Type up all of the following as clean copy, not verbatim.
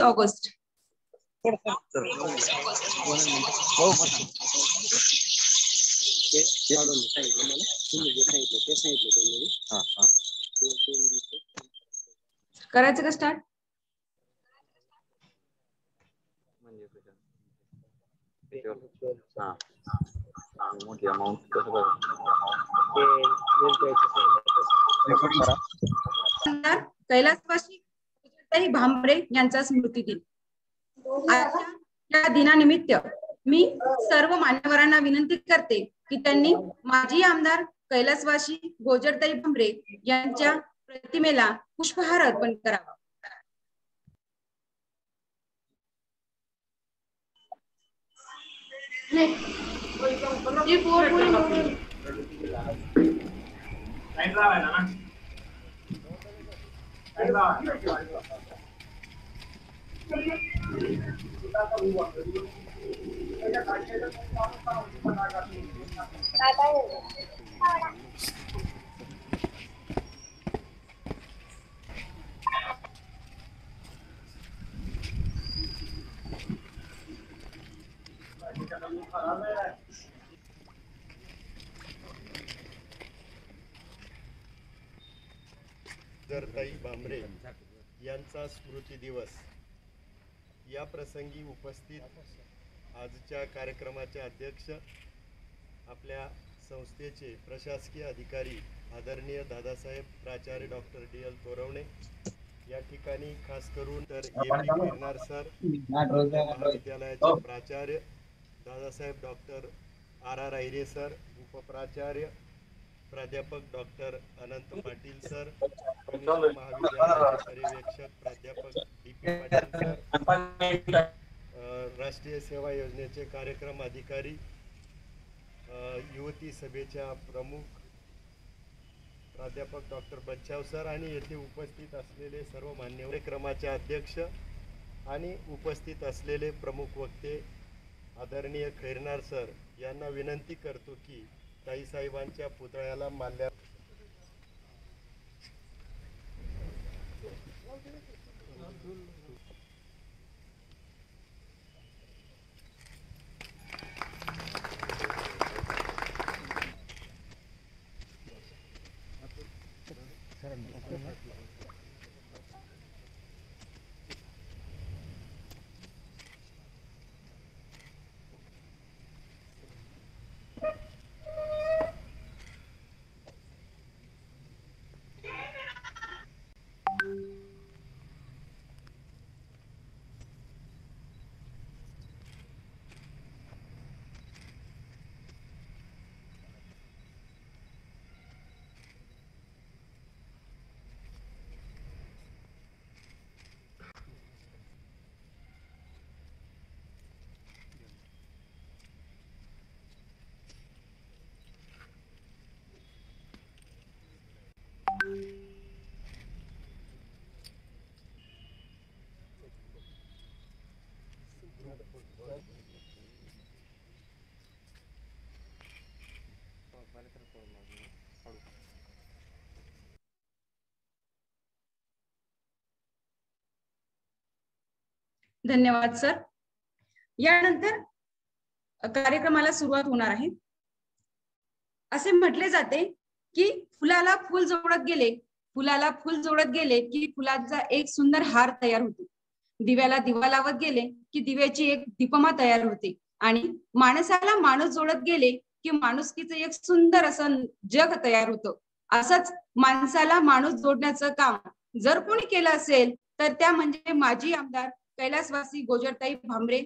August. करायचं का start? कैलासवासी भांबरे यांचा स्मृती दिन. आजच्या या दिनानिमित्त मी सर्व मान्यवरांना विनंती करते की त्यांनी माजी आमदार कैलासवासी गोजरताई भांबरे यांच्या प्रतिमेला पुष्पहार अर्पण करावा. गोजरताई भांबरे यांचा स्मृती दिवस. या प्रसंगी उपस्थित आजच्या कार्यक्रमाचे अध्यक्ष, आपल्या संस्थेचे प्रशासकीय अधिकारी आदरणीय दादासाहेब प्राचार्य डॉक्टर DL तोरवणे, या ठिकाणी खास करून तर AP गिरनार सर, महाविद्यालयाचे प्राचार्य दादासाहेब डॉक्टर RR आहिरे सर, उपप्राचार्य प्राध्यापक डॉक्टर अनंत पाटील सर, महाविद्यालयाचे पर्यवेक्षक प्राध्यापक DP पाटील सर, राष्ट्रीय सेवा योजनेचे कार्यक्रम अधिकारी, युवती सभेच्या प्रमुख प्राध्यापक डॉक्टर बच्चाव सर आणि येथे उपस्थित असलेले सर्व मान्यवर, कार्यक्रमाचे अध्यक्ष आणि उपस्थित असलेले प्रमुख वक्ते आदरणीय खैरनार सर यांना विनंती करतो की ताईसाहेबांच्या पुतळ्याला माल्यार्पण. धन्यवाद सर. यानंतर कार्यक्रमाला सुरुवात होणार आहे. असे म्हटले जाते की फुलाला फुल जोडत गेले, फुलाला फुल जोडत गेले की फुलाचा एक सुंदर हार तयार होतो. दिव्याला दिवा लावत गेले की दिव्याची एक दीपमा तयार होते आणि माणसाला माणूस जोडत गेले की माणुसकीचं एक सुंदर असं जग तयार होतं. असंच माणसाला माणूस जोडण्याचं काम जर कोणी केलं असेल तर त्या म्हणजे माजी आमदार कैलासवासी गोजरताई भांबरे.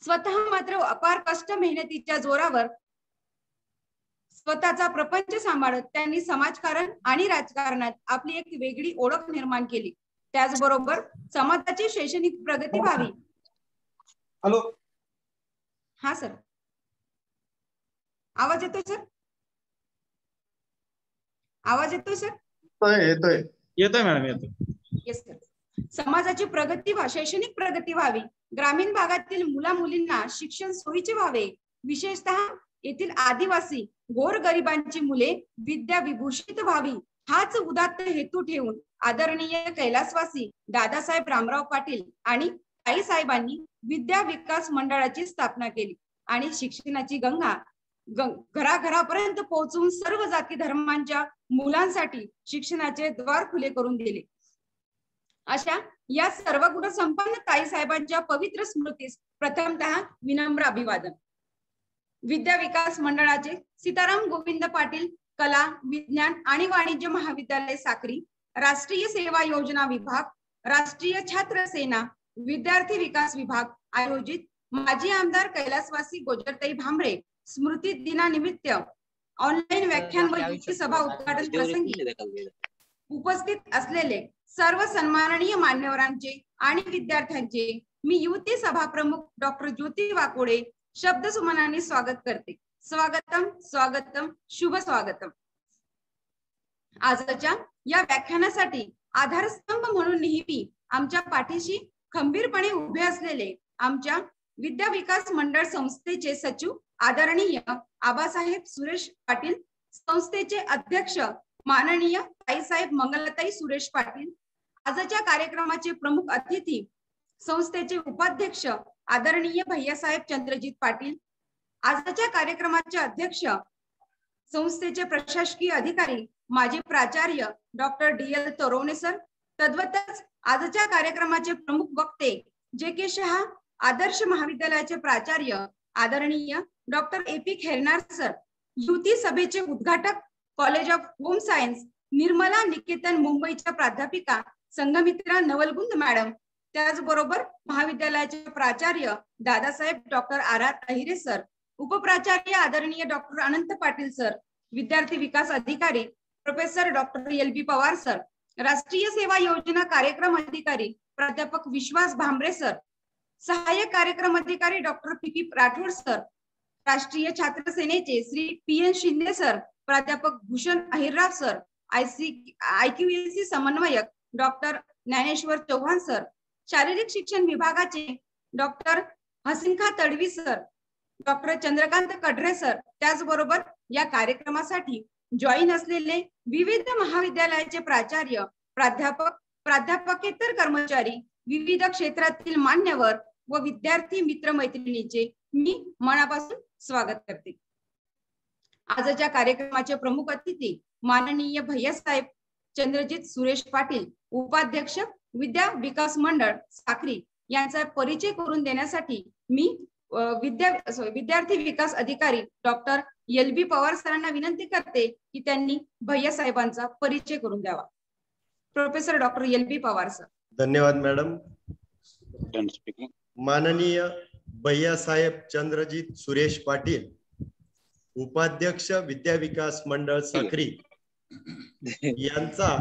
स्वतः मात्र अपार कष्ट मेहनतीच्या जोरावर स्वतःचा प्रपंच सांभाळत त्यांनी समाजकारण आणि राजकारणात आपली एक वेगळी ओळख निर्माण केली. त्याचबरोबर समाजाची शैक्षणिक प्रगती व्हावी. हॅलो, हा सर, आवाज येतोय सर? आवाज येतोय सर? येतोय येतोय मॅडम, येतोय. Yes sir. समाजाची प्रगती शैक्षणिक प्रगती व्हावी, ग्रामीण भागातील मुला मुलींना शिक्षण सोयीचे व्हावे, विशेषतः येथील आदिवासी गोरगरिबांची मुले विद्या विभूषित व्हावी हाच उदात्त हेतू ठेवून आदरणीय कैलासवासी दादासाहेब रामराव पाटील आणि ताईसाहेबांनी विद्या विकास मंडळाची स्थापना केली आणि शिक्षणाची गंगा घराघरापर्यंत पोहोचवून सर्व जाती धर्मांच्या मुलांसाठी शिक्षणाचे द्वार खुले करून दिले. अशा या सर्व गुण संपन्न ताईसाहेबांच्या पवित्र स्मृतीस प्रथमतः विनम्र अभिवादन. विद्या विकास मंडळाचे सीताराम गोविंद पाटील कला विज्ञान आणि वाणिज्य महाविद्यालय साक्री, राष्ट्रीय सेवा योजना विभाग, राष्ट्रीय छात्र सेना, विद्यार्थी विकास विभाग आयोजित माजी आमदार कैलासवासी गोजरताई भांबरे स्मृती दिनानिमित्त ऑनलाईन व्याख्यान व युक्ती सभा उद्घाटन प्रसंगी उपस्थित असलेले सर्व सन्माननीय मान्यवरांचे आणि विद्यार्थ्यांचे मी युवती सभा प्रमुख डॉक्टर ज्योती वाकोडे शब्द सुमनाने स्वागत करते. स्वागतम स्वागतम शुभ स्वागतम. आजच्या या व्याख्यानासाठी आधारस्तंभ म्हणून नेहमी आमच्या पाठीशी खंबीरपणे उभे असलेले आमच्या विद्या विकास मंडळ संस्थेचे सचिव आदरणीय आबासाहेब सुरेश पाटील, संस्थेचे अध्यक्ष माननीय ताईसाहेब मंगलताई सुरेश पाटील, आजच्या कार्यक्रमाचे प्रमुख अतिथी संस्थेचे उपाध्यक्ष आदरणीय भैयासाहेब चंद्रजीत पाटील, आजच्या कार्यक्रमाचे अध्यक्ष संस्थेचे प्रशासकीय अधिकारी माजी प्राचार्य डॉक्टर DL तरोने सर, तद्वतच आजच्या कार्यक्रमाचे प्रमुख वक्ते JK शहा आदर्श महाविद्यालयाचे प्राचार्य आदरणीय डॉक्टर AP खेरनार सर, युवती सभेचे उद्घाटक college of home science Nirmala Niketan मुंबईच्या प्राध्यापिका संघमित्रा नवलगुंद मॅडम, त्याचबरोबर महाविद्यालयाचे प्राचार्य Dadasaheb doctor RR Ahire sir, उपप्राचार्य आदरणीय डॉक्टर अनंत पाटील सर, विद्यार्थी विकास अधिकारी professor doctor LB Pawar sir, राष्ट्रीय सेवा योजना कार्यक्रम अधिकारी प्राध्यापक विश्वास भांबरे सर, सहाय्यक कार्यक्रम अधिकारी डॉक्टर PP राठोड सर, राष्ट्रीय छात्र सेनेचे श्री PN शिंदे सर, प्राध्यापक भूषण अहिरराव सर, IQAC समन्वयक डॉक्टर ज्ञानेश्वर चव्हाण सर, शारीरिक शिक्षण विभागाचे doctor Hasinkha Tadvi sir, doctor Chandrakant Kadre sir, त्याचबरोबर या कार्यक्रमासाठी जॉईन असलेले विविध महाविद्यालयाचे प्राचार्य प्राध्यापक प्राध्यापकेतर कर्मचारी, विविध क्षेत्रातील मान्यवर व विद्यार्थी मित्रमैत्रिणींचे मी मनापासून स्वागत करते. आजच्या कार्यक्रमाचे प्रमुख अतिथी माननीय भैयासाहेब चंद्रजीत सुरेश पाटील, उपाध्यक्ष विद्या विकास मंडळ साक्री यांचा परिचय करून देण्यासाठी मी विद्यार्थी विकास अधिकारी डॉक्टर LB पवार सरांना विनंती करते की त्यांनी भैयासाहेबांचा परिचय करून द्यावा. Professor doctor LB Pawar sir. धन्यवाद मॅडम. माननीय भैयासाहेब चंद्रजीत सुरेश पाटील, उपाध्यक्ष विद्या विकास मंडळ साक्री यांचा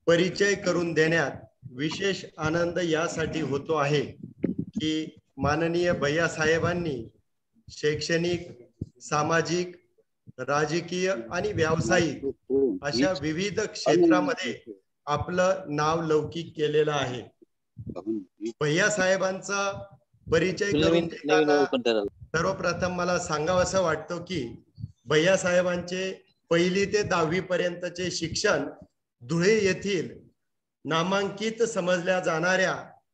परिचय करून देण्यात विशेष आनंद यासाठी होतो आहे की माननीय भैयासाहेबांनी शैक्षणिक, सामाजिक, राजकीय आणि व्यावसायिक अशा विविध क्षेत्रामध्ये आपलं नाव लौकिक केलेलं आहे. भैयासाहेबांचा परिचय करून देताना सर्वप्रथम मला सांगावंसं वाटतं की भैयासाहेबांचे 1ली ते 10वी पर्यंतचे शिक्षण धुळे येथील नामांकित समजल्या जाणाऱ्या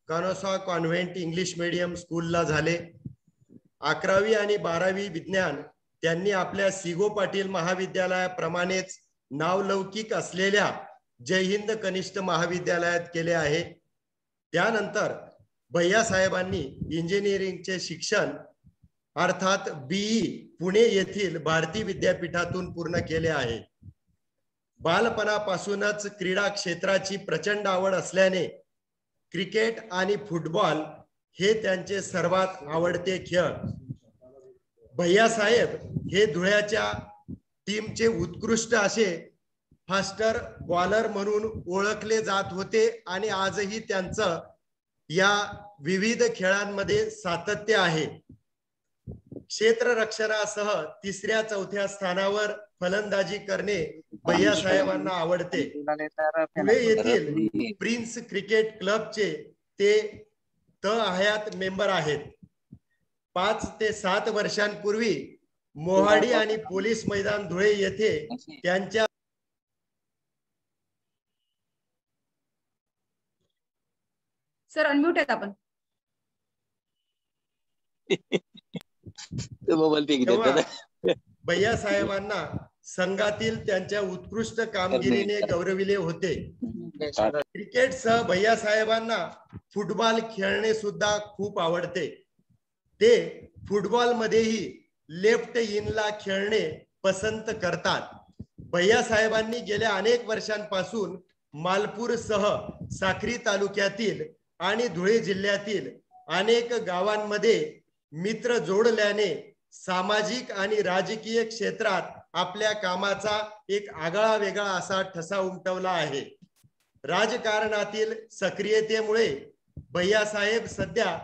कानोसा कॉन्व्हेंट इंग्लिश मीडियम स्कूलला झाले. 11वी आणि 12वी विज्ञान त्यांनी आपल्या सिगो पाटील महाविद्यालयाप्रमाणेच नावलौकिक असलेल्या जय हिंद कनिष्ठ महाविद्यालयात केले आहे. त्यानंतर भैयासाहेबांनी इंजिनिअरिंगचे शिक्षण अर्थात BE पुणे येथील भारती विद्यापीठातून पूर्ण केले आहे. बालपणापासूनच क्रीडा क्षेत्राची प्रचंड आवड असल्याने क्रिकेट आणि फुटबॉल हे त्यांचे सर्वात आवडते खेळ. भैयासाहेब हे धुळ्याच्या टीमचे उत्कृष्ट असे फास्टर बॉलर म्हणून ओळखले जात होते आणि आजही त्यांचं या विविध खेळांमध्ये सातत्य आहे. क्षेत्ररक्षणासह 3ऱ्या-4थ्या स्थानावर फलंदाजी करणे भैयासाहेबांना आवडते. पुणे येथील प्रिन्स क्रिकेट क्लबचे ते हयात मेंबर आहेत. 5 ते 7 वर्षांपूर्वी मोहाडी आणि पोलीस मैदान धुळे येथे त्यांच्या सर अनम्यूट आहेत आपण. भैया साहेबांना संघातील त्यांच्या उत्कृष्ट कामगिरीने गौरविले होते. क्रिकेटसह भैया साहेबांना फुटबॉल खेळणे सुद्धा खूप आवडते. ते फुटबॉल मध्येही लेफ्ट इनला खेळणे पसंत करतात. भैया साहेबांनी गेल्या अनेक वर्षांपासून मालपूर सह साक्री तालुक्यातील आणि धुळे जिल्ह्यातील अनेक गावांमध्ये मित्र जोडल्याने सामाजिक आणि राजकीय क्षेत्रात आपल्या कामाचा एक आगळा वेगळा असा ठसा उमटवला आहे. राजकारणातील सक्रियतेमुळे भैयासाहेब सध्या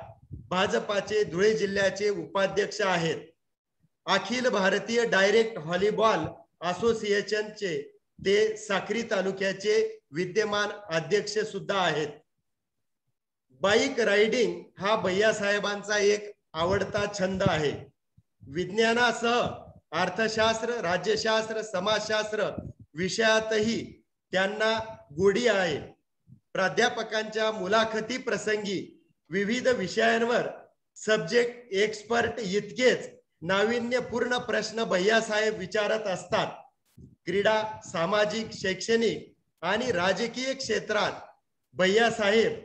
भाजपाचे धुळे जिल्ह्याचे उपाध्यक्ष आहेत. अखिल भारतीय डायरेक्ट व्हॉलीबॉल असोसिएशनचे ते साक्री तालुक्याचे विद्यमान अध्यक्ष सुद्धा आहेत. बाईक रायडिंग हा भैयासाहेबांचा एक आवडता छंद आहे. विज्ञानासह अर्थशास्त्र, राज्यशास्त्र, समाजशास्त्र विषयातही त्यांना गोडी आहे. प्राध्यापकांच्या मुलाखती प्रसंगी विविध विषयांवर सब्जेक्ट एक्सपर्ट इतकेच नाविन्यपूर्ण प्रश्न भैयासाहेब विचारत असतात. क्रीडा, सामाजिक, शैक्षणिक आणि राजकीय क्षेत्रात भैयासाहेब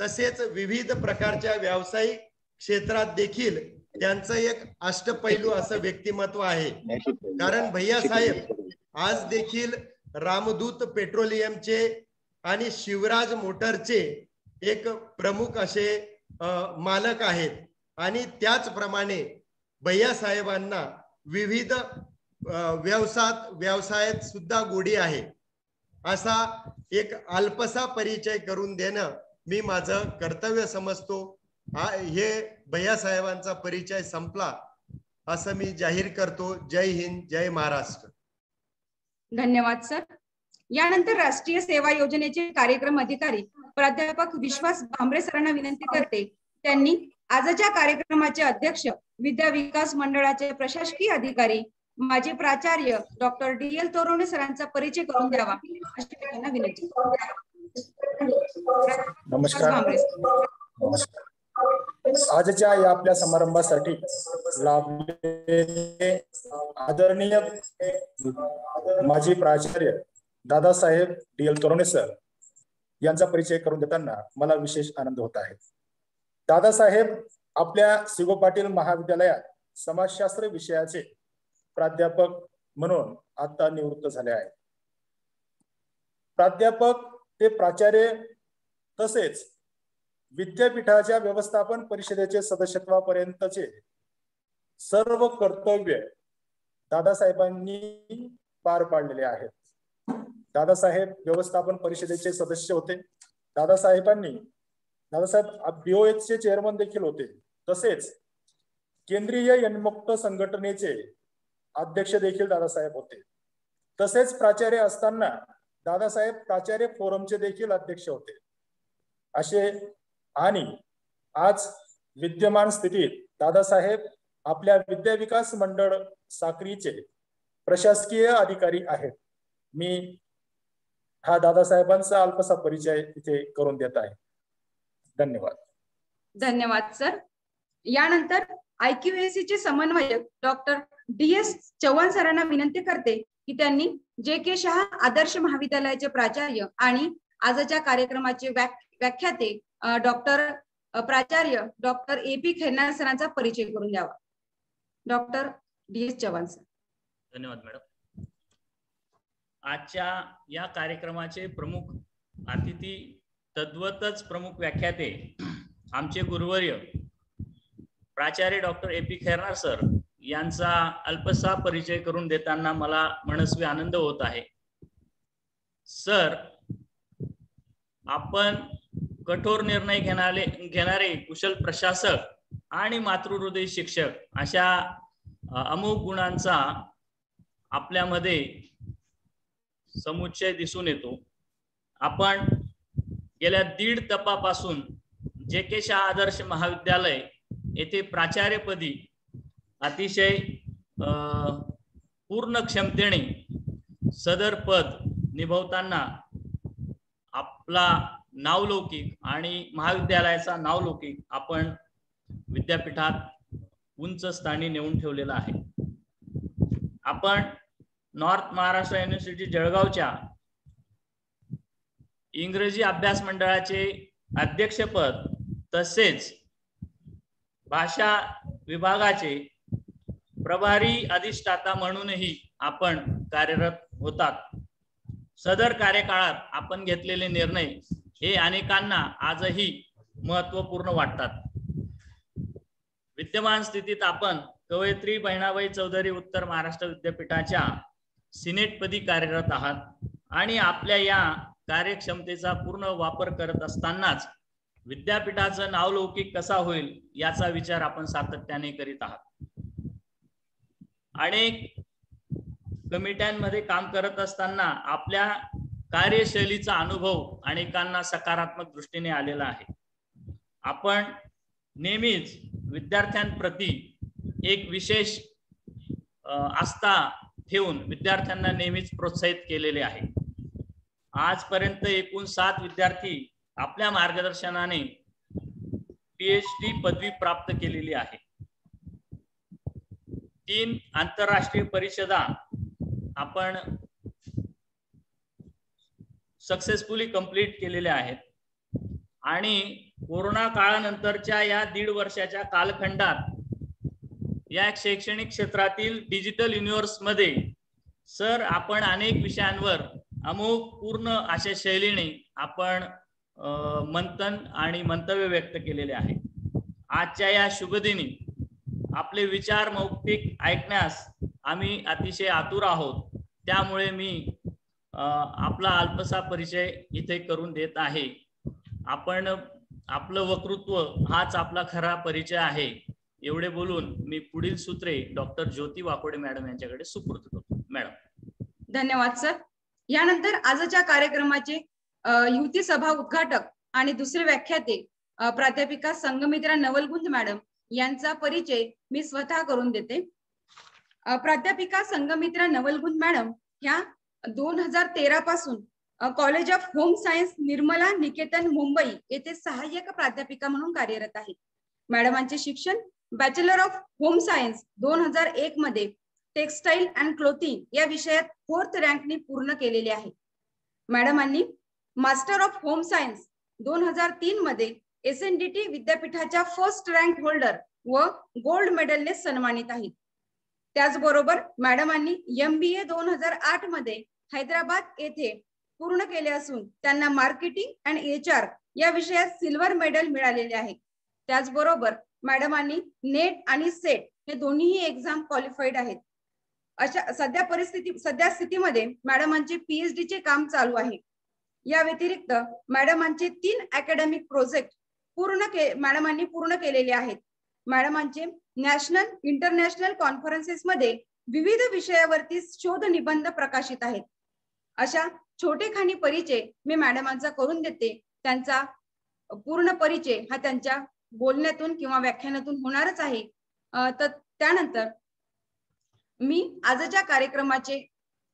तसेच विविध प्रकारच्या व्यावसायिक क्षेत्रात देखील त्यांचं एक अष्टपैलू असं व्यक्तिमत्व आहे. कारण भैयासाहेब आज देखील रामदूत पेट्रोलियमचे आणि शिवराज मोटरचे एक प्रमुख असे मालक आहेत. आणि त्याचप्रमाणे भैयासाहेबांना विविध व्यवसायात सुद्धा गोडी आहे. असा एक अल्पसा परिचय करून देणं मी माझं कर्तव्य समजतो. हे भैयासाहेबांचा परिचय संपला असं मी जाहीर करतो. जय हिंद, जय महाराष्ट्र. धन्यवाद सर. यानंतर राष्ट्रीय सेवा योजनेचे कार्यक्रम अधिकारी प्राध्यापक विश्वास भांबरे सरांना विनंती करते, त्यांनी आजच्या कार्यक्रमाचे अध्यक्ष, विद्या विकास मंडळाचे प्रशासकीय अधिकारी, माजी प्राचार्य डॉक्टर DL तोरवणे सरांचा परिचय करून द्यावा अशी त्यांना विनंती. नमस्कार. आजच्या या आपल्या समारंभासाठी लाभलेले आदरणीय माजी प्राचार्य दादासाहेब DL तोरवणे सर यांचा परिचय करून देताना मला विशेष आनंद होत आहे. दादासाहेब आपल्या सी.गो. पाटील महाविद्यालयात समाजशास्त्र विषयाचे प्राध्यापक म्हणून आता निवृत्त झाले आहेत. प्राध्यापक ते प्राचार्य तसेच विद्यापीठाच्या व्यवस्थापन परिषदेचे सदस्यत्वापर्यंतचे सर्व कर्तव्य दादासाहेबांनी पार पाडलेले आहेत. दादासाहेब व्यवस्थापन परिषदेचे सदस्य होते. दादासाहेब BOH चे चेअरमन देखील होते. तसेच केंद्रीय यनमुक्त संघटनेचे अध्यक्ष देखील दादासाहेब होते. तसेच प्राचार्य असताना दादासाहेब प्राचार्य फोरमचे देखील अध्यक्ष होते. असे आणि आज विद्यमान स्थितीत दादासाहेब आपल्या विद्या विकास मंडळ साक्रीचे प्रशासकीय अधिकारी आहेत. मी हा दादासाहेबांचा अल्पसा परिचय इथे करून देत आहे. धन्यवाद. धन्यवाद सर. यानंतर IQAC चे समन्वयक डॉक्टर DS चव्हाण सरांना विनंती करते की त्यांनी JK शाह आदर्श महाविद्यालयाचे प्राचार्य आणि आजच्या कार्यक्रमाचे व्याख्याते प्राचार्य डॉक्टर AP खैरनार सरांचा परिचय करून द्यावा. Doctor DS Chavan sir. धन्यवाद मॅडम. आजच्या या कार्यक्रमाचे प्रमुख अतिथी तद्वतच प्रमुख व्याख्याते आमचे गुरुवर्य प्राचार्य डॉक्टर AP खैरनार सर यांचा अल्पसा परिचय करून देताना मला मनस्वी आनंद होत आहे. सर, आपण कठोर निर्णय घेणारे कुशल प्रशासक आणि मातृहृदय शिक्षक अशा अमोघ गुणांचा आपल्यामध्ये समुच्चय दिसून येतो. आपण गेल्या 1.5 तपापासून JK शाह आदर्श महाविद्यालय येथे प्राचार्यपदी अतिशय पूर्ण क्षमतेने सदर पद निभवताना आपला नावलौकिक आणि महाविद्यालयाचा नावलौकिक आपण विद्यापीठात उंच स्थानी नेऊन ठेवलेला आहे. आपण नॉर्थ महाराष्ट्र युनिव्हर्सिटी जळगावच्या इंग्रजी अभ्यास मंडळाचे अध्यक्षपद तसेच भाषा विभागाचे प्रभारी अधिष्ठाता म्हणूनही आपण कार्यरत होतात. सदर कार्यकाळात आपण घेतलेले निर्णय हे अनेकांना आजही महत्त्वपूर्ण वाटतात. विद्यमान स्थितीत आपण कवयित्री बहिणाबाई चौधरी उत्तर महाराष्ट्र विद्यापीठाच्या सिनेटपदी कार्यरत आहात आणि आपल्या या कार्यक्षमतेचा पूर्ण वापर करत असतानाच विद्यापीठाचं नावलौकिक कसा होईल याचा विचार आपण सातत्याने करीत आहात. अनेक कमिट्यांमध्ये काम करत असताना आपल्या कार्यशैलीचा अनुभव अनेकांना सकारात्मक दृष्टीने आलेला आहे. आपण नेहमीच विद्यार्थ्यांप्रती एक विशेष आस्था ठेवून विद्यार्थ्यांना नेहमीच प्रोत्साहित केलेले आहे. आजपर्यंत एकूण 7 विद्यार्थी आपल्या मार्गदर्शनाने PhD पदवी प्राप्त केलेली आहे. 3 आंतरराष्ट्रीय परिषदा आपण सक्सेसफुली कंप्लीट केलेल्या आहेत आणि कोरोना काळानंतरच्या या 1.5 वर्षाच्या कालखंडात या शैक्षणिक क्षेत्रातील डिजिटल युनिव्हर्समध्ये सर आपण अनेक विषयांवर अमुक पूर्ण अशा शैलीने आपण मंथन आणि मंतव्य व्यक्त केलेले आहे. आजच्या या शुभदिनी आपले विचार मौखिक ऐकण्यास आम्ही अतिशय आतुर आहोत. त्यामुळे मी आपला अल्पसा परिचय इथे करून देत आहे. आपण आपलं वक्तृत्व हाच आपला खरा परिचय आहे. एवढे बोलून मी पुढील सूत्रे डॉक्टर ज्योती वाकोडे मॅडम यांच्याकडे सुपूर्द करतो. मॅडम. धन्यवाद सर. यानंतर आजच्या कार्यक्रमाचे युती सभा उद्घाटक आणि दुसरे व्याख्याते प्राध्यापिका संघमित्रा नवलगुंज मॅडम यांचा परिचय मी स्वतः करून देते. प्राध्यापिका संघमित्रा नवलगुंज मॅडम ह्या 2013 पासून college of home science Nirmala Niketan Mumbai येथे सहाय्यक प्राध्यापिका म्हणून कार्यरत आहेत. मॅडमांचे शिक्षण बॅचलर ऑफ होम सायन्स 2001 मध्ये टेक्सटाईल अँड क्लोथिंग या विषयात 4th रँकने पूर्ण केलेले आहे. मॅडमांनी मास्टर ऑफ होम सायन्स 2003 मध्ये SNDT विद्यापीठाच्या 1st रँक होल्डर व गोल्ड मेडलने सन्मानित आहेत. त्याचबरोबर मॅडमांनी MBA 2008 मध्ये हैदराबाद येथे पूर्ण केले असून त्यांना मार्केटिंग अँड HR या विषयात सिल्वर मेडल मिळालेले आहे. त्याचबरोबर मॅडमांनी नेट आणि सेट हे दोन्ही एक्झाम क्वालिफाईड आहेत. अशा सध्या स्थितीमध्ये मॅडमांचे PhD चे काम चालू आहे. या व्यतिरिक्त मॅडमांचे 3 अकॅडमिक प्रोजेक्ट मॅडमांनी पूर्ण केलेले आहेत. मॅडमांचे नॅशनल इंटरनॅशनल कॉन्फरन्सेस मध्ये विविध विषयावरती शोध निबंध प्रकाशित आहेत. अशा छोटेखानी परिचय मी मॅडमांचा करून देते. त्यांचा पूर्ण परिचय हा त्यांच्या बोलण्यातून किंवा व्याख्यानातून होणारच आहे. तर त्यानंतर मी आजच्या कार्यक्रमाचे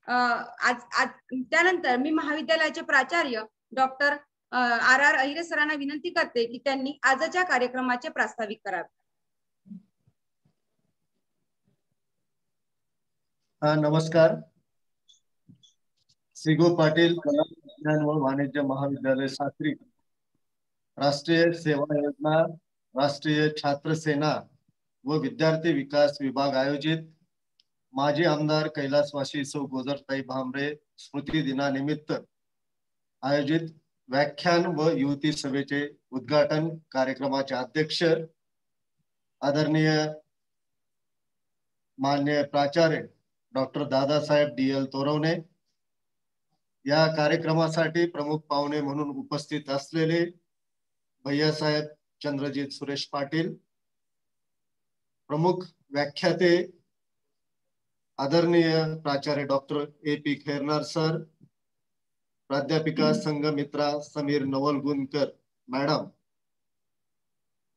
त्यानंतर मी महाविद्यालयाचे प्राचार्य डॉक्टर RR अहिरे सरांना विनंती करते की त्यांनी आजच्या कार्यक्रमाचे प्रास्ताविक करावे. नमस्कार. श्री पाटील कला विज्ञान व वाणिज्य महाविद्यालय साक्री, राष्ट्रीय सेवा योजना, राष्ट्रीय छात्र सेना व विद्यार्थी विकास विभाग आयोजित माजी आमदार कैलासवासी सौ गोजरताई भामरे स्मृती दिनानिमित्त आयोजित व्याख्यान व युवती सभेचे उद्घाटन कार्यक्रमाचे अध्यक्ष आदरणीय मान्य प्राचार्य डॉक्टर दादासाहेब DL तोरवणे, या कार्यक्रमासाठी प्रमुख पाहुणे म्हणून उपस्थित असलेले भैयासाहेब चंद्रजीत सुरेश पाटील, प्रमुख व्याख्याते आदरणीय प्राचार्य डॉक्टर AP खैरनार सर, प्राध्यापिका संघमित्रा समीर नवलगुंजकर मॅडम,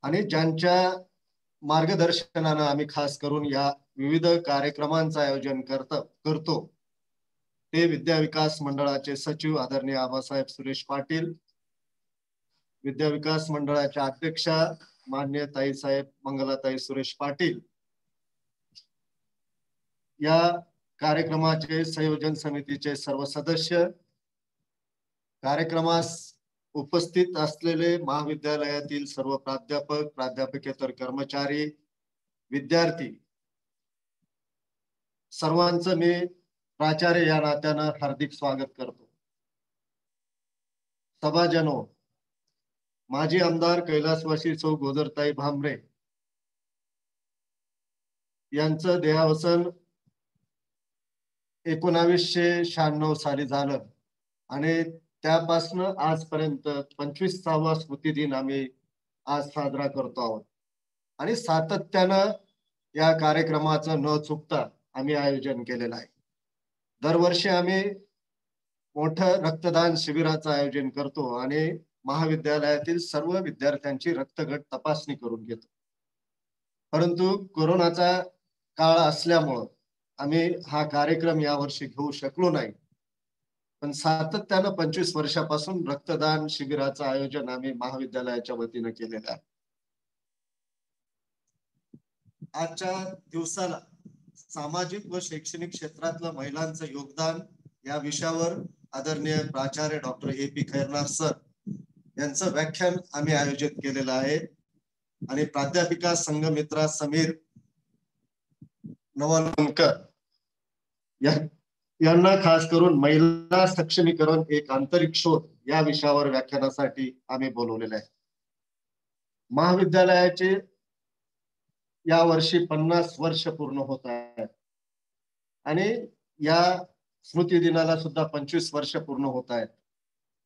आणि ज्यांच्या मार्गदर्शनाने आम्ही खास करून या विविध कार्यक्रमांचं आयोजन करतो ते विद्या विकास मंडळाचे सचिव आदरणीय आबासाहेब सुरेश पाटील, विद्या विकास मंडळाच्या अध्यक्षा मान्य ताईसाहेब मंगलाताई सुरेश पाटील, या कार्यक्रमाचे संयोजन समितीचे सर्व सदस्य, कार्यक्रमास उपस्थित असलेले महाविद्यालयातील सर्व प्राध्यापक, प्राध्यापकेतर कर्मचारी, विद्यार्थी, सर्वांचं मी प्राचार्य या नात्यानं हार्दिक स्वागत करतो. सभाजनो, माजी आमदार कैलासवासी सौ गोदरताई भामरे यांचं देहावसन 1996 साली झालं आणि त्यापासून आजपर्यंत 25वा स्मृती दिन आम्ही आज साजरा करतो आहोत आणि सातत्यानं या कार्यक्रमाचं न चुकता आम्ही आयोजन केलेलं आहे. दरवर्षी आम्ही मोठं रक्तदान शिबिराचं आयोजन करतो आणि महाविद्यालयातील सर्व विद्यार्थ्यांची रक्तगट तपासणी करून घेतो. परंतु कोरोनाचा काळ असल्यामुळं आम्ही हा कार्यक्रम यावर्षी घेऊ शकलो नाही, पण सातत्यानं 25 वर्षापासून रक्तदान शिबिराचं आयोजन आम्ही महाविद्यालयाच्या वतीनं केलेलं आहे. आजच्या दिवसाला सामाजिक व शैक्षणिक क्षेत्रातलं महिलांचं योगदान या विषयावर आदरणीय प्राचार्य डॉक्टर AP खैरनार सर यांचं व्याख्यान आम्ही आयोजित केलेलं आहे आणि प्राध्यापिका संघमित्रा समीर नवालकर यांना खास करून महिला सक्षमीकरण एक आंतरिक शोध या विषयावर व्याख्यानासाठी आम्ही बोलवलेलं आहे. महाविद्यालयाचे या वर्षी 50 वर्ष पूर्ण होत आहेत आणि या स्मृती दिनाला सुद्धा 25 वर्ष पूर्ण होत आहेत.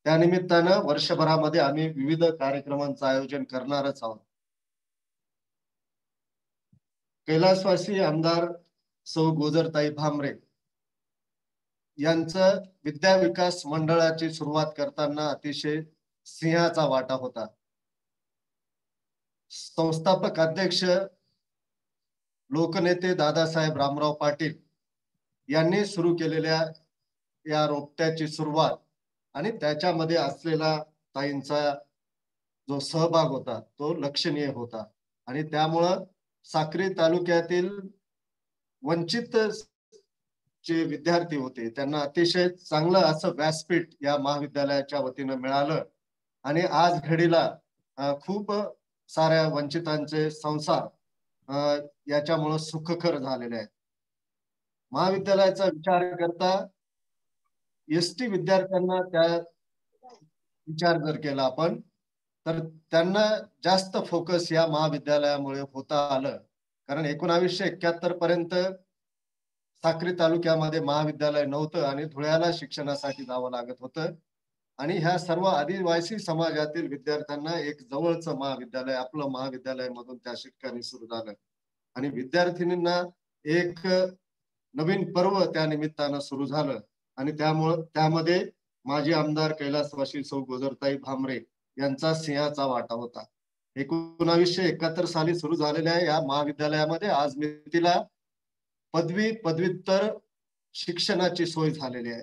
त्यानिमित्तानं वर्षभरामध्ये आम्ही विविध कार्यक्रमांचं आयोजन करणारच आहोत. कैलासवासी आमदार सौ गोदरताई भामरे यांचं विद्या विकास मंडळाची सुरुवात करताना अतिशय सिंहाचा वाटा होता. संस्थापक अध्यक्ष लोकनेते दादासाहेब रामराव पाटील यांनी सुरू केलेल्या या रोपट्याची सुरुवात आणि त्याच्यामध्ये असलेला ताईंचा जो सहभाग होता तो लक्षणीय होता आणि त्यामुळं साक्री तालुक्यातील वंचित जे विद्यार्थी होते त्यांना अतिशय चांगलं असं व्यासपीठ या महाविद्यालयाच्या वतीनं मिळालं आणि आज घडीला खूप साऱ्या वंचितांचे संसार याच्यामुळं सुखकर झालेले आहेत. महाविद्यालयाचा विचार करता ST विद्यार्थ्यांना त्या विचार जर केला आपण तर त्यांना जास्त फोकस या महाविद्यालयामुळे होता आलं, कारण 1971 पर्यंत साक्री तालुक्यामध्ये महाविद्यालय नव्हतं आणि धुळ्याला शिक्षणासाठी जावं लागत होतं आणि ह्या सर्व आदिवासी समाजातील विद्यार्थ्यांना एक जवळचं महाविद्यालय आपलं महाविद्यालय मधून त्या ठिकाणी सुरू झालं आणि विद्यार्थिनींना एक नवीन पर्व त्या निमित्तानं सुरू झालं आणि त्यामध्ये माजी आमदार कैलासवासी सौ गोदरताई भामरे यांचा सिंहाचा वाटा होता. 1971 साली सुरू झालेल्या या महाविद्यालयामध्ये आज मितीला पदवी पदव्युत्तर शिक्षणाची सोय झालेली आहे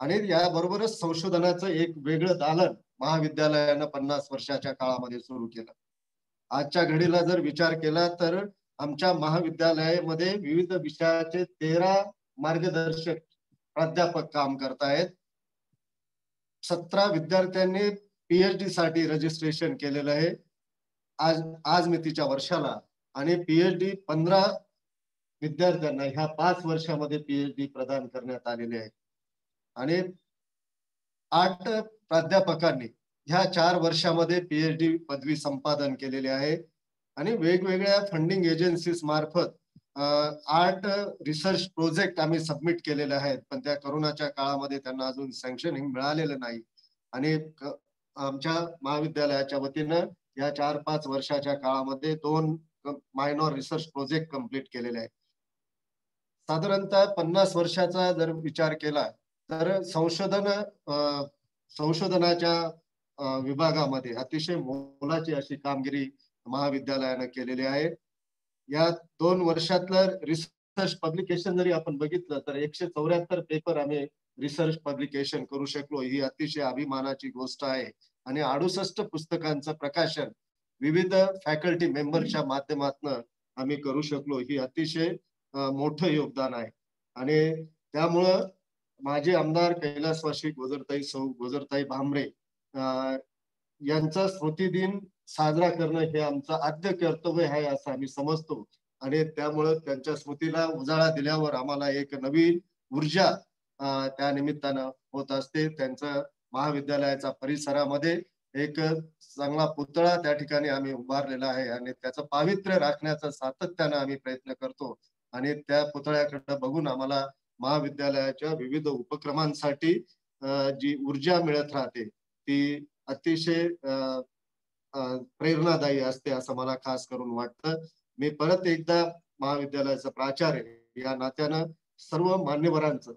आणि याबरोबरच संशोधनाचं एक वेगळं दालन महाविद्यालयानं 50 वर्षाच्या काळामध्ये सुरू केलं. आजच्या घडीला जर विचार केला तर आमच्या महाविद्यालयामध्ये विविध विषयाचे 13 मार्गदर्शक प्राध्यापक काम करतायत. 17 विद्यार्थ्यांनी PhD साठी रजिस्ट्रेशन केलेलं आहे आज मितीच्या वर्षाला आणि PhD 15 विद्यार्थ्यांना ह्या 5 वर्षामध्ये PhD प्रदान करण्यात आलेले आहे आणि 8 प्राध्यापकांनी ह्या 4 वर्षामध्ये PhD पदवी संपादन केलेली आहे आणि वेगवेगळ्या फंडिंग एजन्सीज मार्फत 8 रिसर्च प्रोजेक्ट आम्ही सबमिट केलेले आहेत, पण त्या कोरोनाच्या काळामध्ये त्यांना अजून सँक्शनिंग मिळालेलं नाही आणि आमच्या महाविद्यालयाच्या वतीनं या 4-5 वर्षाच्या काळामध्ये 2 मायनॉर रिसर्च प्रोजेक्ट कंप्लीट केलेले आहेत. साधारणतः 50 वर्षाचा जर विचार केला तर संशोधनाच्या विभागामध्ये अतिशय मोलाची अशी कामगिरी महाविद्यालयानं केलेली आहे. या 2 वर्षातलं रिसर्च पब्लिकेशन जरी आपण बघितलं तर 174 पेपर आम्ही रिसर्च पब्लिकेशन करू शकलो, ही अतिशय अभिमानाची गोष्ट आहे आणि 68 पुस्तकांचं प्रकाशन विविध फॅकल्टी मेंबरच्या माध्यमातून आम्ही करू शकलो. ही अतिशय मोठं योगदान आहे. आणि त्यामुळं माजी आमदार कैलासवासी गोजरताई भामरे यांचा स्मृतिदिन साजरा करणं हे आमचं आद्य कर्तव्य आहे असं आम्ही समजतो. आणि त्यामुळं त्यांच्या स्मृतीला उजाळा दिल्यावर आम्हाला एक नवीन ऊर्जा त्या निमित्तानं होत असते. त्यांचा महाविद्यालयाच्या परिसरामध्ये एक चांगला पुतळा त्या ठिकाणी आम्ही उभारलेला आहे आणि त्याचं पावित्र्य राखण्याचा सातत्यानं आम्ही प्रयत्न करतो. आणि त्या पुतळ्याकडे बघून आम्हाला महाविद्यालयाच्या विविध उपक्रमांसाठी जी ऊर्जा मिळत राहते ती अतिशय प्रेरणादायी असते असं मला खास करून वाटतं. मी परत एकदा महाविद्यालयाचा प्राचार्य या नात्यानं सर्व मान्यवरांचं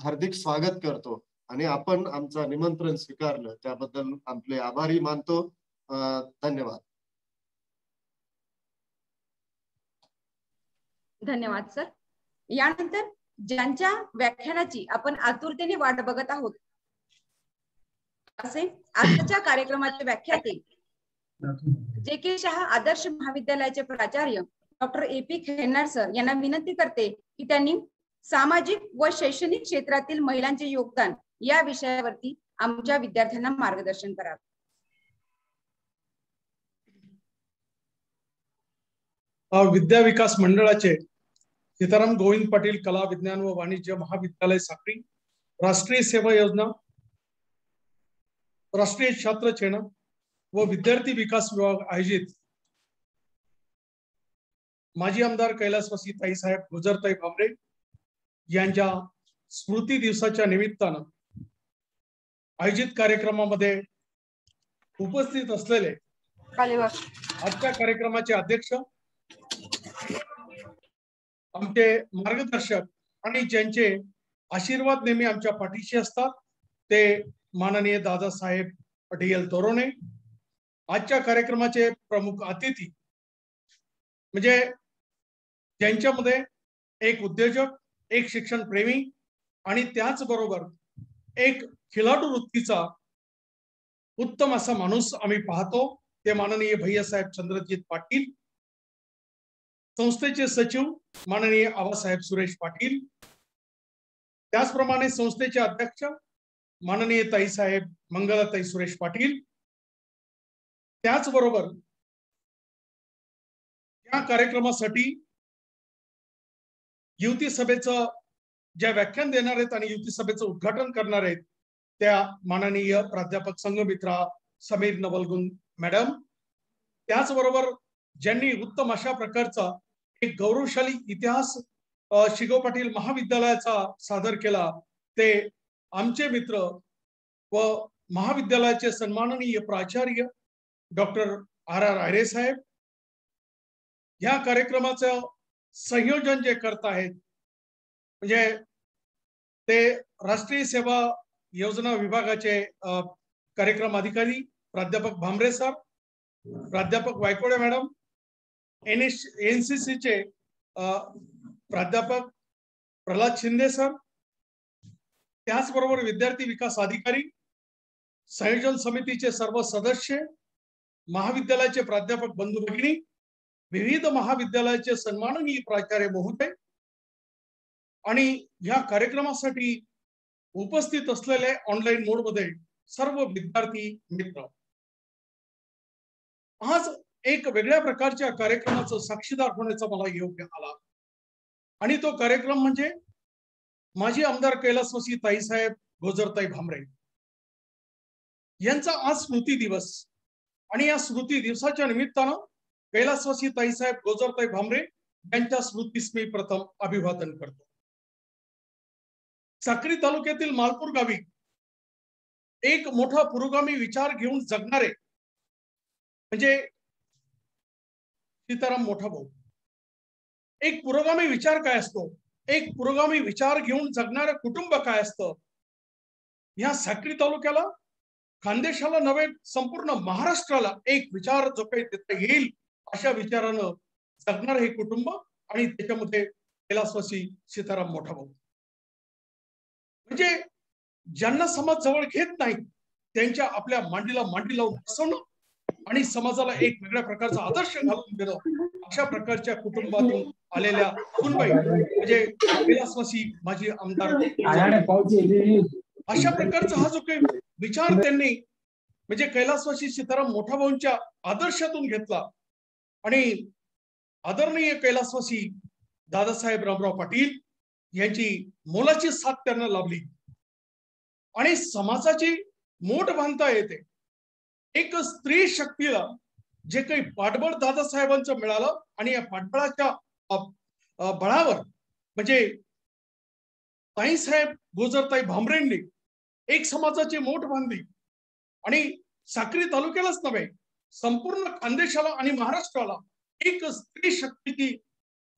हार्दिक स्वागत करतो आणि आपण आमचं निमंत्रण स्वीकारलं त्याबद्दल आपले आभारी मानतो. धन्यवाद. धन्यवाद सर. यानंतर ज्यांच्या व्याख्यानाची आपण आतुरतेने वाट बघत आहोत असे आजच्या कार्यक्रमाचे व्याख्याते जे.के. शाह आदर्श महाविद्यालयाचे प्राचार्य डॉक्टर ए.पी. खैरनार सर यांना विनंती करते की त्यांनी सामाजिक व शैक्षणिक क्षेत्रातील महिलांचे योगदान या विषयावरती आमच्या विद्यार्थ्यांना मार्गदर्शन करावे. विद्या विकास मंडळाचे सीताराम गोविंद पाटील कला विज्ञान व वाणिज्य महाविद्यालय साक्री, राष्ट्रीय सेवा योजना, राष्ट्रीय छात्र चयन व विद्यार्थी विकास विभाग आयोजित माजी आमदार कैलासवासी ताईसाहेब गोजरताई भामरे यांच्या स्मृती दिवसाच्या निमित्तानं आयोजित कार्यक्रमामध्ये उपस्थित असलेले आजच्या कार्यक्रमाचे अध्यक्ष, आमचे मार्गदर्शक आणि ज्यांचे आशीर्वाद नेहमी आमच्या पाठीशी असतात ते माननीय दादासाहेब डी.एल. तोरोणे. आजच्या कार्यक्रमाचे प्रमुख अतिथी म्हणजे ज्यांच्यामध्ये एक उद्योजक, एक शिक्षण प्रेमी आणि त्याचबरोबर एक खिलाडू वृत्तीचा उत्तम असा माणूस आम्ही पाहतो ते माननीय भैयासाहेब चंद्रजीत पाटील, संस्थेचे सचिव माननीय आबासाहेब सुरेश पाटील, त्याचप्रमाणे संस्थेचे अध्यक्ष माननीय ताईसाहेब मंगलाताई सुरेश पाटील. त्याचबरोबर या कार्यक्रमासाठी युवती सभेचं ज्या व्याख्यान देणार आहेत आणि युवती सभेचं उद्घाटन करणार आहेत त्या माननीय प्राध्यापक संघमित्रा समीर नवलगुण मॅडम. त्याचबरोबर ज्यांनी उत्तम अशा प्रकारचा एक गौरवशाली इतिहास शिगो पाटील महाविद्यालयाचा सादर केला ते आमचे मित्र व महाविद्यालयाचे सन्माननीय प्राचार्य डॉक्टर आर.आर. आयरे साहेब. या कार्यक्रमाचं संयोजन जे करत आहेत म्हणजे ते राष्ट्रीय सेवा योजना विभागाचे कार्यक्रम अधिकारी प्राध्यापक भामरे सर, प्राध्यापक वायकोडे मॅडम, NCC चे प्राध्यापक प्रल्हाद शिंदे सर, त्याचबरोबर विद्यार्थी विकास अधिकारी, संयोजन समितीचे सर्व सदस्य, महाविद्यालयाचे प्राध्यापक बंधू भगिनी, विविध महाविद्यालयाचे सन्माननीय प्राचार्य महोदय आणि या कार्यक्रमासाठी उपस्थित असलेले ऑनलाईन मोड मध्ये सर्व विद्यार्थी मित्र. आज एक वेगळ्या प्रकारच्या कार्यक्रमाचं साक्षीदार होण्याचा मला योग आला आणि तो कार्यक्रम म्हणजे माजी आमदार कैलासवासी ताईसाहेब गोजरताई भामरे यांचा आज स्मृती दिवस. आणि या स्मृती दिवसाच्या निमित्तानं कैलासवासी ताईसाहेब गोजरताई भामरे यांच्या स्मृतीस मी प्रथम अभिवादन करतो. साक्री तालुक्यातील मालपूर गावी एक मोठा पुरोगामी विचार घेऊन जगणारे म्हणजे सीताराम मोठा भाऊ. एक पुरोगामी विचार काय असतो, एक पुरोगामी विचार घेऊन जगणारं कुटुंब काय असतं, या साक्री तालुक्याला, खानदेशाला नव्हे संपूर्ण महाराष्ट्राला एक विचार जो काही देता येईल अशा विचारानं जगणारं हे कुटुंब आणि त्याच्यामध्ये कैलासवासी सीताराम मोठा भाऊ. म्हणजे ज्यांना समाज जवळ घेत नाही त्यांच्या आपल्या मांडीला मांडी लावून बसवणं आणि समाजाला एक वेगळ्या प्रकारचा आदर्श घालून देणं, अशा प्रकारच्या कुटुंबातून आलेल्या सुनबाई म्हणजे कैलासवासी माजी आमदार, अशा प्रकारचा हा जो काही विचार त्यांनी म्हणजे कैलासवासी सीताराम मोठा भाऊंच्या आदर्शातून घेतला आणि आदरणीय कैलासवासी दादासाहेब रामराव पाटील यांची मोलाची साथ त्यांना लाभली आणि समाजाची मोठ बांधता येते. एक स्त्री शक्तीला जे काही पाठबळ दादासाहेबांचं मिळालं आणि या पाठबळाच्या बळावर म्हणजे ताईसाहेब गोजरताई भामरेंनी एक समाजाची मोठ बांधली आणि साक्री तालुक्यालाच नव्हे संपूर्ण खानदेशाला आणि महाराष्ट्राला एक स्त्री शक्तीची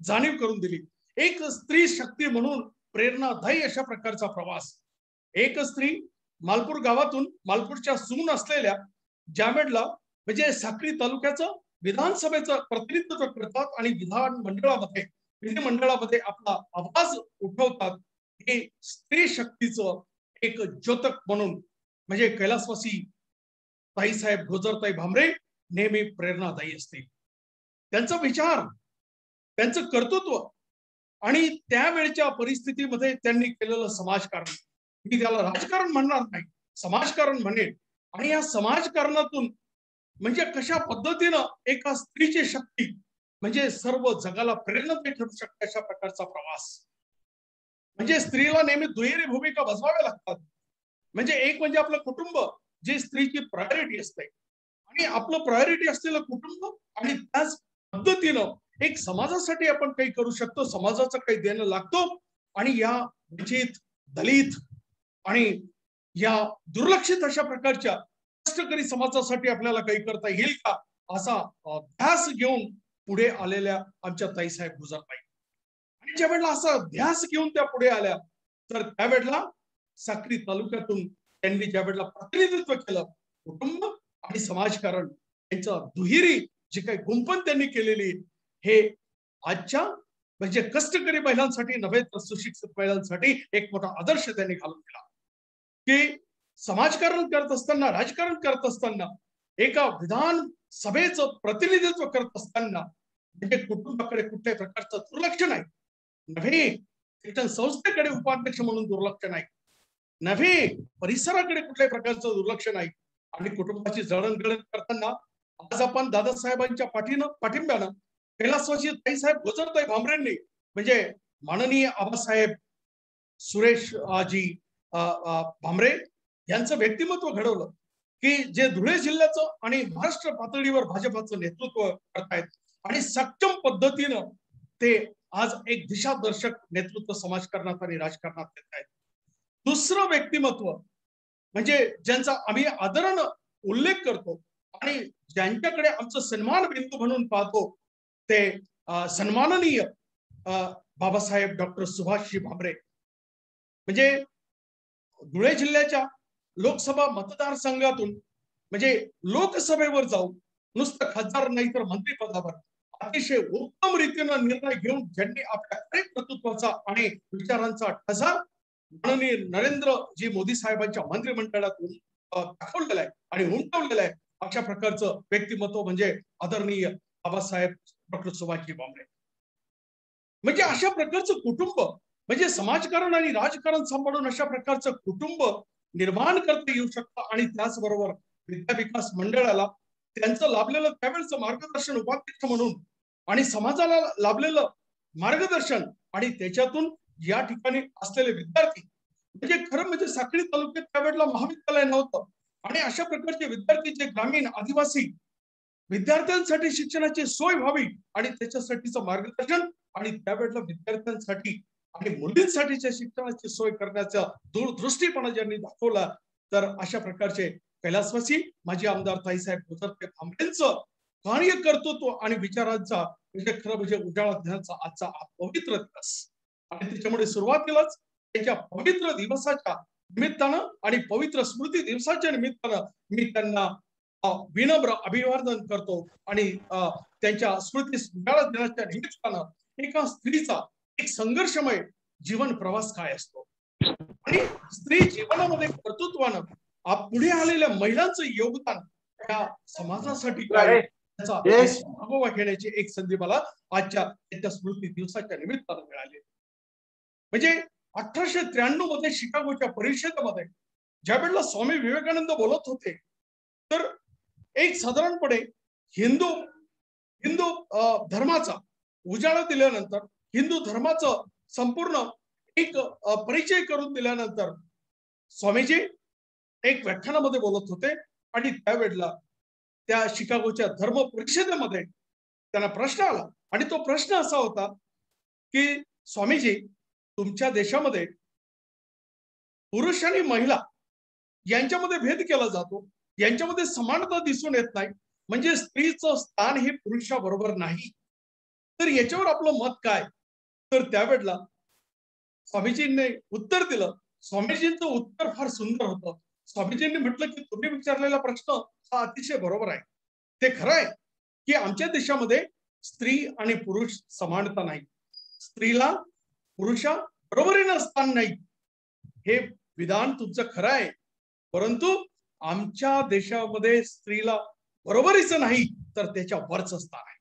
जाणीव करून दिली. एक स्त्री शक्ती म्हणून प्रेरणादायी अशा प्रकारचा प्रवास. एक स्त्री मालपूर गावातून मालपूरच्या सून असलेल्या जामेडला म्हणजे साक्री तालुक्याचं विधानसभेचं प्रतिनिधित्व करतात आणि विधानमंडळामध्ये विधिमंडळामध्ये आपला आवाज उठवतात. हे स्त्री शक्तीचं एक द्योतक म्हणून म्हणजे कैलासवासी ताईसाहेब गोजरताई भामरे नेहमी प्रेरणादायी असतील. त्यांचा विचार, त्यांचं कर्तृत्व आणि त्यावेळच्या परिस्थितीमध्ये त्यांनी केलेलं समाजकारण, मी त्याला राजकारण म्हणणार नाही, समाजकारण म्हणेल. आणि या समाजकारणातून म्हणजे कशा पद्धतीनं एका स्त्रीची शक्ती म्हणजे सर्व जगाला प्रेरणा ठरू शकते अशा प्रकारचा प्रवास. म्हणजे स्त्रीला नेहमी दुहेरी भूमिका बजवाव्या लागतात. म्हणजे एक म्हणजे आपलं कुटुंब जे स्त्रीची प्रायोरिटी असते आणि आपलं प्रायोरिटी असलेलं कुटुंब आणि त्याच पद्धतीनं एक समाजासाठी आपण काही करू शकतो, समाजाचं काही देणं लागतो. आणि या वंचित, दलित आणि या दुर्लक्षित अशा प्रकारच्या कष्टकरी समाजासाठी आपल्याला काही करता येईल का असा ध्यास घेऊन पुढे आलेल्या आमच्या ताईसाहेब गोजरताई. आणि ज्या वेळेला असा ध्यास घेऊन त्या पुढे आल्या तर त्यावेळेला साक्री तालुक्यातून त्यांनी ज्या वेळेला प्रतिनिधित्व केलं कुटुंब आणि समाजकारण यांचं दुहेरी जी काही गुंफण त्यांनी केलेली हे आजच्या म्हणजे कष्टकरी महिलांसाठी नव्हे तर सुशिक्षित महिलांसाठी एक मोठा आदर्श त्यांनी घालून दिला की समाजकारण करत असताना, राजकारण करत असताना, एका विधान सभेचं प्रतिनिधित्व करत असताना म्हणजे कुटुंबाकडे कुठल्याही प्रकारचं दुर्लक्ष नाही, नव्हे शिक्षण संस्थेकडे उपाध्यक्ष म्हणून दुर्लक्ष नाही, नव्हे परिसराकडे कुठल्याही प्रकारचं दुर्लक्ष नाही. आणि कुटुंबाची जडणघडण करताना आज आपण दादासाहेबांच्या पाठिंब्यानं कैलासवासी ताईसाहेब गोजरताई भामरेंनी म्हणजे माननीय आबासाहेब सुरेश जी भामरे यांचं व्यक्तिमत्व घडवलं की जे धुळे जिल्ह्याचं आणि महाराष्ट्र पातळीवर भाजपाचं नेतृत्व करतायत आणि सक्षम पद्धतीनं ते आज एक दिशादर्शक नेतृत्व समाजकारणात आणि राजकारणात देत आहेत. दुसरं व्यक्तिमत्व म्हणजे ज्यांचा आम्ही आदरानं उल्लेख करतो आणि ज्यांच्याकडे आमचं सन्मान बिंदू म्हणून पाहतो ते सन्माननीय बाबासाहेब डॉक्टर सुभाषजी भामरे. म्हणजे धुळे जिल्ह्याच्या लोकसभा मतदारसंघातून म्हणजे लोकसभेवर जाऊन नुसतं खासदार नाही तर मंत्रिपदावर अतिशय उत्तम रीतीनं निर्णय घेऊन ज्यांनी आपल्या अनेक कर्तृत्वाचा आणि विचारांचा ठसा माननीय नरेंद्रजी मोदी साहेबांच्या मंत्रिमंडळातून दाखवलेला आहे आणि उमटवलेला आहे अशा प्रकारचं व्यक्तिमत्व म्हणजे आदरणीय बाबासाहेब डॉक्टर सुभाषजी भामरे. म्हणजे अशा प्रकारचं कुटुंब म्हणजे समाजकारण आणि राजकारण सांभाळून अशा प्रकारचं कुटुंब निर्माण करता येऊ शकतं. आणि त्याचबरोबर विद्या विकास मंडळाला त्यांचं लाभलेलं त्यावेळेचं मार्गदर्शन उपाध्यक्ष म्हणून आणि समाजाला लाभलेलं मार्गदर्शन आणि त्याच्यातून या ठिकाणी असलेले विद्यार्थी म्हणजे खरं म्हणजे साक्री तालुक्यात त्यावेळेला महाविद्यालय नव्हतं आणि अशा प्रकारचे विद्यार्थी जे ग्रामीण आदिवासी विद्यार्थ्यांसाठी शिक्षणाची सोय व्हावी आणि त्याच्यासाठीचं मार्गदर्शन आणि त्यावेळेला विद्यार्थ्यांसाठी आणि मुलींसाठीच्या शिक्षणाची सोय करण्याचा दूरदृष्टीपणा ज्यांनी दाखवला तर अशा प्रकारचे कैलासवासी माजी आमदार ताईसाहेब गोजरताई भामरेंचं कार्य कर्तृत्व आणि विचारांचा म्हणजे खरं म्हणजे उजाळा देण्याचा आजचा हा पवित्र दिवस. आणि त्याच्यामुळे सुरुवातीलाच त्यांच्या पवित्र दिवसाच्या निमित्तानं आणि पवित्र स्मृती दिवसाच्या निमित्तानं मी त्यांना विनम्र अभिवादन करतो आणि त्यांच्या स्मृतीस उजाळा देण्याच्या निमित्तानं एका स्त्रीचा एक संघर्षमय जीवन प्रवास काय असतो आणि स्त्री जीवनामध्ये कर्तृत्वानं पुढे आलेल्या महिलांचं योगदान या समाजासाठी काय त्याचा मागोवा घेण्याची एक संधी मला आजच्या त्या स्मृती दिवसाच्या निमित्तानं मिळाली. म्हणजे 1893 मध्ये शिकागोच्या परिषदेमध्ये ज्या वेळेला स्वामी विवेकानंद बोलत होते तर एक साधारणपणे हिंदू धर्माचा उजाळा दिल्यानंतर, हिंदू धर्माचं संपूर्ण एक परिचय करून दिल्यानंतर स्वामीजी एक व्याख्यानामध्ये बोलत होते आणि त्यावेळेला त्या शिकागोच्या धर्म परिषदेमध्ये त्यांना प्रश्न आला आणि तो प्रश्न असा होता की स्वामीजी, तुमच्या देशामध्ये पुरुष आणि महिला यांच्यामध्ये भेद केला जातो, यांच्यामध्ये समानता दिसून येत नाही, म्हणजे स्त्रीचं स्थान हे पुरुषाबरोबर नाही, तर याच्यावर आपलं मत काय? तर त्यावेळेला स्वामीजींनी उत्तर दिलं. स्वामीजींचं उत्तर फार सुंदर होतं. स्वामीजींनी म्हटलं की तुम्ही विचारलेला प्रश्न हा अतिशय बरोबर आहे. ते खरं आहे की आमच्या देशामध्ये स्त्री आणि पुरुष समानता नाही, स्त्रीला पुरुषा बरोबरीनं स्थान नाही. हे विधान तुमचं खरं आहे, परंतु आमच्या देशामध्ये स्त्रीला बरोबरीचं नाही तर त्याच्या वरचं स्थान आहे.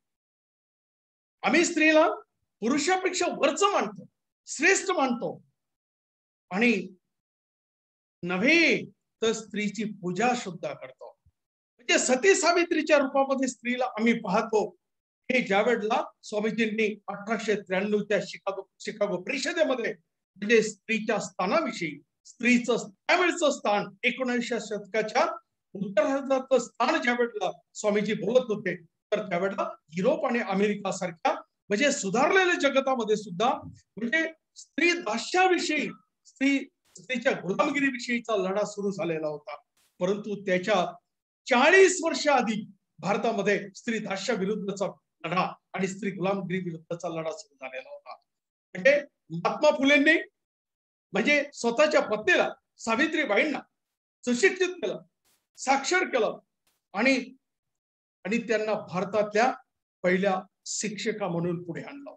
आम्ही स्त्रीला पुरुषापेक्षा वरचं मानतो, श्रेष्ठ मानतो आणि नव्हे तर स्त्रीची पूजा सुद्धा करतो. म्हणजे सती सावित्रीच्या रूपामध्ये स्त्रीला आम्ही पाहतो. हे ज्या वेळेला स्वामीजींनी 1893च्या शिकागो परिषदेमध्ये म्हणजे स्त्रीच्या स्थानाविषयी, स्त्रीचं त्यावेळेचं स्थान 19व्या शतकाच्या उत्तरार्धाचं स्थान ज्या वेळेला स्वामीजी बोलत होते तर त्यावेळेला युरोप आणि अमेरिका सारख्या म्हणजे सुधारलेल्या जगतामध्ये सुद्धा म्हणजे स्त्री दास्याविषयी, स्त्रीच्या गुलामगिरीविषयीचा लढा सुरू झालेला होता. परंतु त्याच्या 40 वर्ष आधी भारतामध्ये स्त्री दास्या विरुद्धचा लढा आणि स्त्री गुलामगिरी विरुद्धचा लढा सुरू झालेला होता. म्हणजे महात्मा फुलेंनी म्हणजे स्वतःच्या पत्नीला सावित्रीबाईंना सुशिक्षित केलं, साक्षर केलं आणि त्यांना भारतातल्या पहिल्या शिक्षिका म्हणून पुढे आणलं.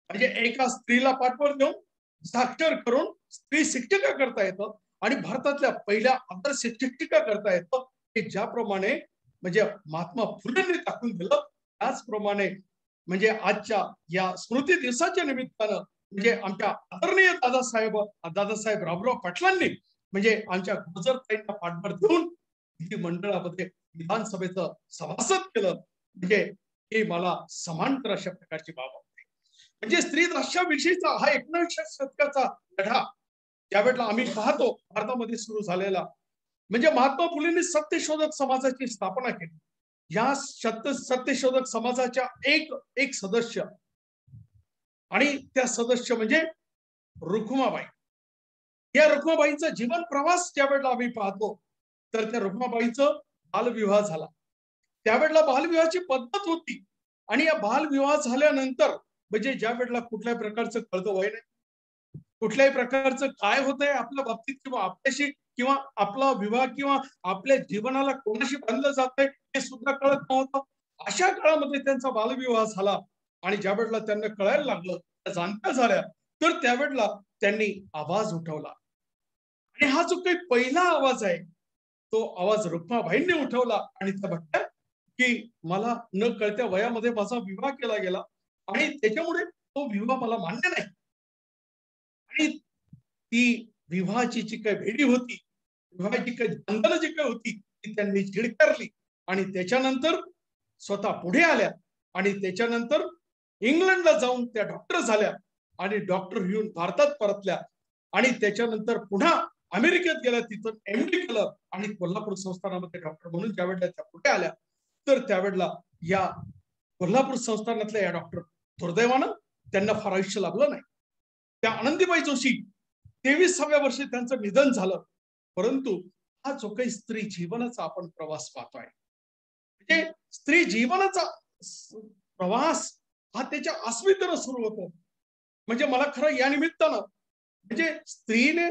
म्हणजे एका स्त्रीला पाठबळ देऊन साक्षर करून स्त्री शिक्षिका करता येतं आणि भारतातल्या पहिल्या आदर्श शिक्षिका करता येतं. हे ज्याप्रमाणे म्हणजे महात्मा फुलेंनी टाकून दिलं त्याचप्रमाणे म्हणजे आजच्या या स्मृती दिवसाच्या निमित्तानं म्हणजे आमच्या आदरणीय दादासाहेब रावराव पाटलांनी म्हणजे आमच्या गुजरताईंना पाठबळ देऊन मंडळामध्ये विधानसभेचं सभासद केलं. म्हणजे हे मला समांतर अशा प्रकारची बाब वाटते. म्हणजे स्त्री दास्याविषयीचा हा 19व्या शतकाचा लढा ज्यावेळेला आम्ही पाहतो भारतामध्ये सुरू झालेला, म्हणजे महात्मा फुलेंनी सत्यशोधक समाजाची स्थापना केली. या सत्यशोधक समाजाच्या एक सदस्य आणि त्या सदस्य म्हणजे रुक्माबाई. या रुक्माबाईंचा जीवन प्रवास ज्या वेळेला आम्ही पाहतो तर त्या रुक्माबाईचं बालविवाह झाला. त्यावेळेला बालविवाहाची पद्धत होती आणि या बालविवाह झाल्यानंतर म्हणजे ज्या वेळेला कुठल्याही प्रकारचं कळतं वय नाही, कुठल्याही प्रकारचं काय होतंय आपल्या बाबतीत किंवा आपल्याशी किंवा आपला विवाह किंवा आपल्या जीवनाला कोणाशी बांधलं जातंय हे सुद्धा कळत नव्हतं. अशा काळामध्ये त्यांचा बालविवाह झाला आणि ज्या वेळेला त्यांना कळायला लागलं, त्या जाणत्या झाल्या, तर त्यावेळेला त्यांनी आवाज उठवला आणि हा जो काही पहिला आवाज आहे तो आवाज रुक्माबाईंनी उठवला आणि त्या म्हटल्या की मला न कळत्या वयामध्ये माझा विवाह केला गेला आणि त्याच्यामुळे तो विवाह मला मान्य नाही. आणि ती विवाहाची जी काही भेडी होती, विवाहाची काही बंधनं जी काही होती ती त्यांनी झिडकारली आणि त्याच्यानंतर स्वतः पुढे आल्या आणि त्याच्यानंतर इंग्लंडला जाऊन त्या डॉक्टर झाल्या आणि डॉक्टर येऊन भारतात परतल्या आणि त्याच्यानंतर पुन्हा अमेरिकेत गेल्या, तिथं MD केलं आणि कोल्हापूर संस्थानामध्ये डॉक्टर म्हणून ज्या वेळेला त्या पुढे आल्या तर त्यावेळेला या कोल्हापूर संस्थानातल्या या डॉक्टर दुर्दैवानं त्यांना फार आयुष्य लाभलं नाही. त्या आनंदीबाई जोशी 23व्या वर्षी त्यांचं निधन झालं. परंतु हा जो काही स्त्री जीवनाचा आपण प्रवास पाहतोय म्हणजे स्त्री जीवनाचा प्रवास हा त्याच्या अस्मितेनं सुरू होतो. म्हणजे मला खरं या निमित्तानं म्हणजे स्त्रीने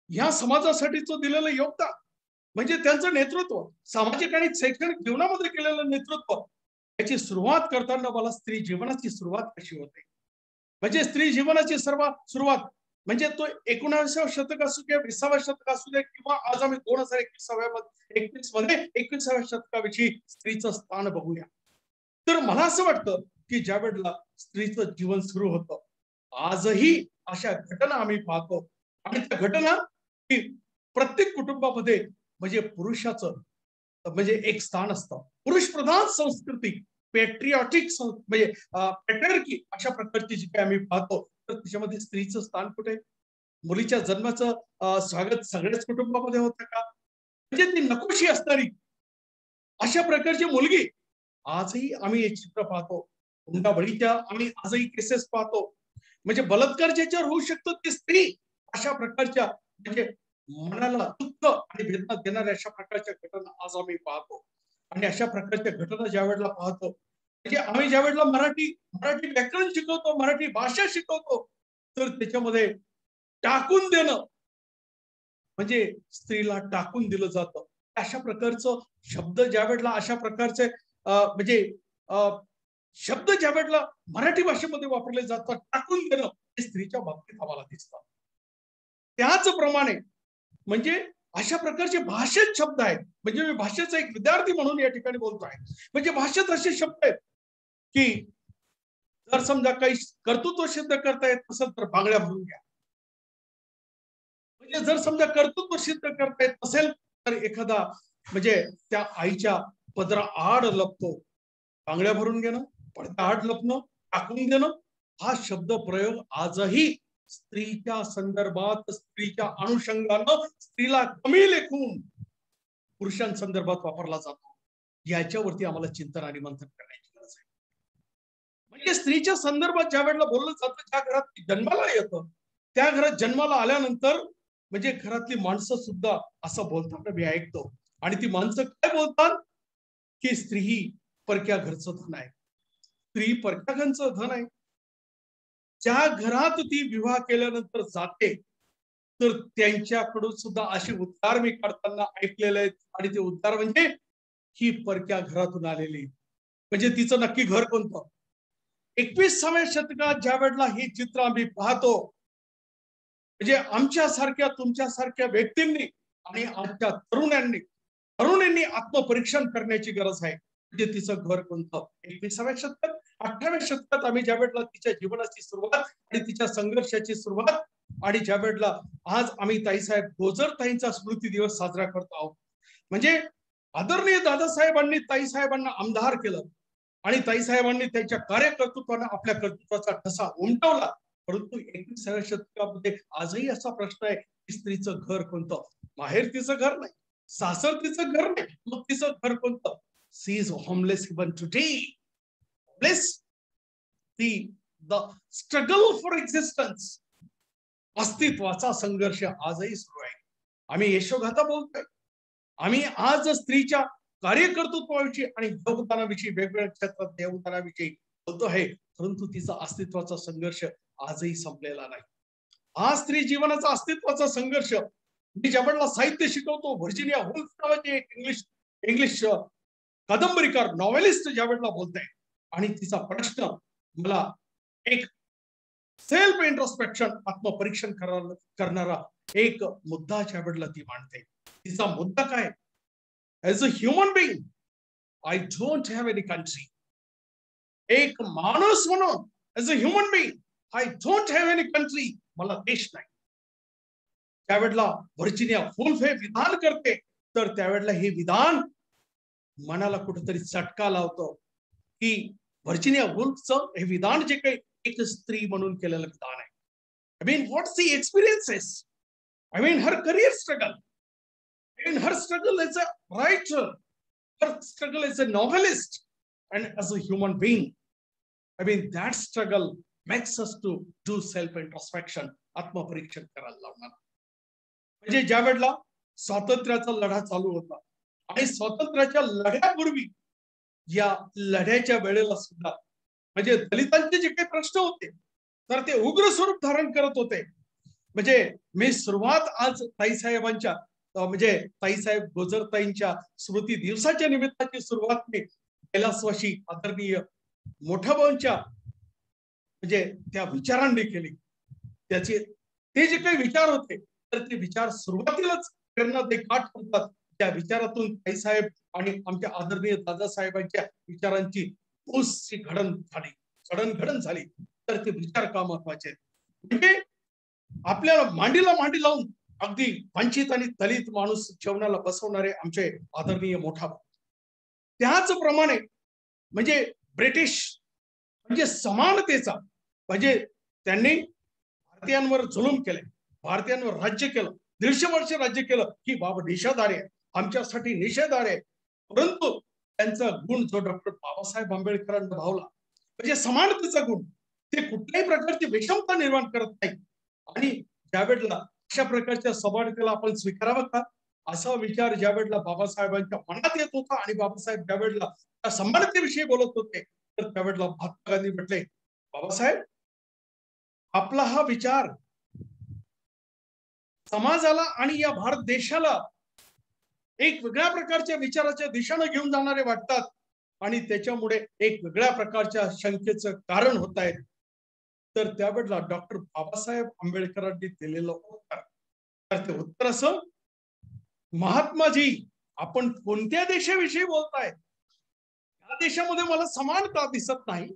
ह्या समाजासाठीचं दिलेलं योगदान म्हणजे त्यांचं नेतृत्व सामाजिक आणि शैक्षणिक जीवनामध्ये केलेलं नेतृत्व याची सुरुवात करताना मला स्त्री जीवनाची सुरुवात कशी होते म्हणजे स्त्री जीवनाची सुरुवात म्हणजे तो 19व्या शतक असू द्या, 20व्या शतक असू द्या, किंवा आज आम्ही 2021 मध्ये 21व्या शतकाविषयी स्त्रीचं स्थान बघूया. तर मला असं वाटतं की ज्या वेळेला स्त्रीचं जीवन सुरू होतं, आजही अशा घटना आम्ही पाहतो. आणि त्या घटना की प्रत्येक कुटुंबामध्ये म्हणजे पुरुषाचं म्हणजे एक स्थान असतं. पुरुष प्रधान संस्कृती, पेट्रिऑटिक म्हणजे पेट्रियार्की अशा प्रकारची जी काही आम्ही पाहतो, तर त्याच्यामध्ये स्त्रीचं स्थान कुठे? मुलीच्या जन्माचं स्वागत सगळ्याच कुटुंबामध्ये होतं का? म्हणजे ती नकोशी असणारी अशा प्रकारची मुलगी आजही आम्ही हे चित्र पाहतो. हुंडाबळीच्या आम्ही आजही केसेस पाहतो. म्हणजे बलात्कार ज्याच्यावर होऊ शकतो ती स्त्री अशा प्रकारच्या म्हणजे मनाला दुःख आणि वेदना देणाऱ्या अशा प्रकारच्या घटना आज आम्ही पाहतो. आणि अशा प्रकारच्या घटना ज्या वेळेला पाहतो, म्हणजे आम्ही ज्या वेळेला मराठी व्याकरण शिकवतो, मराठी भाषा शिकवतो, तर त्याच्यामध्ये टाकून देणं म्हणजे स्त्रीला टाकून दिलं जातं. अशा प्रकारचं शब्द ज्या वेळेला अशा प्रकारचे म्हणजे शब्द ज्या वेळेला मराठी भाषेमध्ये वापरले जातात, टाकून देणं, हे स्त्रीच्या बाबतीत आम्हाला दिसतं. त्याचप्रमाणे म्हणजे अशा प्रकारचे भाषेत शब्द आहेत. म्हणजे मी भाषेचा एक विद्यार्थी म्हणून या ठिकाणी बोलतोय. म्हणजे भाषेत असे शब्द आहेत की जर समजा काही कर्तृत्व सिद्ध करता येत नसेल तर बांगड्या भरून घ्या. म्हणजे जर समजा कर्तृत्व सिद्ध करता येत नसेल तर एखादा म्हणजे त्या आईच्या पदरा आड लपतो, बांगड्या भरून घेणं, पडद्या आड लपणं, टाकून देणं, हा शब्द प्रयोग आजही स्त्रीच्या संदर्भात, स्त्रीच्या अनुषंगानं स्त्रीला कमी लेखून पुरुषांसंदर्भात वापरला जातो. याच्यावरती आम्हाला चिंतन आणि मंथन करण्याची गरज आहे. म्हणजे स्त्रीच्या संदर्भात ज्या वेळेला बोललं जातं, ज्या घरात जन्माला येतं, त्या घरात जन्माला आल्यानंतर म्हणजे घरातली माणसं सुद्धा असं बोलताना मी ऐकतो. आणि ती माणसं काय बोलतात की स्त्री ही परक्या घरचं धन आहे, स्त्री परक्या घरचं धन आहे. ज्या घरात ती विवाह केल्यानंतर जाते तर त्यांच्याकडून सुद्धा असे उद्गार मी काढताना ऐकलेले आहेत. आणि ते उद्गार म्हणजे ही परक्या घरातून आलेली, म्हणजे तिचं नक्की घर कोणतं? 21व्या शतकात ज्या वेळेला हे चित्र आम्ही पाहतो, म्हणजे आमच्या सारख्या तुमच्या सारख्या व्यक्तींनी आणि आमच्या तरुणांनी आत्मपरीक्षण करण्याची गरज आहे. म्हणजे तिचं घर कोणतं? 21व्या शतकात, 18व्या शतकात आम्ही ज्या वेळेला तिच्या जीवनाची सुरुवात आणि तिच्या संघर्षाची सुरुवात आणि ज्या वेळेला आज आम्ही ताईसाहेब गोजर ताईंचा स्मृती दिवस साजरा करतो आहोत. म्हणजे आदरणीय दादासाहेबांनी ताईसाहेबांना आमदार केलं आणि ताईसाहेबांनी त्यांच्या कार्यकर्तृत्वाने आपल्या कर्तृत्वाचा ठसा उमटवला. परंतु 21व्या शतकामध्ये आजही असा प्रश्न आहे की स्त्रीचं घर कोणतं? माहेर तिचं घर नाही, सासर तिचं घर नाही, मग तिचं घर कोणतं? She is homeless even today. Homeless. The struggle for existence. अस्तित्वाचा संघर्ष आजही सुरू आहे. आम्ही यशोगाथा बोलतोय, आम्ही आज स्त्रीच्या कार्यकर्तृत्वाविषयी आणि योगदानाविषयी वेगवेगळ्या क्षेत्रात योगदानाविषयी बोलतो आहे, परंतु तिचा अस्तित्वाचा संघर्ष आजही संपलेला नाही. हा स्त्री जीवनाचा अस्तित्वाचा संघर्ष मी ज्या वेळेला साहित्य शिकवतो, व्हर्जिनिया वुल्फ नावाची एक इंग्लिश कादंबरीकार नॉवेलिस्ट ज्या वेळेला बोलते आणि तिचा प्रश्न मला एक सेल्फ इंट्रोस्पेक्शन आत्मपरीक्षण करणारा एक मुद्दा ज्या वेळेला ती मांडते. तिचा मुद्दा काय? As a human being I don't have any country. एक माणूस म्हणून as a human being I don't have any country. मला देश नाही. त्यावेळेला व्हर्जिनिया वुल्फ हे विधान करते, तर त्यावेळेला हे विधान मनाला कुठेतरी चटका लावतो की व्हर्जिनिया वुल्फचं हे विधान जे काही एक स्त्री म्हणून केलेलं विधान आहे. I mean, what's the experiences? I mean, her career struggle. I mean, her struggle as a writer, her struggle as a novelist, and as a human being. I mean, that struggle makes us to do self-introspection, आत्मपरीक्षण करायला लावणार. म्हणजे ज्या वेळेला स्वातंत्र्याचा लढा चालू होता आणि स्वातंत्र्याच्या लढ्यापूर्वी या लढ्याच्या वेळेला सुद्धा म्हणजे दलितांचे जे काही प्रश्न होते तर ते उग्र स्वरूप धारण करत होते. म्हणजे मी सुरुवात आज ताईसाहेबांच्या म्हणजे ताईसाहेब गोजरताईंच्या स्मृती दिवसाच्या निमित्ताची सुरुवात मी कैलासवासी आदरणीय मोठा भाऊंच्या म्हणजे त्या विचारांनी केली. त्याची ते जे काही विचार होते तर ते विचार सुरुवातीलाच प्रेरणा ते का ठरतात, त्या विचारातून ताईसाहेब आणि आमच्या आदरणीय दादासाहेबांच्या विचारांची ठोसची जडणघडण झाली. तर ते विचार का महत्वाचे आहेत, म्हणजे आपल्याला मांडीला मांडी लावून अगदी वंचित आणि दलित माणूस जेवणाला बसवणारे आमचे आदरणीय मोठा भाऊ. त्याचप्रमाणे म्हणजे ब्रिटिश म्हणजे समानतेचा, म्हणजे त्यांनी भारतीयांवर जुलूम केले, भारतीयांवर राज्य केलं, 150 वर्ष राज्य केलं, की बाबा निषेधार्ह आहे, आमच्यासाठी निषेधार्ह आहे. परंतु त्यांचा गुण जो डॉक्टर बाबासाहेब आंबेडकरांना भावला, म्हणजे समानतेचा गुण, ते कुठल्याही प्रकारची विषमता निर्माण करत नाही. आणि ज्यावेळेला अशा प्रकारच्या समानतेला आपण स्वीकारावं का, असा विचार ज्यावेळेला बाबासाहेबांच्या मनात येत होता आणि बाबासाहेब ज्यावेळेला समानतेविषयी बोलत होते, तर त्यावेळेला महात्मा गांधी म्हटले, बाबासाहेब आपला हा विचार समाजाला आणि या भारत देशाला एक वेगळ्या प्रकारच्या विचाराच्या दिशेने घेऊन जाणारे वाटतात आणि त्याच्यामुळे एक वेगळ्या प्रकारच्या शंकेचं कारण होत आहे. तर त्यावेळेला डॉक्टर बाबासाहेब आंबेडकरांनी दिलेलं उत्तर, तर ते उत्तर असं, महात्माजी आपण कोणत्या देशाविषयी बोलताय, या देशामध्ये मला समानता दिसत नाही.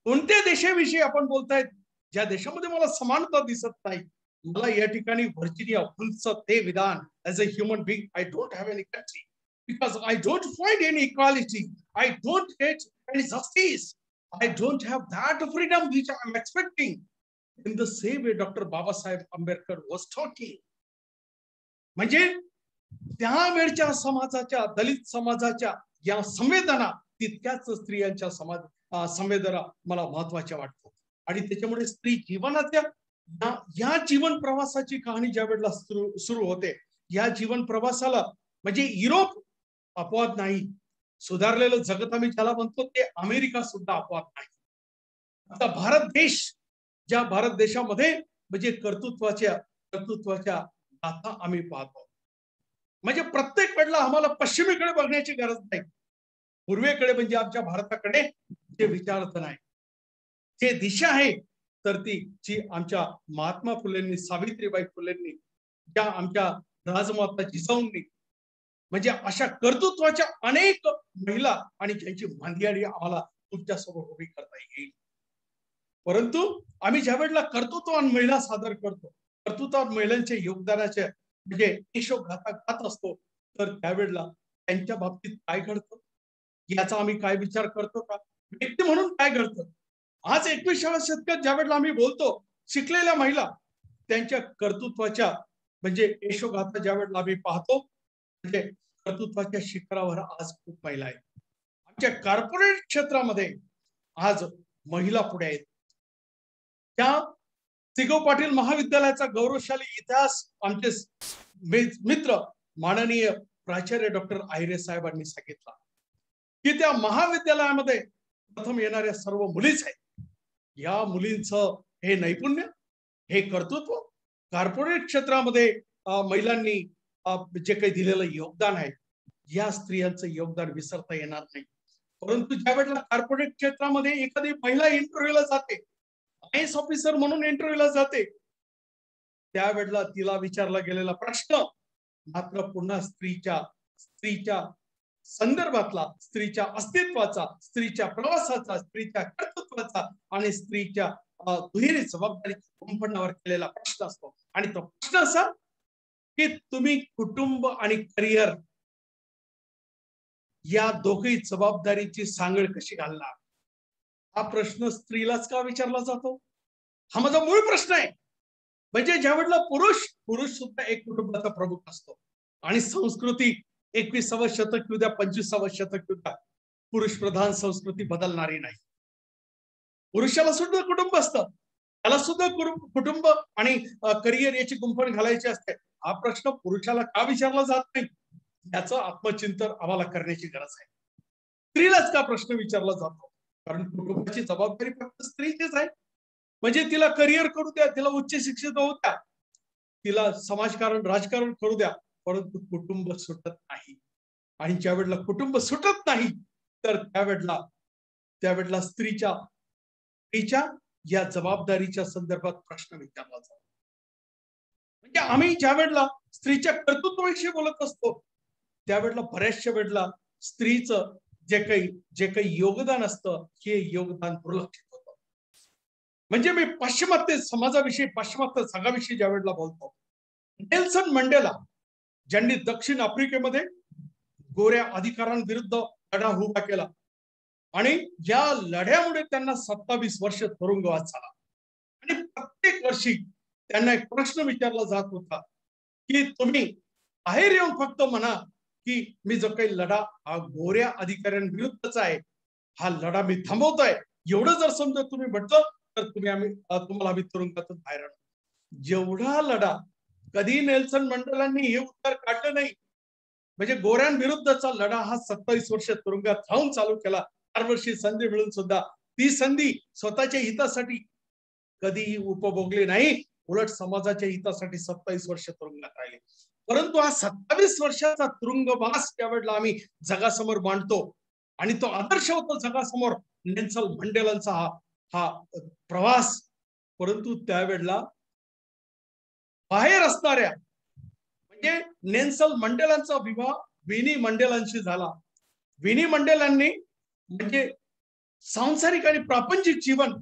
कोणत्या देशाविषयी आपण बोलतायत, ज्या देशामध्ये मला समानता दिसत नाही. मला या ठिकाणी व्हर्जिनिया वुल्फचं ते विधान, as a human being I don't have any country because I don't find any equality, I don't get any justice, I don't have that freedom which I am expecting. In the same way, Dr. Babasaheb Ambedkar was talking. म्हणजे त्यावेळच्या समाजाच्या, दलित समाजाच्या या संवेदना तितक्याच स्त्रियांच्या संवेदना मला महत्वाच्या वाटतात. आणि त्याच्यामुळे स्त्री जीवनाच्या या जीवन प्रवासाची कहाणी ज्या वेळेला सुरू होते, या जीवन प्रवासाला म्हणजे युरोप अपवाद नाही, सुधारलेलं जगत आम्ही ज्याला म्हणतो ते अमेरिका सुद्धा अपवाद नाही. आता भारत देश, ज्या भारत देशामध्ये म्हणजे कर्तृत्वाच्या गाथा आम्ही पाहतो. म्हणजे प्रत्येक वेळेला आम्हाला पश्चिमेकडे बघण्याची गरज नाही, पूर्वेकडे म्हणजे आमच्या भारताकडे जे विचारधन आहे, जे दिशा आहे, तर ती जी आमच्या महात्मा फुलेंनी, सावित्रीबाई फुलेंनी, ज्या आमच्या राजमाता जिजाऊंनी, म्हणजे अशा कर्तृत्वाच्या अनेक महिला आणि ज्यांची मांदियाळी आम्हाला तुमच्यासमोर उभी करता येईल. परंतु आम्ही ज्या वेळेला कर्तृत्ववान महिला सादर करतो, कर्तृत्ववान महिलांच्या योगदानाचे म्हणजे यशोगाथा गात असतो, तर त्यावेळेला त्यांच्या बाबतीत काय घडतं याचा आम्ही काय विचार करतो का, व्यक्ती म्हणून काय घडतं. आज 21व्या शतकात ज्या वेळेला आम्ही बोलतो, शिकलेल्या महिला त्यांच्या कर्तृत्वाच्या म्हणजे यशोगाथा ज्या वेळेला आम्ही पाहतो, म्हणजे कर्तृत्वाच्या शिखरावर आज खूप महिला आहेत. आमच्या कॉर्पोरेट क्षेत्रामध्ये आज महिला पुढे आहेत. त्या सिगो पाटील महाविद्यालयाचा गौरवशाली इतिहास आमचे मित्र माननीय प्राचार्य डॉक्टर आहिरे साहेबांनी सांगितला की त्या महाविद्यालयामध्ये प्रथम येणाऱ्या सर्व मुलीच आहेत. या मुलींचं हे नैपुण्य, हे कर्तृत्व कॉर्पोरेट क्षेत्रामध्ये महिलांनी जे काही दिलेलं योगदान आहे, या स्त्रियांचं योगदान विसरता येणार नाही. परंतु ज्या वेळेला कॉर्पोरेट क्षेत्रामध्ये एखादी महिला इंटरव्ह्यूला जाते, आयएएस ऑफिसर म्हणून इंटरव्ह्यूला जाते, त्यावेळेला तिला विचारला गेलेला प्रश्न मात्र पुन्हा स्त्रीच्या संदर्भातला, स्त्रीच्या अस्तित्वाचा, स्त्रीच्या प्रवासाचा, स्त्रीच्या कर्तृत्वाचा आणि स्त्रीच्या दुहेरी जबाबदारीच्या गुंफणावर केलेला प्रश्न असतो. आणि तो प्रश्न असा की तुम्ही कुटुंब आणि करिअर या दोघी जबाबदारीची सांगड कशी घालणार, हा प्रश्न स्त्रीलाच का विचारला जातो, हा माझा मूळ प्रश्न आहे. म्हणजे ज्या वेळेला पुरुष सुद्धा एक कुटुंबाचा प्रमुख असतो आणि संस्कृती 21व्या शतक उद्या 25व्या शतक उद्या पुरुष प्रधान संस्कृती बदलणारी नाही. पुरुषाला सुद्धा कुटुंब असतं, त्याला सुद्धा कुटुंब आणि करिअर याची गुंफण घालायची असते. हा प्रश्न पुरुषाला का विचारला जात नाही, याचं आत्मचिंतन आम्हाला करण्याची गरज आहे. स्त्रीलाच का प्रश्न विचारला जातो, कारण कुटुंबाची जबाबदारी फक्त स्त्रीचीच आहे. म्हणजे तिला करिअर करू द्या, तिला उच्च शिक्षित होऊ द्या, तिला समाजकारण राजकारण करू द्या, परंतु कुटुंब सुटत नाही. आणि ज्या वेळेला कुटुंब सुटत नाही तर त्यावेळेला स्त्रीच्या या जबाबदारीच्या संदर्भात प्रश्न विचारला जातो. म्हणजे आम्ही ज्या वेळेला स्त्रीच्या कर्तृत्वाविषयी बोलत असतो त्यावेळेला बऱ्याचशा वेळेला स्त्रीचं जे काही योगदान असतं हे योगदान दुर्लक्षित होतं. म्हणजे मी पाश्चिमात्य समाजाविषयी पाश्चिमात्य जगाविषयी ज्या वेळेला बोलतो, नेल्सन मंडेला ज्यांनी दक्षिण आफ्रिकेमध्ये गोऱ्या अधिकारांविरुद्ध लढा उभा केला आणि या लढ्यामुळे त्यांना 27 वर्ष तुरुंगवास झाला. आणि प्रत्येक वर्षी त्यांना एक प्रश्न विचारला जात होता की तुम्ही बाहेर येऊन फक्त म्हणा की मी जो काही लढा हा गोऱ्या अधिकाऱ्यांविरुद्धचा आहे, हा लढा मी थांबवतोय, एवढं जर समजा तुम्ही म्हटलं तर तुम्हाला आम्ही तुरुंगातून बाहेर आणू. जेवढा लढा कधी नेल्सन मंडेलांनी हे उत्तर काढलं नाही. म्हणजे गोऱ्यांविरुद्धचा लढा हा 27 वर्ष तुरुंगात राहून चालू केला. 4 वर्षी संधी मिळून सुद्धा ती संधी स्वतःच्या हितासाठी कधीही उपभोगली नाही, उलट समाजाच्या हितासाठी 27 वर्ष तुरुंगात राहिले. परंतु हा 27 वर्षाचा तुरुंगवास त्यावेळेला आम्ही जगासमोर मांडतो आणि तो आदर्श होतो जगासमोर नेल्सन मंडेलांचा हा प्रवास. परंतु त्यावेळेला बाहेर असणाऱ्या म्हणजे नेल्सन मंडेलांचा विवाह विनी मंडेलांशी झाला. विनी मंडेलांनी म्हणजे सांसारिक आणि प्रापंचिक जीवन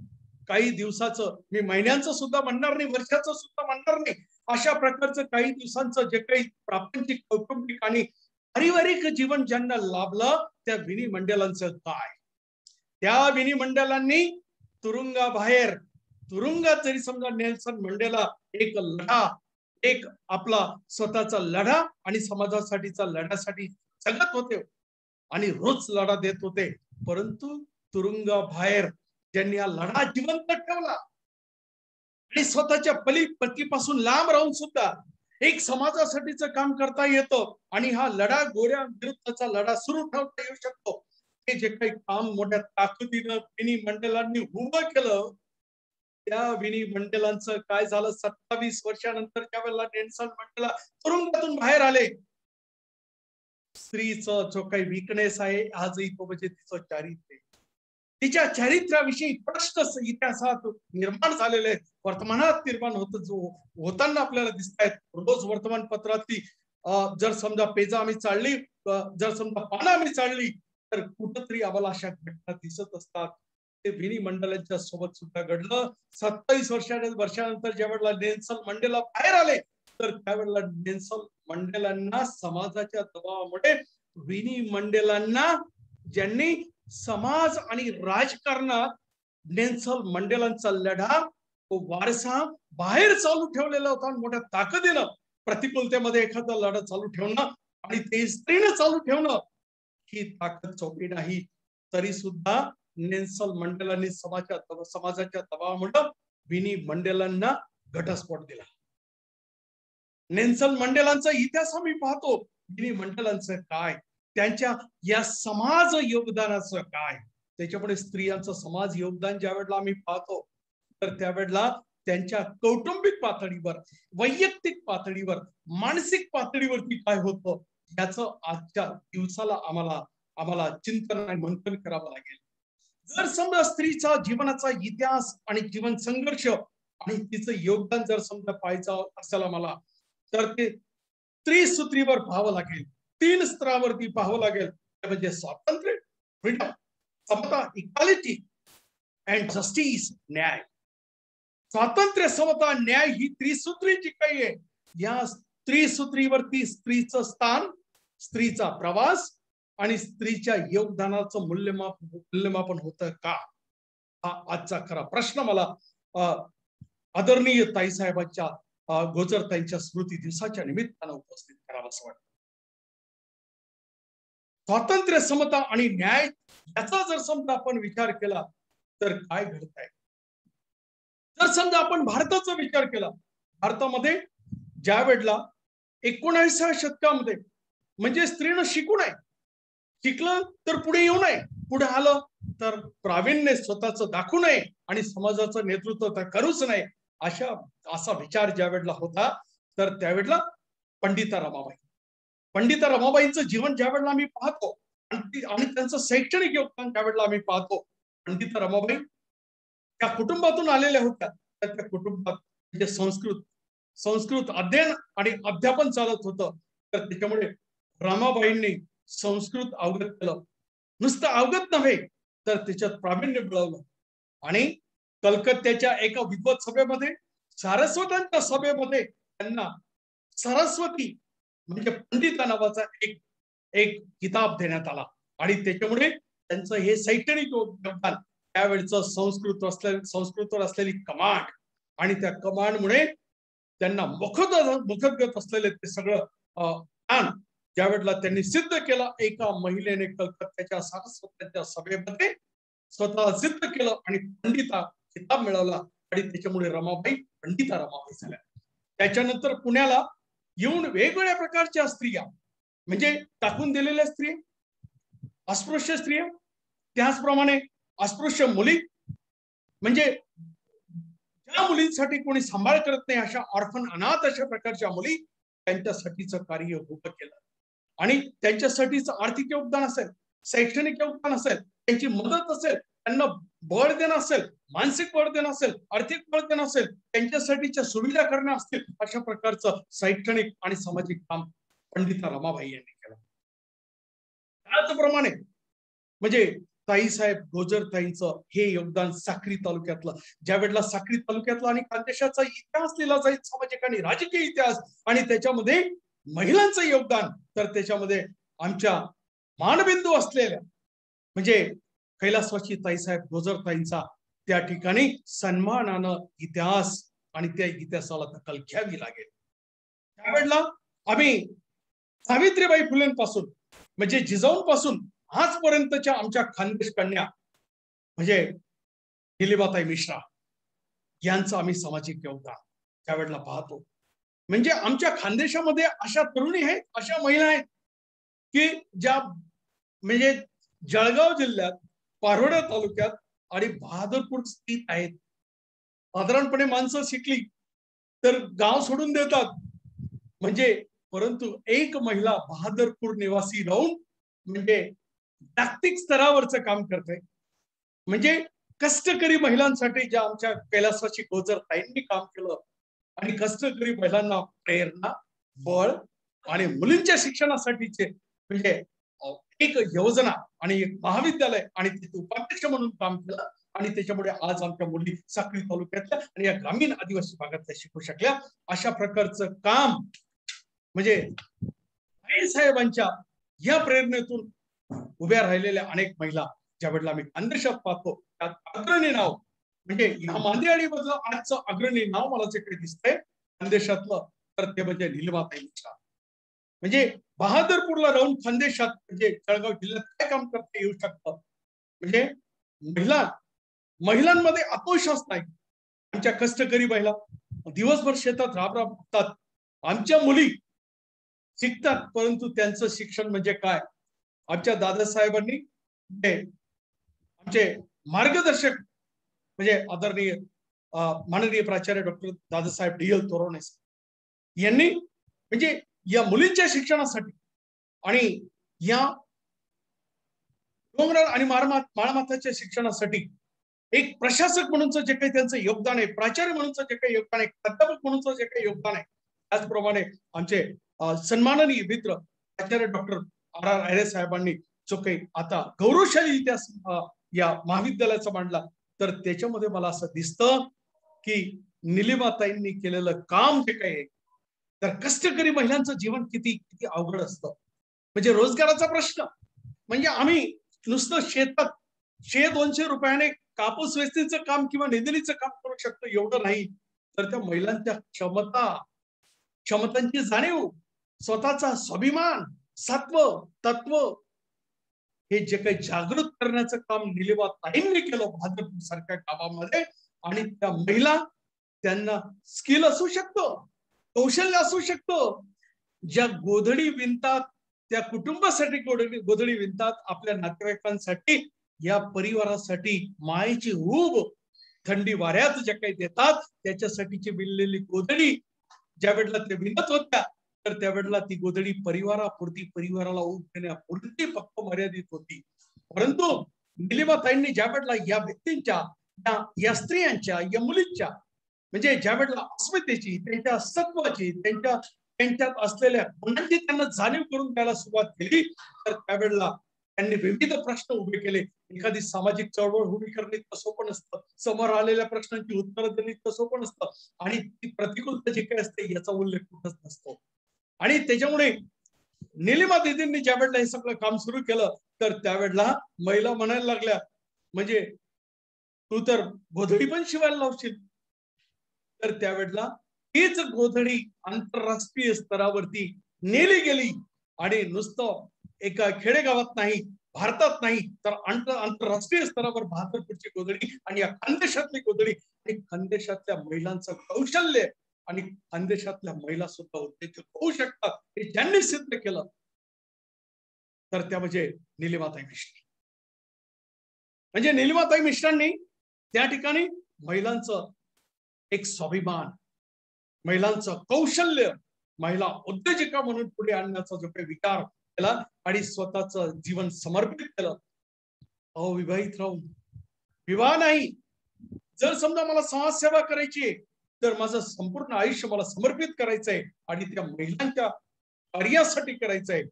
काही दिवसाचं, मी महिन्यांचं सुद्धा म्हणणार नाही, वर्षाचं सुद्धा म्हणणार नाही, अशा प्रकारचं काही दिवसांचं जे काही प्रापंचिक कौटुंबिक आणि पारिवारिक जीवन ज्यांना लाभलं त्या विनी मंडेलांचं काय. त्या विनी मंडेलांनी तुरुंगाबाहेर, तुरुंगात जरी समजा नेल्सन मंडेला एक लढा, एक आपला स्वतःचा लढा आणि समाजासाठीचा लढ्यासाठी जगत होते आणि रोज लढा देत होते. परंतु तुरुंगाबाहेर ज्यांनी हा लढा जिवंत ठेवला आणि स्वतःच्या पतीपासून लांब राहून सुद्धा एक समाजासाठीचं काम करता येतं आणि हा लढा गोऱ्या विरुद्धचा लढा सुरू ठेवता येऊ शकतो. हे जे काही काम मोठ्या ताकदीनं विनी मंडेलांनी उभं केलं, त्या विनी मंडेलांचं काय झालं, 27 वर्षानंतर त्यावेळेला नेल्सन मंडेला तुरुंगातून बाहेर आले. स्त्रीचं जो काही वीकनेस आहे आजही तो म्हणजे तिचं चारित्र्य, तिच्या चारित्र्याविषयी प्रश्न इतिहासात निर्माण झालेले आहेत, वर्तमानात निर्माण होताना आपल्याला दिसत आहेत. रोज वर्तमानपत्रातली जर समजा पेजा आम्ही चालली, जर समजा पानं आम्ही चालली तर कुठंतरी आम्हाला अशा घटना दिसत असतात. ते विनी मंडेलांच्या सोबत सुद्धा घडलं. 27 वर्षानंतर ज्या वेळेला नेल्सन मंडेला बाहेर आले तर त्यावेळेला नेल्सन मंडेलांना समाजाच्या दबावामुळे विनी मंडेलांना ज्यांनी समाज आणि राजकारणात नेल्सन मंडेलांचा लढा, तो वारसा बाहेर चालू ठेवलेला होता. मोठ्या ताकदीनं प्रतिकूलतेमध्ये एखादा लढा चालू ठेवणं आणि ते स्त्रीनं चालू ठेवणं ही ताकद सोपी नाही. तरी सुद्धा नेल्सन मंडेलांनी समाजाच्या दबावामुळे विनी मंडेलांना घटस्फोट दिला. नेल्सन मंडेलांचा इतिहास आम्ही पाहतो, विनी मंडेलांचं काय, त्यांच्या या समाज योगदानाचं काय, त्याच्यापुढे स्त्रियांचं समाज योगदान ज्या वेळेला आम्ही पाहतो तर त्यावेळेला त्यांच्या कौटुंबिक पातळीवर, वैयक्तिक पातळीवर, मानसिक पातळीवरती काय होतं याचं आजच्या दिवसाला आम्हाला चिंतन आणि मंथन करावं लागेल. जर समजा स्त्रीचा जीवनाचा इतिहास आणि जीवन संघर्ष आणि तिचं योगदान जर समजा पाहायचं असेल आम्हाला तर ते त्रिसूत्रीवर पाहावं लागेल, 3 स्तरावरती पाहावं लागेल. म्हणजे स्वातंत्र्य, फ्रीडम, समता, इक्वालिटी अँड जस्टिस, न्याय. स्वातंत्र्य, समता, न्याय ही त्रिसूत्री जी काही आहे, या त्रिसूत्रीवरती स्त्रीचं स्थान, स्त्रीचा प्रवास आणि स्त्रीच्या योगदानाचं मूल्यमापन होतं का, हा आजचा खरा प्रश्न मला आदरणीय ताईसाहेबांच्या गोजरताईंच्या स्मृती दिवसाच्या निमित्तानं उपस्थित करावं असं वाटतं. स्वातंत्र्य, समता आणि न्याय याचा जर समजा आपण विचार केला तर काय घडत आहे. जर समजा आपण भारताचा विचार केला, भारतामध्ये ज्या वेळेला 19व्या शतकामध्ये म्हणजे स्त्रीनं शिकू नये, शिकलं तर पुढे येऊ नये, पुढे आलं तर प्रावीण्य स्वतःच दाखवू नये आणि समाजाचं नेतृत्व तर करूच नये, असा विचार ज्या वेळेला होता तर त्यावेळेला पंडिता रमाबाईंचं जीवन ज्या वेळेला आम्ही पाहतो आणि त्यांचं शैक्षणिक योगदान ज्या वेळेला आम्ही पाहतो, पंडिता रमाबाई त्या कुटुंबातून आलेल्या होत्या. त्या कुटुंबात म्हणजे संस्कृत संस्कृत अध्ययन आणि अध्यापन चालत होतं, तर त्याच्यामुळे रमाबाईंनी संस्कृत अवगत केलं. नुसतं अवगत नव्हे तर त्याच्यात प्रावीण्य मिळवलं. आणि कलकत्त्याच्या एका विद्वत सभेमध्ये, सारस्वतांच्या सभेमध्ये त्यांना सरस्वती म्हणजे पंडिता नावाचा एक किताब देण्यात आला. आणि त्याच्यामुळे त्यांचं हे शैक्षणिक योगदान, त्यावेळेचं संस्कृतवर असलेली कमांड आणि त्या कमांडमुळे त्यांना मुखगत असलेले ते सगळं ज्ञान ज्यावेळेला त्यांनी सिद्ध केलं, एका महिलेने कलकत्त्याच्या सारस्वतांच्या सभेमध्ये स्वतः सिद्ध केलं आणि पंडिता किताब मिळवला. आणि त्याच्यामुळे रमाबाई पंडिता रमाबाई झाल्या. त्याच्यानंतर पुण्याला येऊन वेगवेगळ्या प्रकारच्या स्त्रिया, म्हणजे टाकून दिलेल्या स्त्रिया, अस्पृश्य स्त्रिया, त्याचप्रमाणे अस्पृश्य मुली, म्हणजे ज्या मुलींसाठी कोणी सांभाळ करत नाही अशा ऑर्फन अनाथ अशा प्रकारच्या मुली, त्यांच्यासाठीचं कार्य उभं केलं. आणि त्यांच्यासाठीचं आर्थिक योगदान असेल, शैक्षणिक योगदान असेल, त्यांची मदत असेल, त्यांना बळ देणं असेल, मानसिक बळ देणं असेल, आर्थिक बळ देणं असेल, त्यांच्यासाठीच्या सुविधा करणं असतील, अशा प्रकारचं शैक्षणिक आणि सामाजिक काम पंडिता रमाबाई यांनी केलं. त्याचप्रमाणे म्हणजे ताईसाहेब गोजरताईंचं हे योगदान साक्री तालुक्यातलं, ज्या वेळेला साक्री तालुक्यातला आणि खानदेशाचा इतिहास लिहिला जाईल, सामाजिक आणि राजकीय इतिहास, आणि त्याच्यामध्ये महिलांचं योगदान, तर त्याच्यामध्ये आमच्या मानबिंदू असलेल्या म्हणजे कैलासवासी ताईसाहेब गोजरताईंचा त्या ठिकाणी सन्मानानं इतिहास आणि त्या इतिहासाला दखल घ्यावी लागेल. त्यावेळेला आम्ही सावित्रीबाई फुलेंपासून म्हणजे जिजाऊंपासून आजपर्यंतच्या आमच्या खानदेश कन्या म्हणजे निलिमाताई मिश्रा यांचं आम्ही सामाजिक योगदान त्यावेळेला पाहतो. म्हणजे आमच्या खानदेशामध्ये अशा तरुणी आहेत, अशा महिला आहेत की ज्या म्हणजे जळगाव जिल्ह्यात पारोडा तालुक्यात आणि बहादरपूर स्थित आहेत. साधारणपणे माणसं शिकली तर गाव सोडून देतात, म्हणजे परंतु एक महिला बहादरपूर निवासी राहून म्हणजे जागतिक स्तरावरचं काम करते. म्हणजे कष्टकरी महिलांसाठी ज्या आमच्या कैलासवासी गोजरताईंनी काम केलं आणि कष्टकरी महिलांना प्रेरणा, बळ आणि मुलींच्या शिक्षणासाठीचे म्हणजे एक योजना आणि एक महाविद्यालय आणि तिथे उपाध्यक्ष म्हणून काम केलं. आणि त्याच्यामुळे आज आमच्या मुली साक्री तालुक्यातल्या आणि या ग्रामीण आदिवासी भागातल्या शिकू शकल्या. अशा प्रकारचं काम म्हणजे साहेबांच्या या प्रेरणेतून उभ्या राहिलेल्या अनेक महिला ज्या वेळेला आम्ही खानदेशात पाहतो, त्यात अग्रणी नाव म्हणजे या मांदियाळी मधलं आजचं अग्रणी नाव मला जे काही दिसतंय खानदेशातलं, तर ते म्हणजे निलिमाताई मिश्रा. म्हणजे बहादरपूरला राहून खानदेशात म्हणजे जळगाव जिल्ह्यात काय काम करता येऊ शकतं. म्हणजे महिलांमध्ये आत्मविश्वास नाही. आमच्या कष्टकरी महिला दिवसभर शेतात राबतात, आमच्या मुली शिकतात, परंतु त्यांचं शिक्षण म्हणजे काय. आमच्या दादासाहेबांनी आमचे मार्गदर्शक म्हणजे आदरणीय माननीय प्राचार्य डॉक्टर दादासाहेब डी.एल. तोरवणे यांनी म्हणजे या मुलींच्या शिक्षणासाठी आणि या डोंगराळ आणि माळमाथाच्या शिक्षणासाठी एक प्रशासक म्हणूनचं जे काही त्यांचं योगदान आहे, प्राचार्य म्हणूनचं जे काही योगदान आहे, प्राध्यापक म्हणूनचं जे काही योगदान आहे, त्याचप्रमाणे आमचे सन्माननीय मित्र प्राचार्य डॉक्टर R.R. आयरे साहेबांनी जो काही आता गौरवशाली इतिहास या महाविद्यालयाचा मांडला, तर त्याच्यामध्ये मला असं दिसतं की निलिमाताईंनी केलेलं काम जे काही आहे, तर कष्टकरी महिलांचं जीवन किती अवघड असतं. म्हणजे रोजगाराचा प्रश्न म्हणजे आम्ही नुसतं शेतात 100-200 रुपयाने कापूस वेचणीचं काम किंवा नेंदणीचं काम करू शकतो एवढं नाही, तर त्या महिलांच्या क्षमतांची जाणीव, स्वतःचा स्वाभिमान, सत्व तत्व हे जे काही जागृत करण्याचं काम निलिमाताईंनी केलं बहादरपूर सारख्या गावामध्ये. आणि त्या महिला त्यांना स्किल असू शकतं, कौशल्य असू शकतं, ज्या गोधडी विणतात त्या कुटुंबासाठी गोधडी विणतात, आपल्या नातेवाईकांसाठी, या परिवारासाठी मायेची ऊब थंडी वाऱ्यात ज्या काही देतात त्याच्यासाठीची विणलेली गोधडी ज्या वेळेला ते विणत होत्या, तर त्यावेळेला ती गोधडी परिवाराला ऊब देण्यापुरती फक्त मर्यादित होती. परंतु निलिमाताईंनी ज्या वेळेला या व्यक्तींच्या, या स्त्रियांच्या, या मुलींच्या म्हणजे ज्या वेळेला अस्मितेची, त्यांच्या सत्वाची, त्यांच्यात असलेल्या गुणांची त्यांना जाणीव करून द्यायला सुरुवात केली, तर त्यावेळेला त्यांनी विविध प्रश्न उभे केले. एखादी सामाजिक चळवळ उभी करणे इतकं सोपं नसतं, समोर आलेल्या प्रश्नांची उत्तरं देणे इतकं सोपं नसतं, आणि ती प्रतिकूलता जे काही असते याचा उल्लेख कुठंच नसतो. आणि त्याच्यामुळे निलिमा दीदींनी ज्या वेळेला हे सगळं काम सुरू केलं, तर त्यावेळेला महिला म्हणायला लागल्या, म्हणजे तू तर गोधडी पण शिवायला लावशील. तर त्यावेळेला हीच गोधडी आंतरराष्ट्रीय स्तरावरती नेली गेली, आणि नुसतं एका खेडेगावात नाही, भारतात नाही, तर आंतरराष्ट्रीय स्तरावर बहादरपूरची गोधडी आणि या खानदेशातली गोधडी आणि खानदेशातल्या महिलांचं कौशल्य आणि खानदेशातल्या महिला सुद्धा उद्योजक होऊ शकतात हे ज्यांनी सिद्ध केलं, तर त्या म्हणजे निलिमाताई मिश्र. म्हणजे निलिमाताई मिश्रांनी त्या ठिकाणी महिलांचं एक स्वाभिमान, महिलांचं कौशल्य, महिला उद्योजिका म्हणून पुढे आणण्याचा जो काही विचार केला आणि स्वतःचं जीवन समर्पित केलं. अविवाहित राहून, विवाह नाही, जर समजा मला समाजसेवा करायची तर माझं संपूर्ण आयुष्य मला समर्पित करायचंय आणि त्या महिलांच्या कार्यासाठी करायचंय,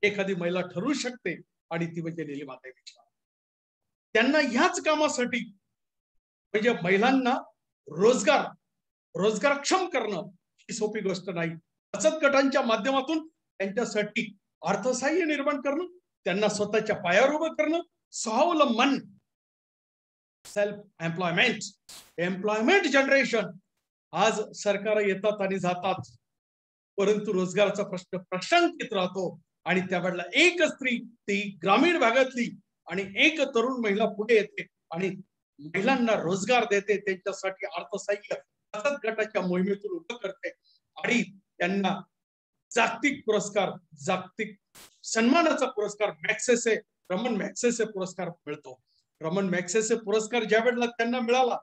एखादी महिला ठरवू शकते, आणि ती म्हणजे निलिमाताई मिश्रा. त्यांना ह्याच कामासाठी, म्हणजे महिलांना रोजगारक्षम करणं ही सोपी गोष्ट नाही. बचत गटांच्या माध्यमातून त्यांच्यासाठी अर्थसहाय्य निर्माण करणं, त्यांना स्वतःच्या पायावर उभं करणं, स्वावलंबन, सेल्फ एम्प्लॉयमेंट जनरेशन. आज सरकार येतात आणि जातात, परंतु रोजगाराचा प्रश्न प्रश्नांकित राहतो, आणि त्यावेळेला एक स्त्री, ती ग्रामीण भागातली, आणि एक तरुण महिला पुढे येते आणि महिलांना रोजगार देते, त्यांच्यासाठी अर्थसहाय्य बचत गटाच्या मोहिमेतून उभं करते, आणि त्यांना जागतिक पुरस्कार, जागतिक सन्मानाचा पुरस्कार रमन मॅग्सेसे पुरस्कार मिळतो. रमन मॅग्सेसे पुरस्कार ज्या वेळेला त्यांना मिळाला,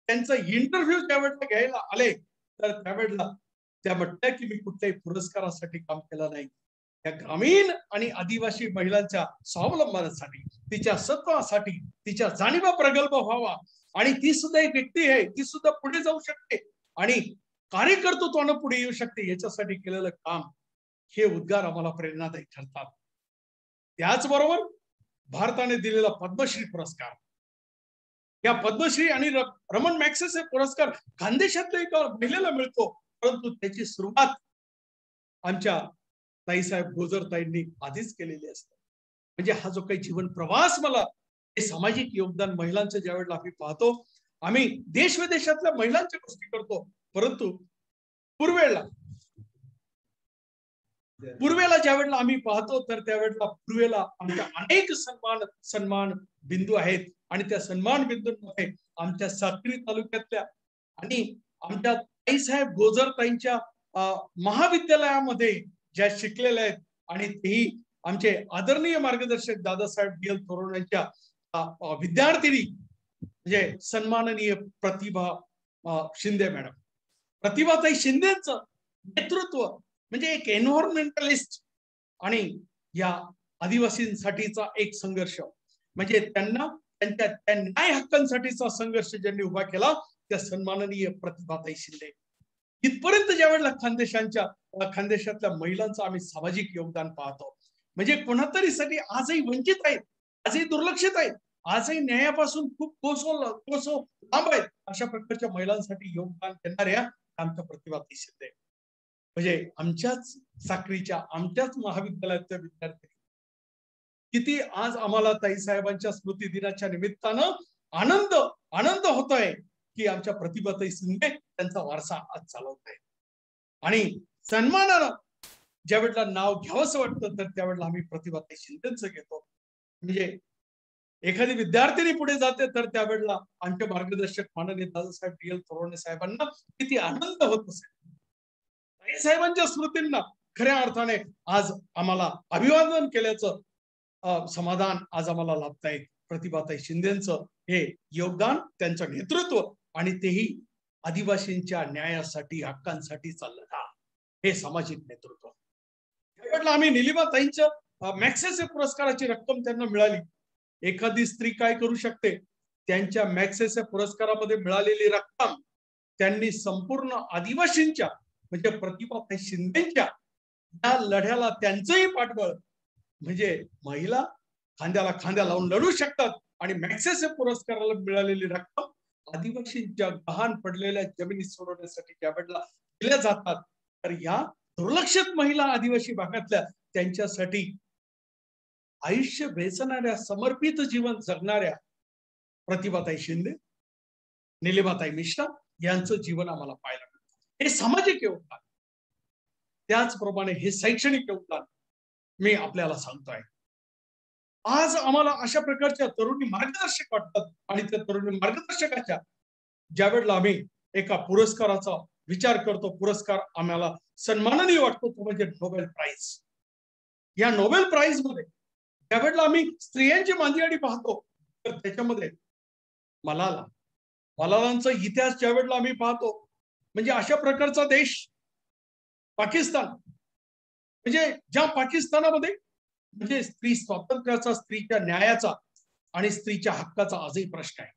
त्यांचा इंटरव्ह्यू ज्या वेळेला घ्यायला आले, तर त्यावेळेला त्या म्हटल्या की मी कुठल्याही पुरस्कारासाठी काम केलं नाही, त्या ग्रामीण आणि आदिवासी महिलांच्या स्वावलंबनासाठी, तिच्या सत्वासाठी, तिच्या जाणीवा प्रगल्भ व्हावा, आणि ती सुद्धा एक व्यक्ती आहे, ती सुद्धा पुढे जाऊ शकते आणि कार्यकर्तृत्वानं पुढे येऊ शकते, याच्यासाठी केलेलं काम, हे उद्गार आम्हाला प्रेरणादायी ठरतात. त्याचबरोबर भारताने दिलेला पद्मश्री पुरस्कार, या पद्मश्री आणि रमन मॅग्सेसे पुरस्कार खानदेशातल्या एका महिलेला मिळतो, परंतु त्याची सुरुवात आमच्या ताईसाहेब गोजरताईंनी आधीच केलेली असते. म्हणजे हा जो काही जीवन प्रवास, मला हे सामाजिक योगदान महिलांचं ज्या वेळेला आम्ही पाहतो, आम्ही देश विदेशातल्या महिलांच्या गोष्टी करतो, परंतु पूर्वेला ज्या वेळेला आम्ही पाहतो, तर त्यावेळेला पूर्वेला आमच्या अनेक सन्मान बिंदू आहेत, आणि त्या सन्मान बिंदूंमध्ये आमच्या साक्री तालुक्यातल्या आणि आमच्या ताईसाहेब गोजरताईंच्या महाविद्यालयामध्ये ज्या शिकलेल्या आहेत, आणि तेही आमचे आदरणीय मार्गदर्शक दादासाहेब डी.एल. तोरण यांच्या विद्यार्थिनी, म्हणजे सन्माननीय प्रतिभा शिंदे मॅडम. प्रतिभाताई शिंदेचं नेतृत्व, म्हणजे एक एन्व्हायरमेंटलिस्ट आणि या आदिवासींसाठीचा एक संघर्ष, म्हणजे त्यांना त्यांच्या न्याय हक्कांसाठीचा संघर्ष ज्यांनी उभा केला, त्या सन्माननीय प्रतिभाताई शिंदे. इथपर्यंत ज्या वेळेला खानदेशातल्या महिलांचं आम्ही सामाजिक योगदान पाहतो, म्हणजे कोणातरीसाठी आजही वंचित आहेत, आजही दुर्लक्षित आहेत, आजही न्यायापासून खूप कोसो लांब आहेत, अशा प्रकारच्या महिलांसाठी योगदान देणाऱ्या आमच्या प्रतिभाताई शिंदे. म्हणजे आमच्याच साक्रीच्या, आमच्याच महाविद्यालयातल्या विद्यार्थी किती आज आम्हाला ताईसाहेबांच्या स्मृती दिनाच्या निमित्तानं आनंद होतोय की आमच्या प्रतिभाताई शिंदे त्यांचा वारसा आज चालवत आहे. आणि सन्मानानं ज्या वेळेला नाव घ्यावंसं वाटतं, तर त्यावेळेला आम्ही प्रतिभाताई शिंदेचं घेतो. म्हणजे एखादी विद्यार्थिनी पुढे जाते, तर त्यावेळेला आमचे मार्गदर्शक माननीय दादासाहेब डी.एल. तोरणे साहेबांना किती आनंद होत असेल. ताईसाहेबांच्या स्मृतींना खऱ्या अर्थाने आज आम्हाला अभिवादन केल्याचं समाधान आज आम्हाला लाभत आहे. प्रतिभाताई शिंदेचं हे योगदान, त्यांचं नेतृत्व, आणि तेही आदिवासींच्या न्यायासाठी, हक्कांसाठी चाललं का, हे सामाजिक नेतृत्व. त्यावेळेला आम्ही निलिमाताईंच्या मॅग्सेसे पुरस्काराची रक्कम त्यांना मिळाली. एखादी स्त्री काय करू शकते, त्यांच्या मॅग्सेसे पुरस्कारामध्ये मिळालेली रक्कम त्यांनी संपूर्ण आदिवासींच्या म्हणजे प्रतिभाताई शिंदेच्या या लढ्याला त्यांचंही पाठबळ म्हणजे महिला खांद्याला खांद्या लावून लढू शकतात आणि मॅक्सेसे पुरस्काराला मिळालेली रक्कम आदिवासींच्या गहाण पडलेल्या जमिनी सोडवण्यासाठी कॅबिनेटला दिल्या जातात. तर या दुर्लक्षित महिला आदिवासी भागातल्या त्यांच्यासाठी आयुष्य वेचणाऱ्या समर्पित जीवन जगणाऱ्या प्रतिभाताई शिंदे, निलिमाताई मिश्रा यांचं जीवन आम्हाला पाहायला मिळतं. हे सामाजिक योगदान, त्याचप्रमाणे हे शैक्षणिक योगदान मी आपल्याला सांगतोय. आज आम्हाला अशा प्रकारच्या तरुणी मार्गदर्शक वाटतात आणि त्या तरुणी मार्गदर्शकाच्या ज्या वेळेला आम्ही एका पुरस्काराचा विचार करतो, पुरस्कार आम्हाला सन्माननीय वाटतो, तो म्हणजे नोबेल प्राइज. या नोबेल प्राइज मध्ये ज्या वेळेला आम्ही स्त्रियांची मांदियाळी पाहतो तर त्याच्यामध्ये मलालांचा इतिहास ज्या वेळेला आम्ही पाहतो, म्हणजे अशा प्रकारचा देश पाकिस्तान, म्हणजे ज्या पाकिस्तानामध्ये म्हणजे स्त्री स्वातंत्र्याचा, स्त्रीच्या न्यायाचा आणि स्त्रीच्या हक्काचा आजही प्रश्न आहे.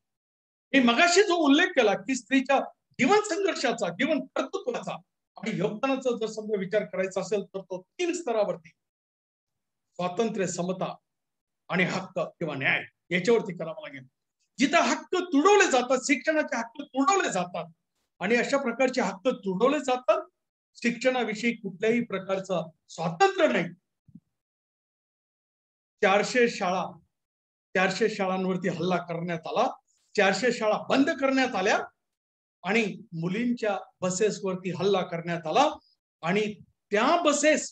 मी मगाशी जो उल्लेख केला की स्त्रीच्या जीवन संघर्षाचा, जीवन कर्तृत्वाचा आणि योगदानाचा जर समजा विचार करायचा असेल तर तो 3 स्तरावरती स्वातंत्र्य, समता आणि हक्क किंवा न्याय याच्यावरती करावा लागेल. जिथं हक्क तुडवले जातात, शिक्षणाचे हक्क तुडवले जातात आणि अशा प्रकारचे हक्क तुडवले जातात, शिक्षणाविषयी कुठल्याही प्रकारचं स्वातंत्र्य नाही. 400 शाळांवरती हल्ला करण्यात आला, 400 शाळा बंद करण्यात आल्या आणि मुलींच्या बसेसवरती हल्ला करण्यात आला आणि त्या बसेस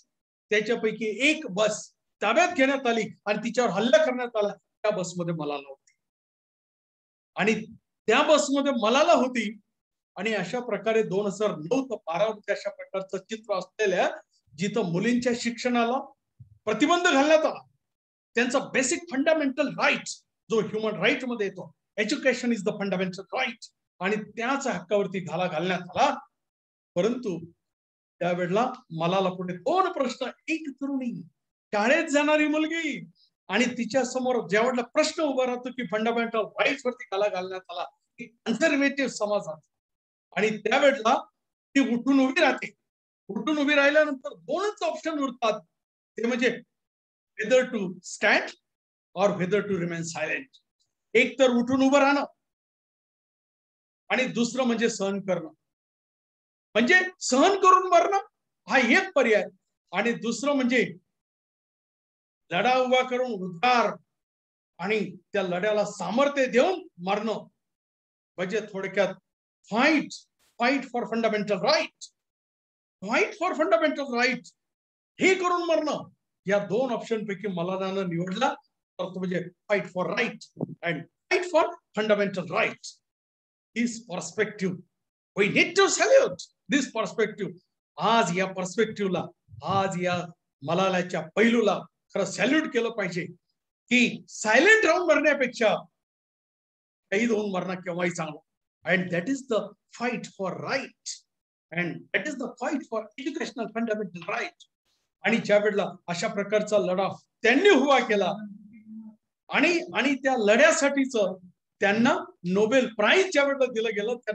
त्याच्यापैकी एक बस ताब्यात घेण्यात आली आणि तिच्यावर हल्ला करण्यात आला. त्या बसमध्ये मलाला होती आणि त्या बसमध्ये मलाला होती आणि अशा प्रकारे 2009 ते 12 अशा प्रकारचं चित्र असलेल्या जिथं मुलींच्या शिक्षणाला प्रतिबंध घालण्यात आला. त्यांचा बेसिक फंडामेंटल राईट जो ह्युमन राईट मध्ये येतो, education is the fundamental right, आणि त्याच हक्कावरती घाला घालण्यात आला. परंतु त्यावेळेला मलाला पुढे 2 प्रश्न, एक तरुणी शाळेत जाणारी मुलगी आणि तिच्या समोर ज्यावेळेला प्रश्न उभा राहतो की फंडामेंटल राईट्स वरती घाला घालण्यात आला की कन्झर्वेटिव्ह समाजात, आणि त्यावेळेला ती उठून उभी राहते. उठून उभी राहिल्यानंतर 2च ऑप्शन उरतात, ते म्हणजे वेदर टू स्टँड और वेदर टू रिमेन सायलेंट. एक तर उठून उभं राहणं आणि दुसरं म्हणजे सहन करणं, म्हणजे सहन करून मरणं हा एक पर्याय, आणि दुसरं म्हणजे लढा उभा करून उद्गार आणि त्या लढ्याला सामर्थ्य देऊन मरणं, म्हणजे थोडक्यात fight for fundamental right, fight for fundamental right हे करून मरणं. या 2 ऑप्शन पैकी मलालानं निवडला तर तो म्हणजे fight for right and fight for fundamental right. This perspective we need to salute this perspective. आज या पर्स्पेक्टिव्हला, आज या मलालाच्या पैलूला खरं सॅल्यूट केलं पाहिजे की सायलेंट राहून मरण्यापेक्षा शहीद होऊन मरणं केव्हाही चांगलं. And that is the fight for right and that is the fight for educational fundamental right. आणि ज्या वेळेला अशा प्रकारचा लढा त्यांनी उभा केला आणि त्या लढ्यासाठीच त्यांना नोबेल प्राइज ज्या वेळेला दिलं गेलं, त्या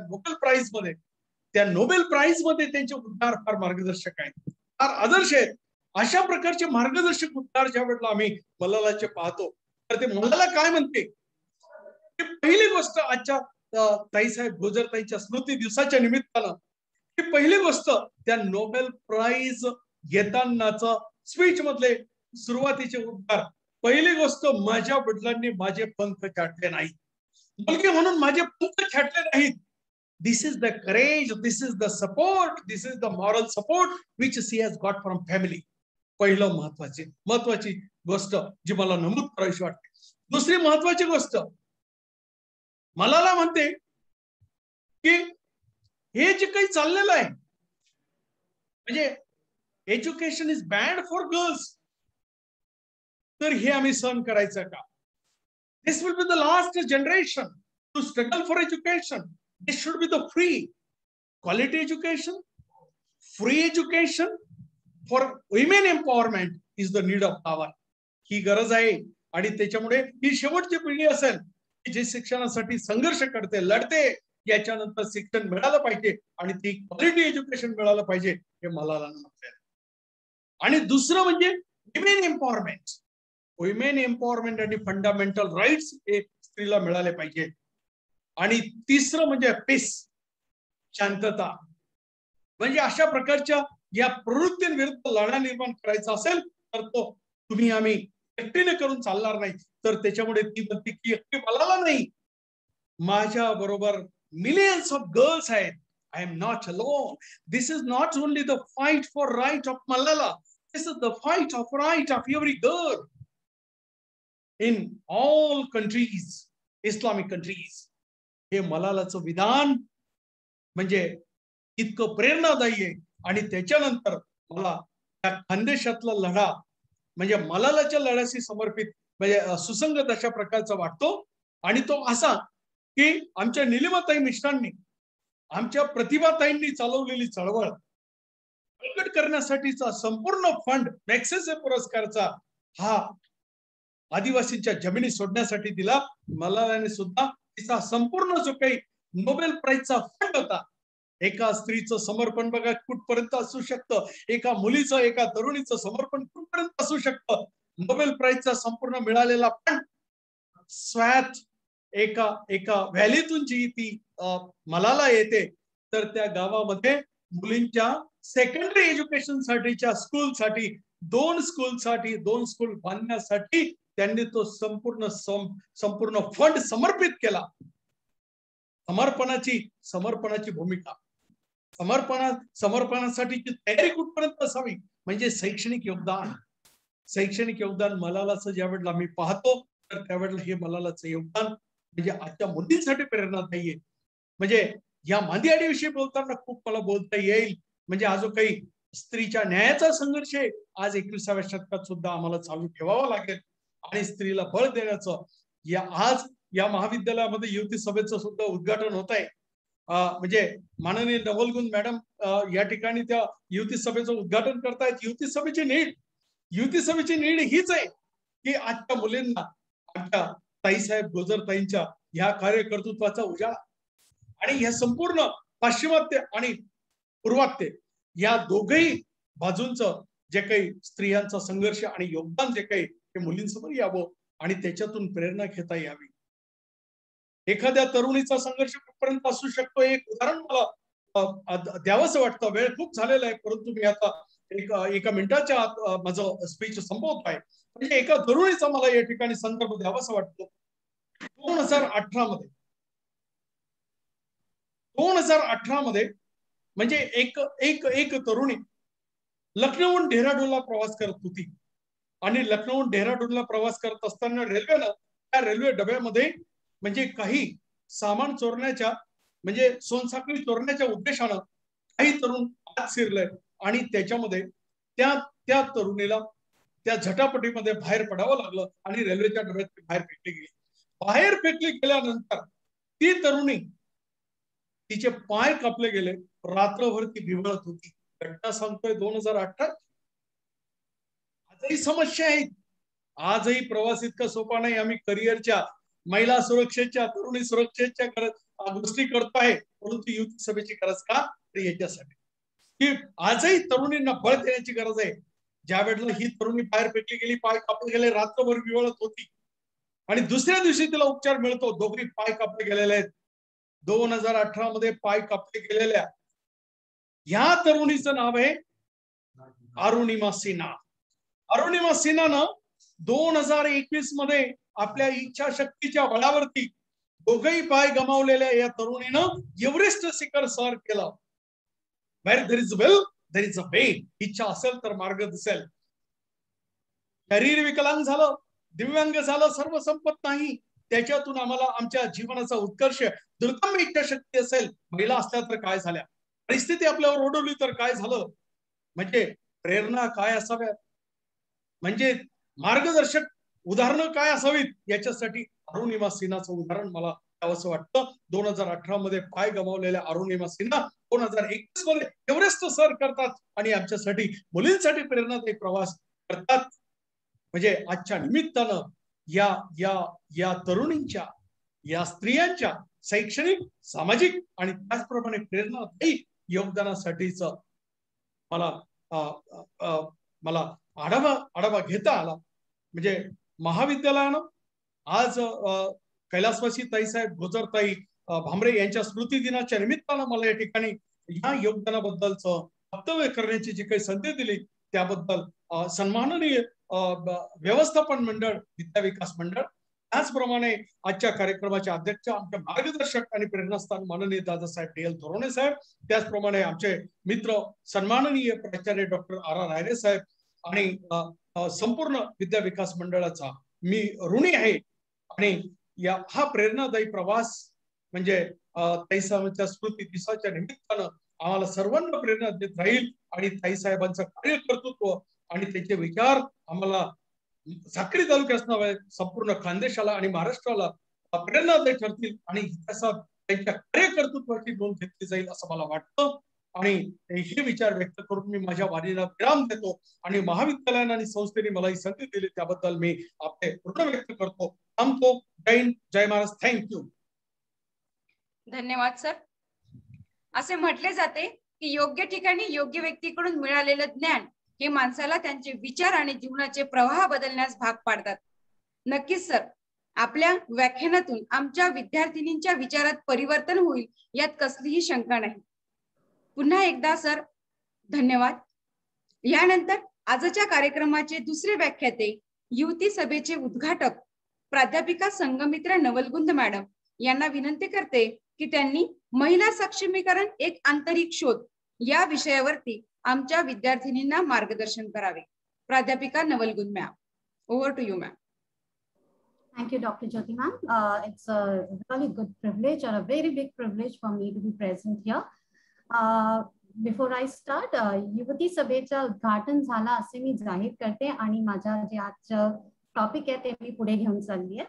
नोबेल प्राइज मध्ये त्यांचे उद्गार फार मार्गदर्शक आहेत, फार आदर्श आहेत. अशा प्रकारचे मार्गदर्शक उद्गार ज्या वेळेला आम्ही मलालाचे पाहतो तर ते मलाला काय म्हणते, पहिली गोष्ट आजच्या ताईसाहेब गुजरताईंच्या स्मृती दिवसाच्या निमित्तानं ही पहिली गोष्ट त्या नोबेल प्राइज घेतानाचा स्पीच मधले सुरुवातीचे उद्गार, पहिली गोष्ट माझ्या वडिलांनी माझे पंख छाटले नाहीत, मुलगी म्हणून माझे पंख छाटले नाहीत. This is the courage, this is the support, this is the moral support which she has got from family. पहिलं महत्वाची गोष्ट जी मला नमूद करायची वाटते. दुसरी महत्वाची गोष्ट मलाला म्हणते की हे जे काही चाललेलं आहे म्हणजे education is bad for girls, तर हे आम्ही सहन करायचं का? This will be the last generation to struggle for education. This should be the free quality education, free education for women empowerment is the need of hour. ही गरज आहे आणि त्याच्यामुळे ही शेवटची पिढी असेल की जे शिक्षणासाठी संघर्ष करते, लढते, याच्यानंतर शिक्षण मिळालं पाहिजे आणि ती क्वालिटी एज्युकेशन मिळालं पाहिजे हे मला म्हटलं. आणि दुसरं म्हणजे विमेन एम्पॉवरमेंट. विमेन एम्पॉवरमेंट आणि फंडामेंटल राईट्स हे स्त्रीला मिळाले पाहिजे. आणि तिसरं म्हणजे पीस, शांतता. म्हणजे अशा प्रकारच्या या प्रवृत्तींविरुद्ध लढा निर्माण करायचा असेल तर तो तुम्ही आम्ही एकटीने करून चालणार नाही. तर त्याच्यामुळे ती म्हणते की एकटी मला नाही, माझ्या बरोबर मिलियन्स ऑफ गर्ल्स आहेत. I am not alone. This is not only the fight for right of Malala. This is the fight of right of every girl in all countries, Islamic countries. हे मलालाचं विधान म्हणजे इतकं प्रेरणादायी आहे. आणि त्याच्यानंतर मला त्या खानदेशातला लढा म्हणजे मलालाच्या लढ्याशी समर्पित म्हणजे सुसंगत अशा प्रकारचा वाटतो. आणि तो असा की आमच्या निलिमाताई मिश्रांनी, आमच्या प्रतिभाताईंनी चालवलेली चळवळ प्रकट करण्यासाठीचा संपूर्ण फंड मॅक्सेसे पुरस्कारचा हा आदिवासींच्या जमिनी सोडण्यासाठी दिला. मलालाने सुद्धा तिचा संपूर्ण जो काही नोबेल प्राइजचा फंड होता, एका स्त्रीचं समर्पण बघा कुठपर्यंत असू शकतं, एका मुलीचं एका तरुणीचं समर्पण कुठपर्यंत असू शकतं. नोबेल प्राइजचा संपूर्ण मिळालेला फंड स्वॅत एका व्हॅलीतून जी ती मलाला येते, तर त्या गावामध्ये मुलींच्या सेकंडरी एज्युकेशन साठीच्या स्कूलसाठी दोन स्कूल बांधण्यासाठी त्यांनी तो संपूर्ण फंड समर्पित केला. समर्पणाची भूमिका, समर्पणासाठीची तयारी कुठपर्यंत असावी म्हणजे शैक्षणिक योगदान मलालाचं ज्यावेळेला मी पाहतो तर त्यावेळेला हे मलालाचं योगदान म्हणजे आजच्या मुलींसाठी प्रेरणादायी आहे. म्हणजे या मांदियाडीविषयी बोलताना खूप मला बोलता येईल. म्हणजे हा जो काही स्त्रीच्या न्यायाचा संघर्ष आहे आज 21व्या शतकात सुद्धा आम्हाला चालू ठेवावा लागेल. आणि स्त्रीला बळ देण्याचं आज या महाविद्यालयामध्ये युवती सभेचं सुद्धा उद्घाटन होत आहे. म्हणजे माननीय नवलगुंद मॅडम या ठिकाणी त्या युवती सभेचं उद्घाटन करतायत. युवती सभेची नीड हीच आहे की आजच्या मुलींना आमच्या ताईसाहेब गोजरताईंच्या ह्या कार्यकर्तृत्वाचा उजाळा आणि ह्या संपूर्ण पाश्चिमात्य आणि पूर्वात्य या दोघही बाजूंचं जे काही स्त्रियांचा संघर्ष आणि योगदान जे काही हे मुलींसमोर यावं आणि त्याच्यातून प्रेरणा घेता यावी. एखाद्या तरुणीचा संघर्ष कुठपर्यंत असू शकतो एक उदाहरण मला द्यावंसं वाटतं. वेळ खूप झालेला आहे परंतु मी आता एका मिनिटाच्या आत माझं स्पीच संपवत आहे. म्हणजे एका तरुणीचा मला या ठिकाणी संदर्भ द्यावासा वाटतो. 2018 मध्ये म्हणजे एक तरुणी लखनौहून डेहराडूनला प्रवास करत होती आणि लखनौहून डेहराडूनला प्रवास करत असताना रेल्वेनं त्या रेल्वे डब्यामध्ये म्हणजे काही सामान चोरण्याच्या म्हणजे सोनसाखळी चोरण्याच्या उद्देशानं काही तरुण आत शिरले आणि त्याच्यामध्ये त्या तरुणीला त्या झटापटीमध्ये बाहेर पडावं लागलं आणि रेल्वेच्या डब्यात बाहेर फेकली गेल्यानंतर ती तरुणी तिचे पाय कापले गेले. रात्रभर ती बिघडत होती. घटना सांगतोय 2018. आजही समस्या आहेत. आजही प्रवास इतका सोपा नाही. आम्ही करिअरच्या महिला सुरक्षेच्या तरुणी सुरक्षेच्या गोष्टी करतो आहे परंतु युवती सभेची गरज का तर याच्यासाठी की आजही तरुणींना बळ देण्याची गरज आहे. ज्या वेळेला ही तरुणी बाहेर फेकली गेली, पाय कापले गेले, रात्रभर बिघडत होती आणि दुसऱ्या दिवशी तिला उपचार मिळतो. दोघी पाय कापले गेलेले आहेत. 2018 मध्ये पाय कापले गेलेल्या ह्या तरुणीचं नाव आहे अरुणिमा सिन्हा. अरुणिमा सिन्हानं 2021 मध्ये आपल्या इच्छाशक्तीच्या बळावरती दोघही पाय गमावलेल्या या तरुणीनं एव्हरेस्ट शिखर सर केलं. Where there is will, there is a way. इच्छा असेल तर मार्ग दिसेल. शरीर विकलांग झालं, दिव्यांग झालं, सर्व संपत नाही. त्याच्यातून आम्हाला आमच्या जीवनाचा उत्कर्ष दुर्गम इच्छाशक्ती असेल, महिला असल्या तर काय झाल्या, परिस्थिती आपल्यावर ओढवली तर काय झालं. म्हणजे प्रेरणा काय असाव्या, म्हणजे मार्गदर्शक उदाहरणं काय असावीत याच्यासाठी अरुणिमा सिन्हाचं उदाहरण मला द्यावंसं वाटतं. 2018 मध्ये पाय गमावलेल्या अरुणिमा सिन्हा 2021 मध्ये एव्हरेस्ट सर करतात आणि आमच्यासाठी मुलींसाठी प्रेरणादायी प्रवास करतात. म्हणजे आजच्या निमित्तानं या तरुणींच्या या स्त्रियांच्या शैक्षणिक, सामाजिक आणि त्याचप्रमाणे प्रेरणादायी योगदानासाठीच मला मला आढावा घेता आला. म्हणजे महाविद्यालयानं आज कैलासवासी ताईसाहेब गोजरताई भामरे यांच्या स्मृती दिनाच्या निमित्तानं मला या ठिकाणी या योगदानाबद्दलचं वक्तव्य करण्याची जी काही संधी दिली त्याबद्दल सन्माननीय व्यवस्थापन मंडळ, विद्या विकास मंडळ, त्याचप्रमाणे आजच्या कार्यक्रमाचे अध्यक्ष, आमचे मार्गदर्शक आणि प्रेरणास्थान माननीय दादासाहेब DL धोरणे साहेब, त्याचप्रमाणे आमचे मित्र सन्माननीय प्राचार्य डॉक्टर RR रायरे साहेब आणि संपूर्ण विद्या विकास मंडळाचा मी ऋणी आहे. आणि हा प्रेरणादायी प्रवास म्हणजे ताईसाहेबांच्या स्मृती दिवसाच्या निमित्तानं आम्हाला सर्वांना प्रेरणा देत राहील आणि ताईसाहेबांचं कार्यकर्तृत्व आणि त्यांचे विचार आम्हाला साक्री तालुक्यास नव्हे संपूर्ण खानदेशाला आणि महाराष्ट्राला प्रेरणादायी ठरतील आणि इतिहासात त्यांच्या कार्यकर्तृत्वाची नोंद घेतली जाईल असं मला वाटतं. आणि हे विचार व्यक्त करून मी माझ्या वाणीला विराम देतो आणि महाविद्यालयाने आणि संस्थेने मला ही संधी दिली त्याबद्दल मी आपले ऋण व्यक्त करतो. थांबतो. जय हिंद, जय महाराज. थँक्यू. धन्यवाद सर. असे म्हटले जाते की योग्य ठिकाणी योग्य व्यक्तीकडून मिळालेलं ज्ञान हे माणसाला त्यांचे विचार आणि जीवनाचे प्रवाह बदलण्यास भाग पाडतात. नक्कीच सर, आपल्या व्याख्यानातून आमच्या विद्यार्थिनींच्या विचारात परिवर्तन होईल यात कसलीही शंका नाही. पुन्हा एकदा सर धन्यवाद. यानंतर आजच्या कार्यक्रमाचे दुसरे व्याख्याते युवती सभेचे उद्घाटक प्राध्यापिका संघमित्रा नवलगुंद मॅडम यांना विनंती करते की त्यांनी महिला सक्षमीकरण एक आंतरिक शोध या विषयावरती आमच्या विद्यार्थिनींना मार्गदर्शन करावे. प्राध्यापिका Navalgund ma'am, over to you ma'am. Thank you, Dr. Jyoti ma'am. It's a really good privilege or a very big privilege for me to be present here. Before I start, युवती सभेचं उद्घाटन झालं असे मी जाहीर करते आणि माझा जे आजचं टॉपिक आहे ते मी पुढे घेऊन चालली आहे.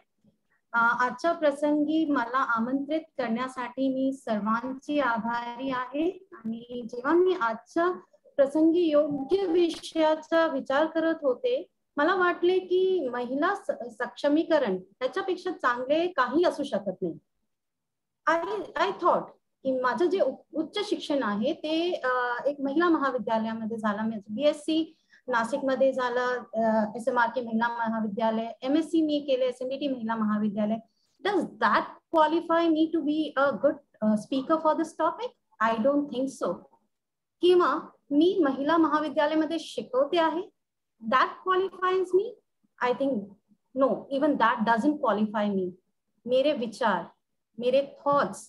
आजच्या प्रसंगी मला आमंत्रित करण्यासाठी मी सर्वांची आभारी आहे. आणि जेव्हा मी आजच्या प्रसंगी योग्य विषयाचा विचार करत होते मला वाटले की महिला सक्षमीकरण त्याच्यापेक्षा चांगले काही असू शकत नाही. आय थॉट की माझं जे उच्च शिक्षण आहे ते एक महिला महाविद्यालयामध्ये झालं. म्हणजे BSc नाशिकमध्ये झालं, SMRK महिला महाविद्यालय, MSc मी केले SMET महिला महाविद्यालय. Does that qualify me to be a good speaker for this topic? I don't think so. किंवा मी महिला महाविद्यालयामध्ये शिकवते आहे, that qualifies me? I think no, even that doesn't qualify me. मेरे विचार, मेरे thoughts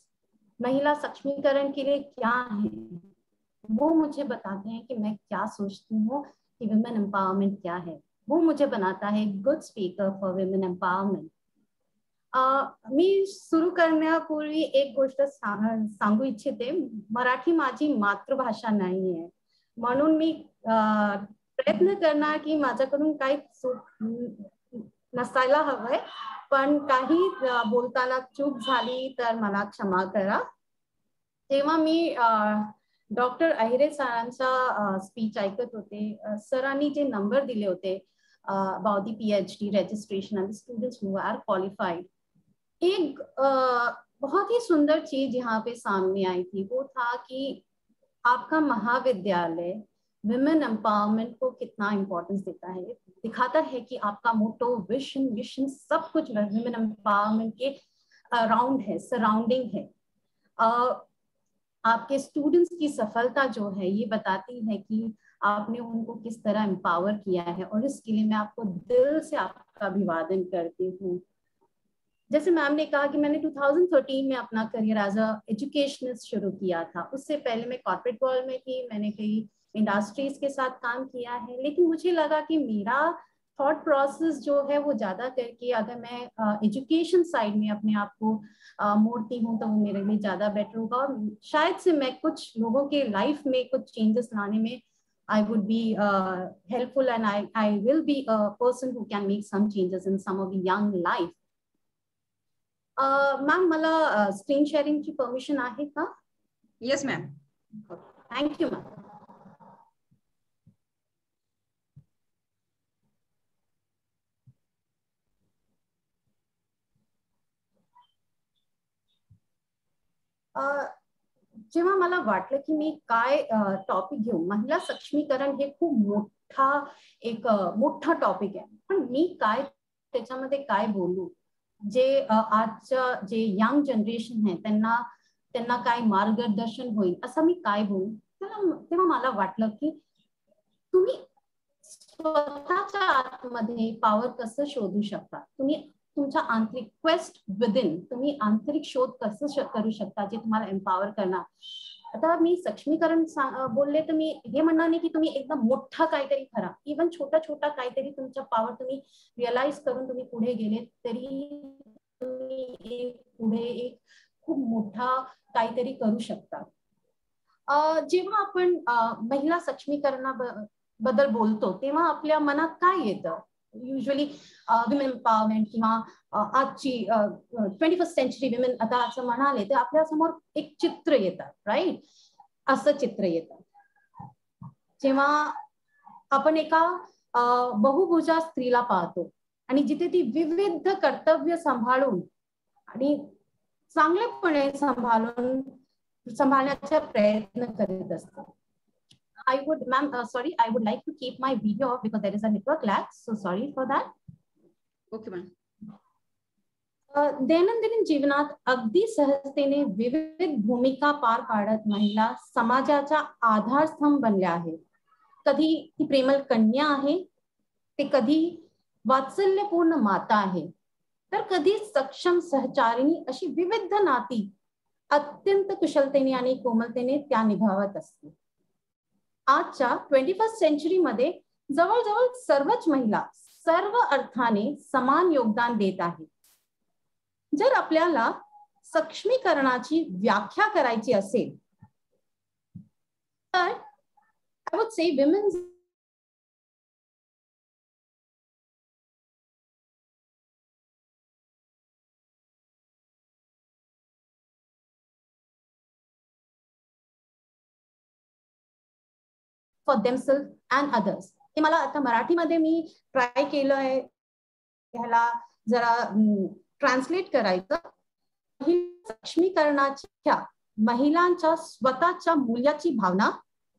महिला सक्षमीकरण के लिए क्या है वो मुझे बताते हैं कि मैं क्या सोचती हूँ कि women empowerment क्या है. वो मुझे बनाता है good speaker for women empowerment. मी सुरू करण्यापूर्वी एक गोष्ट सांगू इच्छिते. मराठी माझी मातृभाषा नाही आहे म्हणून मी प्रयत्न करणार की माझ्याकडून काही नसायला हवंय, पण काही बोलताना चूक झाली तर मला क्षमा करा. तेव्हा मी डॉक्टर अहिरे सरांचा स्पीच ऐकत होते. सरांनी जे नंबर दिले होते about the PhD registration and students who are qualified, एक बहुत ही सुंदर चीज यहाँ पे सामने आई थी. वो था कि आपका महाविद्यालय विमेन एम्पावरमेंट को कितना इम्पोर्टेंस देता है. दिखाता है कि आपका मोटो, विजन सब कुछ विमेन एम्पावरमेंट के अराउंड है, सराउंडिंग है. आपके स्टूडेंट्स की सफलता जो है ये बताती है कि आपने उनको किस तरह एम्पावर किया है और इसके लिए मैं आपको दिल से आपका अभिवादन करती हूँ. जैसे मैम ने कहा कि मैंने 2013 में अपना करियर एज अ एजुकेशनिस्ट शुरू किया था. उससे पहले मैं कॉर्पोरेट वर्ल्ड में थी, मैंने कई इंडस्ट्रीज के साथ काम किया है, लेकिन मुझे लगा कि मेरा थॉट प्रोसेस जो है वो ज़्यादा करके अगर मैं एजुकेशन साइड में अपने आप को मोड़ती हूँ तो वो मेरे लिए ज़्यादा बेटर होगा और शायद से मैं कुछ लोगों के लाइफ में कुछ चेंजेस लाने में I would be helpful and I will be a person who can make some changes in some of the young life. Ma'am मला स्क्रीन शेअरिंगची परमिशन आहे का? Yes ma'am. Thank you ma'am. जेव्हा मला वाटलं की मी काय टॉपिक घेऊ, महिला सक्षमीकरण हे खूप मोठा टॉपिक आहे, पण मी काय त्याच्यामध्ये काय बोलू जे आजच्या जे यंग जनरेशन आहे त्यांना काय मार्गदर्शन होईल असं मी काय बोलू. तेव्हा मला वाटलं की तुम्ही स्वतःच्या आतमध्ये पॉवर कसं शोधू शकता, तुम्ही तुमच्या आंतरिक क्वेस्ट विदिन, तुम्ही आंतरिक शोध कसं करू शकता जे तुम्हाला एम्पॉवर करणार. आता मी सक्षमीकरण बोलले तर मी हे म्हणणार नाही की तुम्ही एकदम मोठा काहीतरी करा, इव्हन छोटा काहीतरी तुमच्या पॉवर तुम्ही रिअलाइज करून तुम्ही पुढे गेले तरी तुम्ही पुढे एक खूप मोठा काहीतरी करू शकता. जेव्हा आपण महिला सक्षमीकरणाबद्दल बोलतो तेव्हा आपल्या मनात काय येतं? युजली विमेन एम्पॉवरमेंट किंवा आजची 21st सेंचुरी विमेन आता असं म्हणाले तर आपल्या समोर एक चित्र येतं, राईट? असं चित्र येतं जेव्हा आपण एका बहुभुजा स्त्रीला पाहतो आणि जिथे ती विविध कर्तव्य सांभाळून आणि चांगलेपणे सांभाळण्याचा प्रयत्न करीत असते. I would, ma'am, sorry, I would like to keep my video off because there is a network lag. So sorry for that. Okay, ma'am. दैनंदिन जीवनात अगदी सहजतेने विविध भूमिका पार पाडत महिला समाजाचा आधारस्तंभ बनल्या आहेत. कधी ती प्रेमळ कन्या आहे, ते कधी वात्सल्यपूर्ण माता आहे, तर कधी सक्षम सहचारिणी अशी विविध नाती अत्यंत कुशलतेने आणि कोमलतेने त्या निभावत असते. आजच्या 21st सेंचुरी मध्ये जवळजवळ सर्वच महिला सर्व अर्थाने समान योगदान देत आहेत. जर आपल्याला सक्षमीकरणाची व्याख्या करायची असेल तर I would say women's for themselves and others. हे मला आता मराठीमध्ये मी ट्राय केलं आहे ह्याला जरा ट्रान्सलेट करायचं. सक्षमीकरणाच्या महिलांच्या स्वतःच्या मूल्याची भावना,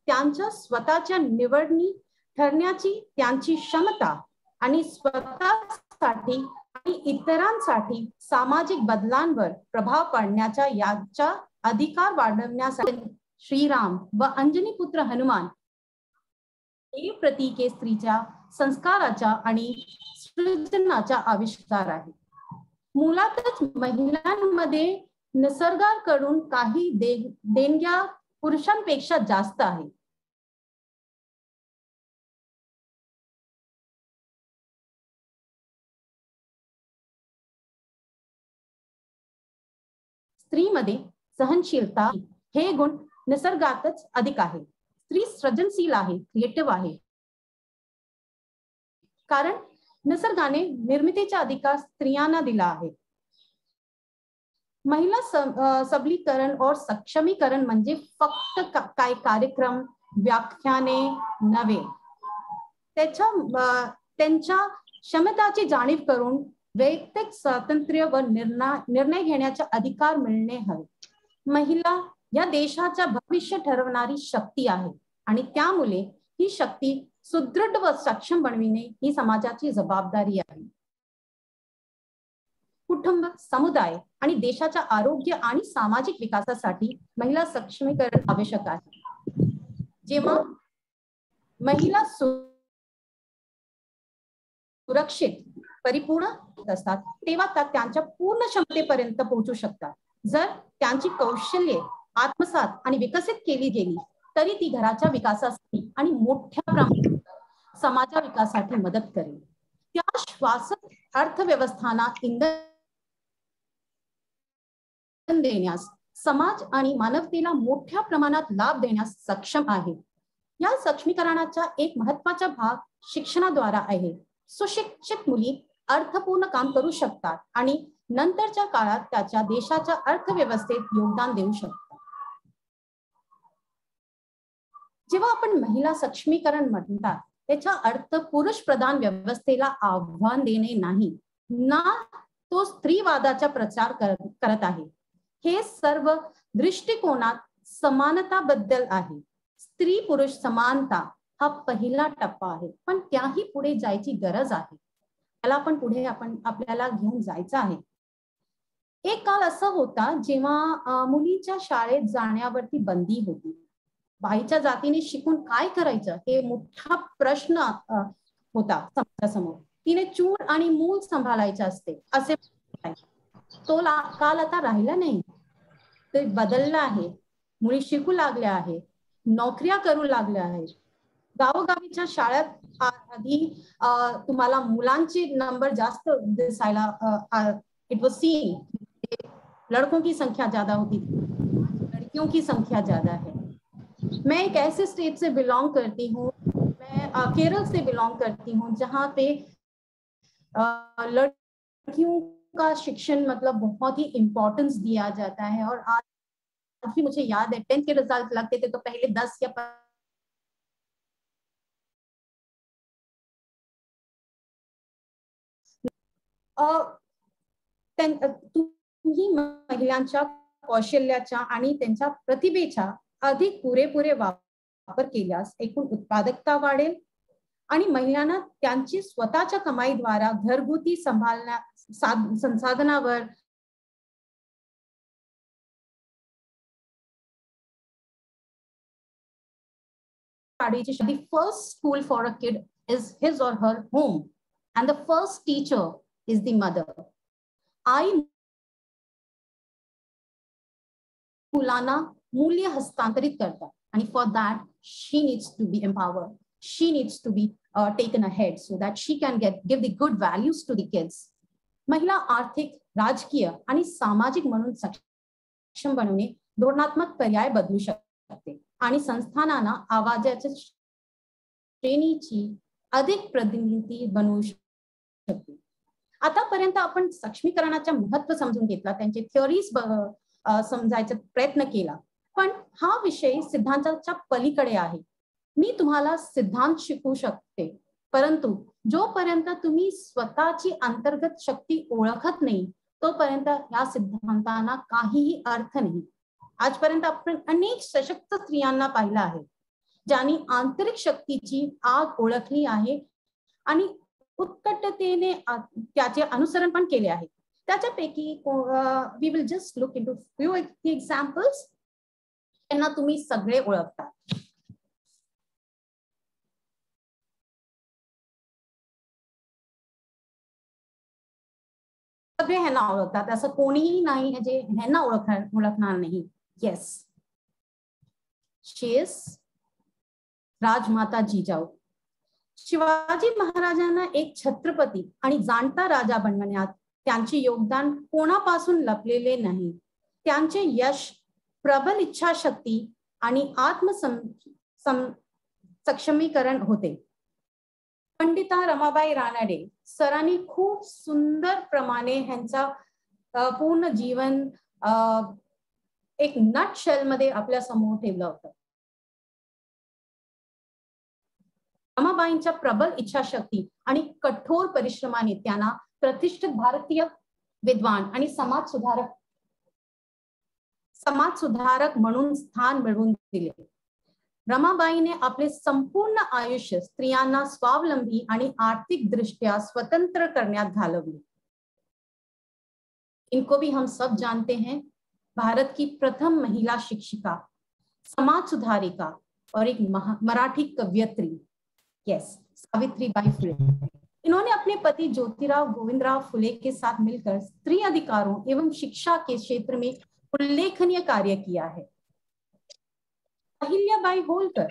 त्यांच्या स्वतःच्या निवडणी ठरण्याची त्यांची क्षमता आणि स्वतःसाठी आणि इतरांसाठी सामाजिक बदलांवर प्रभाव पाडण्याचा याचा अधिकार वाढवण्यासाठी श्रीराम व अंजनी पुत्र हनुमान हे प्रतीके स्त्रीच्या संस्काराचा आणि सृजनाचा आविष्कार आहे. मुळातच महिलांमध्ये निसर्गाकडून काही देणग्या पुरुषांपेक्षा जास्त आहे. स्त्रीमध्ये सहनशीलता हे गुण निसर्गातच अधिक आहे. स्त्री सृजनशील आहे, क्रिएटिव्ह आहे, कारण निसर्गाने निर्मितीचा अधिकार स्त्रियांना दिला आहे. महिला सबलीकरण और सक्षमीकरण म्हणजे फक्त काय कार्यक्रम व्याख्याने नव्हे, त्यांच्या क्षमताची जाणीव करून वैयक्तिक स्वातंत्र्य व निर्णय घेण्याचा अधिकार मिळणे हवे. महिला या देशाचा भविष्य ठरवणारी शक्ती आहे आणि त्यामुळे ही शक्ती सुदृढ व सक्षम बनविणे ही समाजाची जबाबदारी आहे. कुटुंब, समुदाय आणि देशाच्या आरोग्य आणि सामाजिक विकासासाठी महिला सक्षमीकरण आवश्यक आहे. जेव्हा महिला सुरक्षित परिपूर्ण असतात तेव्हा त्यांच्या पूर्ण क्षमतेपर्यंत पोहोचू शकतात. जर त्यांची कौशल्ये आत्मसात आणि विकसित केली गेली तरी ती घराच्या विकासासाठी आणि मोठ्या प्रमाणात समाजा विकासासाठी मदत करेल. त्या श्वासक अर्थव्यवस्थांना इंधन देण्यास, समाज आणि मानवतेला मोठ्या प्रमाणात लाभ देण्यास सक्षम आहे. या सक्षमीकरणाचा एक महत्त्वाचा भाग शिक्षणाद्वारे आहे. सुशिक्षित मुली अर्थपूर्ण काम करू शकतात आणि नंतरच्या काळात त्याच्या देशाच्या अर्थव्यवस्थेत योगदान देऊ शकतात. जेव्हा आपण महिला सक्षमीकरण म्हणतात त्याचा अर्थ पुरुष प्रधान व्यवस्थेला आव्हान देणे नाही, ना तो स्त्रीवादाचा प्रचार करत आहे. हे सर्व दृष्टिकोनात समानताबद्दल आहे. स्त्री पुरुष समानता हा पहिला टप्पा आहे, पण त्याही पुढे जायची गरज आहे. त्याला पण पुढे आपल्याला घेऊन जायचं आहे. एक काळ असा होता जेव्हा मुलीच्या शाळेत जाण्यावरती बंदी होती. बाईच्या जातीने शिकून काय करायचं हे मोठा प्रश्न होता समाजासमोर. तिने चूल आणि मूल सांभाळायचे असते असे. तो काल आता राहिला नाही, ते बदलला आहे. मुली शिकू लागल्या आहेत, नोकऱ्या करू लागल्या आहेत. गावोगावीच्या शाळेत आधी तुम्हाला मुलांचे नंबर जास्त दिसायला इट वॉज सीन. लड़कों की संख्या ज्यादा होती थी, लड़कियों की संख्या ज्यादा है. मैं एक ऐसे स्टेट से बिलोंग करती हूँ, मैं केरल से बिलोंग करती हूँ, जहाँ पे लड़कियों का शिक्षण मतलब बहुत ही इम्पोर्टेंस दिया जाता है. और आज भी मुझे याद है 10th के रिजल्ट लगते थे तो पहले 10 या तुम्ही महिलांच्या कौशल्याच्या आणि त्यांच्या प्रतिभेच्या अधिक पुरेपुरे वापर केल्यास एकूण उत्पादकता वाढेल आणि महिलांना त्यांची स्वतःच्या कमाईद्वारा घरगुती संसाधनावर The first school for a kid is his or her home, and the first teacher is the mother. आई मुलांना मूल्य हस्तांतरित करतात आणि for that she needs to be empowered. She needs to be taken ahead so that she can give the good values to the kids. महिला आर्थिक, राजकीय आणि सामाजिक म्हणून सक्षम बनवणे धोरणात्मक पर्याय बदलू शकते आणि संस्थानांना आवाजाच्या श्रेणीची अधिक प्रतिनिधी बनवू शकते. आतापर्यंत आपण सक्षमीकरणाचे महत्त्व समजून घेतला, त्यांचे थिअरीज समजायचा प्रयत्न केला, पण हा विषय सिद्धांताच्या पलीकडे आहे. मी तुम्हाला सिद्धांत शिकवू शकते, परंतु जोपर्यंत तुम्ही स्वतःची अंतर्गत शक्ती ओळखत नाही तोपर्यंत या सिद्धांतांना काहीही अर्थ नाही. आजपर्यंत आपण अनेक सशक्त स्त्रियांना पाहिलं आहे ज्यांनी आंतरिक शक्तीची आग ओळखली आहे आणि उत्कटतेने त्याचे अनुसरण पण केले आहे. त्याच्यापैकी we will just look into few examples. त्यांना तुम्ही सगळे ओळखता. सगळे ह्यांना ओळखतात, असं कोणीही नाही जे ह्यांना ओळखणार नाही. येस, शी इज राजमाता जिजाऊ. शिवाजी महाराजांना एक छत्रपती आणि जाणता राजा बनवण्यात त्यांचे योगदान कोणापासून लपलेले नाही. त्यांचे यश प्रबल इच्छाशक्ती आणि सक्षमीकरण होते. पंडिता रमाबाई रानडे सरांनी खूप सुंदर प्रमाणे ह्यांचा पूर्ण जीवन एक नटशेल मध्ये आपल्या समोर ठेवलं होतं. रमाबाईंच्या प्रबल इच्छाशक्ती आणि कठोर परिश्रमाने त्यांना प्रतिष्ठित भारतीय विद्वान आणि समाजसुधारक म्हणून स्थान मिळवून दिले. रमाबाईने आपले संपूर्ण आयुष्य स्त्रियांना स्वावलंबी आणि आर्थिक दृष्ट्या स्वतंत्र करण्यात घालवले. इनको भी हम सब जानते हैं. भारत की प्रथम महिला शिक्षिका, समाज सुधारिका और एक मराठी कवयित्री, यस, सावित्रीबाई फुले. इन्होंने अपने पति ज्योतिराव गोविंदराव फुले के साथ मिलकर स्त्री अधिकारों एवं शिक्षा के क्षेत्र में उल्लेखनीय कार्य किया है. अहिल्याबाई होळकर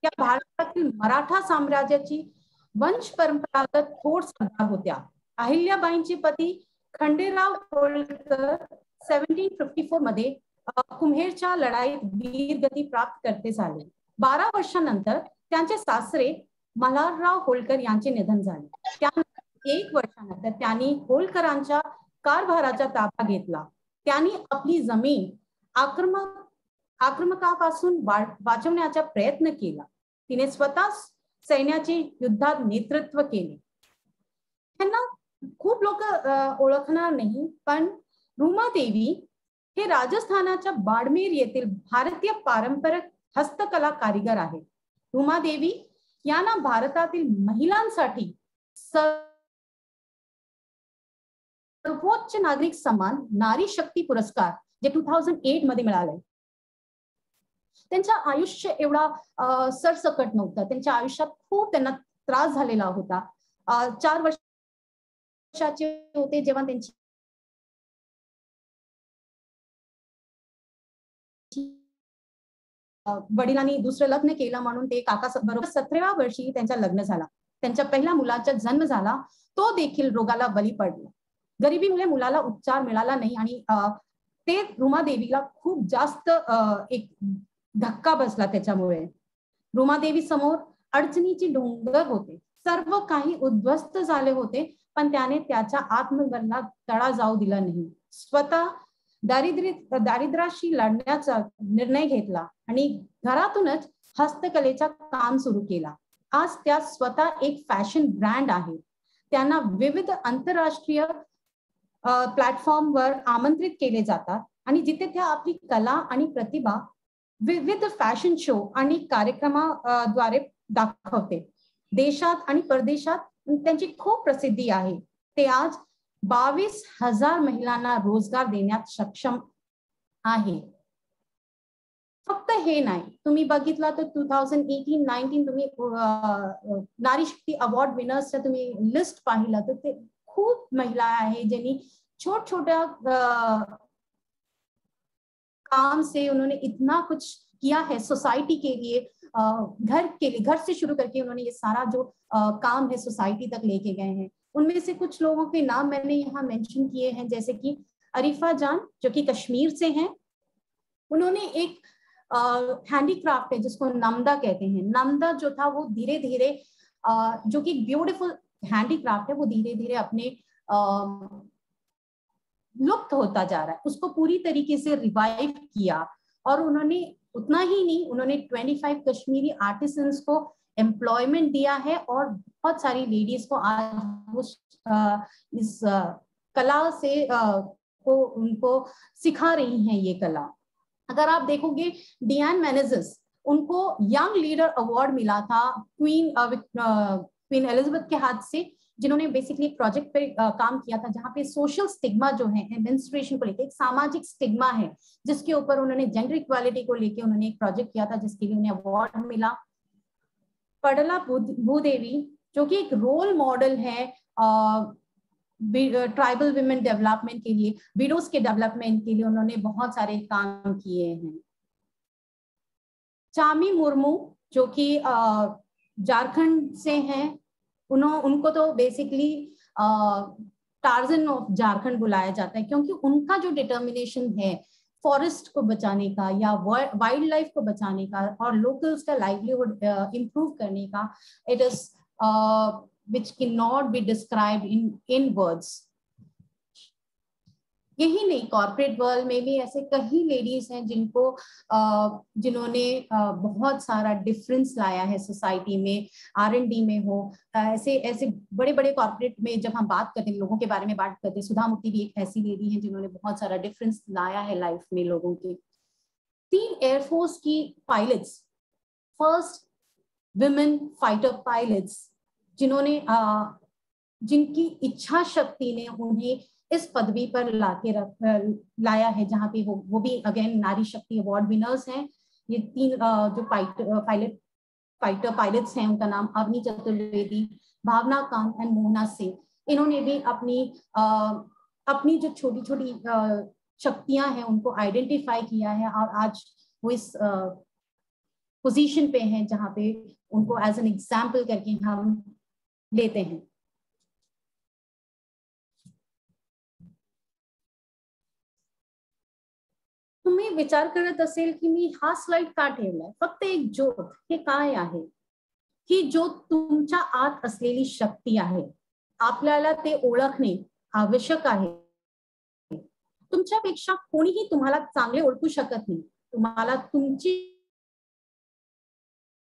या भारतातील मराठा साम्राज्याची वंश परंपरागत थोर सरदार होत्या. अहिल्याबाईंचे पती खंडेराव होळकर 1754 मध्ये कुम्हेरच्या लढाईत वीरगती प्राप्त करते झाले. 12 वर्षांनंतर त्यांचे सासरे मल्हारराव होळकर यांचे निधन झाले. त्यानंतर 1 वर्षानंतर त्यांनी होळकरांच्या कारभाराचा ताबा घेतला. त्यांनी आपली जमीन आक्रमकापासून वाचवण्याचा प्रयत्न केला. तिने स्वतः सैन्याचे युद्धात नेतृत्व केले. त्यांना खूप लोक ओळखणार नाही, पण रुमादेवी हे राजस्थानाच्या बाडमेर येथील भारतीय पारंपरिक हस्तकला कारीगर आहेत. रुमादेवी यांना भारतातील महिलांसाठी सर्वोच्च नागरिक सन्मान नारी शक्ती पुरस्कार जे 2008 मध्ये मिळाले. त्यांचं आयुष्य एवढा सरसकट नव्हतं. त्यांच्या आयुष्यात खूप त्यांना त्रास झालेला होता. 4 वर्षाचे होते जेव्हा त्यांची वडिलांनी दुसरं लग्न केलं म्हणून ते काका बरोबर 17व्या वर्षी त्यांचा लग्न झाला. त्यांच्या पहिल्या मुलाचा जन्म झाला. तो देखील रोगाला बळी पडला. गरिबीमुळे मुलाला उपचार मिळाला नाही आणि ते रुमादेवीला खूप जास्त एक धक्का बसला. त्याच्यामुळे रुमादेवी समोर अडचणीची डोंगर होते. सर्व काही उद्ध्वस्त झाले होते, पण त्याने त्याच्या आत्मबलाला तडा जाऊ दिला नाही. स्वतः दारिद्र्याशी लढण्याचा निर्णय घेतला आणि घरातूनच हस्तकलेचा काम सुरू केला. आज त्या स्वतः एक फॅशन ब्रँड आहे. त्यांना विविध आंतरराष्ट्रीय प्लॅटफॉर्मवर आमंत्रित केले जातात आणि जिथे त्या आपली कला आणि प्रतिभा विविध फॅशन शो आणि कार्यक्रमाद्वारे दाखवते. देशात आणि परदेशात त्यांची खूप प्रसिद्धी आहे. ते आज 22,000 महिलांना रोजगार देण्यात सक्षम आहे. फक्त हे नाही, तुम्ही बघितला तर 2018-19 तुम्ही नारी शक्ती अवॉर्ड विनर्सच्या तुम्ही लिस्ट पाहिला तर ते खूप महिला आहे ज्यांनी छोटा काम से उन्होंने इतना कुछ किया है सोसाइटी के लिए. घर से शुरू करके उन्होंने ये सारा जो काम है सोसाइटी तक लेके गए हैं. उनमें से कुछ लोगों के नाम मैंने यहाँ मेंशन किए हैं, जैसे कि अरीफा जान जो कि कश्मीर से हैं. उन्होंने एक हैंडीक्राफ्ट है जिसको नमदा कहते हैं. नमदा जो था वो धीरे धीरे जो कि ब्यूटीफुल हैंडीक्राफ्ट है वो धीरे धीरे अपने लुप्त होता जा रहा है. उसको पूरी तरीके से रिवाइव किया और उन्होंने उतना ही नहीं, उन्होंने 25 कश्मीरी आर्टिसंस को एम्प्लॉयमेंट दिया है और बहुत सारी लेडीज को आज इस कला से को उनको सिखा रही हैं ये कला. अगर आप देखोगे डियान मेनेजिस, उनको यंग लीडर अवार्ड मिला था क्वीन एलिजाबेथ के हाथ से, जिन्होंने बेसिकली एक प्रोजेक्ट पे काम किया था जहाँ पे सोशल स्टिग्मा जो है मेंस्ट्रुएशन को लेकर एक सामाजिक स्टिग्मा है जिसके ऊपर उन्होंने जेंडर इक्वालिटी को लेकर उन्होंने एक प्रोजेक्ट किया था जिसके लिए उन्हें अवार्ड मिला. पडला भूदेवी जो कि एक रोल मॉडल है ट्राइबल विमेन डेवलपमेंट के लिए, विडोज के डेवलपमेंट के लिए उन्होंने बहुत सारे काम किए हैं. चामी मुर्मू जो कि झारखंड से हैं, उनको तो बेसिकली टार्जन ऑफ झारखंड बुलाया जाता है क्योंकि उनका जो डिटर्मिनेशन है फॉरेस्ट को बचाने का या वाइल्ड लाइफ को बचाने का और लोकल्स का लाइवलीहुड इंप्रूव करने का, it is which cannot be described in words. यही नहीं, कॉर्पोरेट वर्ल्ड में भी ऐसे कई लेडीज हैं जिन्होंने बहुत सारा डिफरेंस लाया है सोसाइटी में. R&D में हो, ऐसे बड़े बड़े कॉर्पोरेट में जब हम बात करते हैं लोगों के बारे में बात करते हैं, सुधा मूर्ति भी एक ऐसी लेडी है जिन्होंने बहुत सारा डिफरेंस लाया है लाइफ में लोगों के. 3 एयरफोर्स की pilots, first women fighter pilots, जिन्होंने जिनकी इच्छा शक्ति ने उन्हें इस पदवी पर लाया है, जहाँ पे वो भी अगेन नारी शक्ति अवार्ड विनर्स हैं. ये 3 जो फाइटर पायलट्स हैं उनका नाम अवनी चतुर्वेदी, भावना कांत एंड मोहना सिंह. इन्होंने भी अपनी जो छोटी छोटी शक्तियां हैं उनको आइडेंटिफाई किया है और आज वो इस पोजीशन पे हैं जहाँ पे उनको एज एन एग्जाम्पल करके हम लेते हैं. तुम्ही विचार करत असेल की मी हा स्लाइड का ठेवलाय, फक्त एक ज्योत. हे काय आहे? ही ज्योत तुमच्या आत असलेली शक्ती आहे. आपल्याला ते ओळखणे आवश्यक आहे. तुमच्यापेक्षा कोणीही तुम्हाला चांगले ओळखू शकत नाही. तुम्हाला तुमची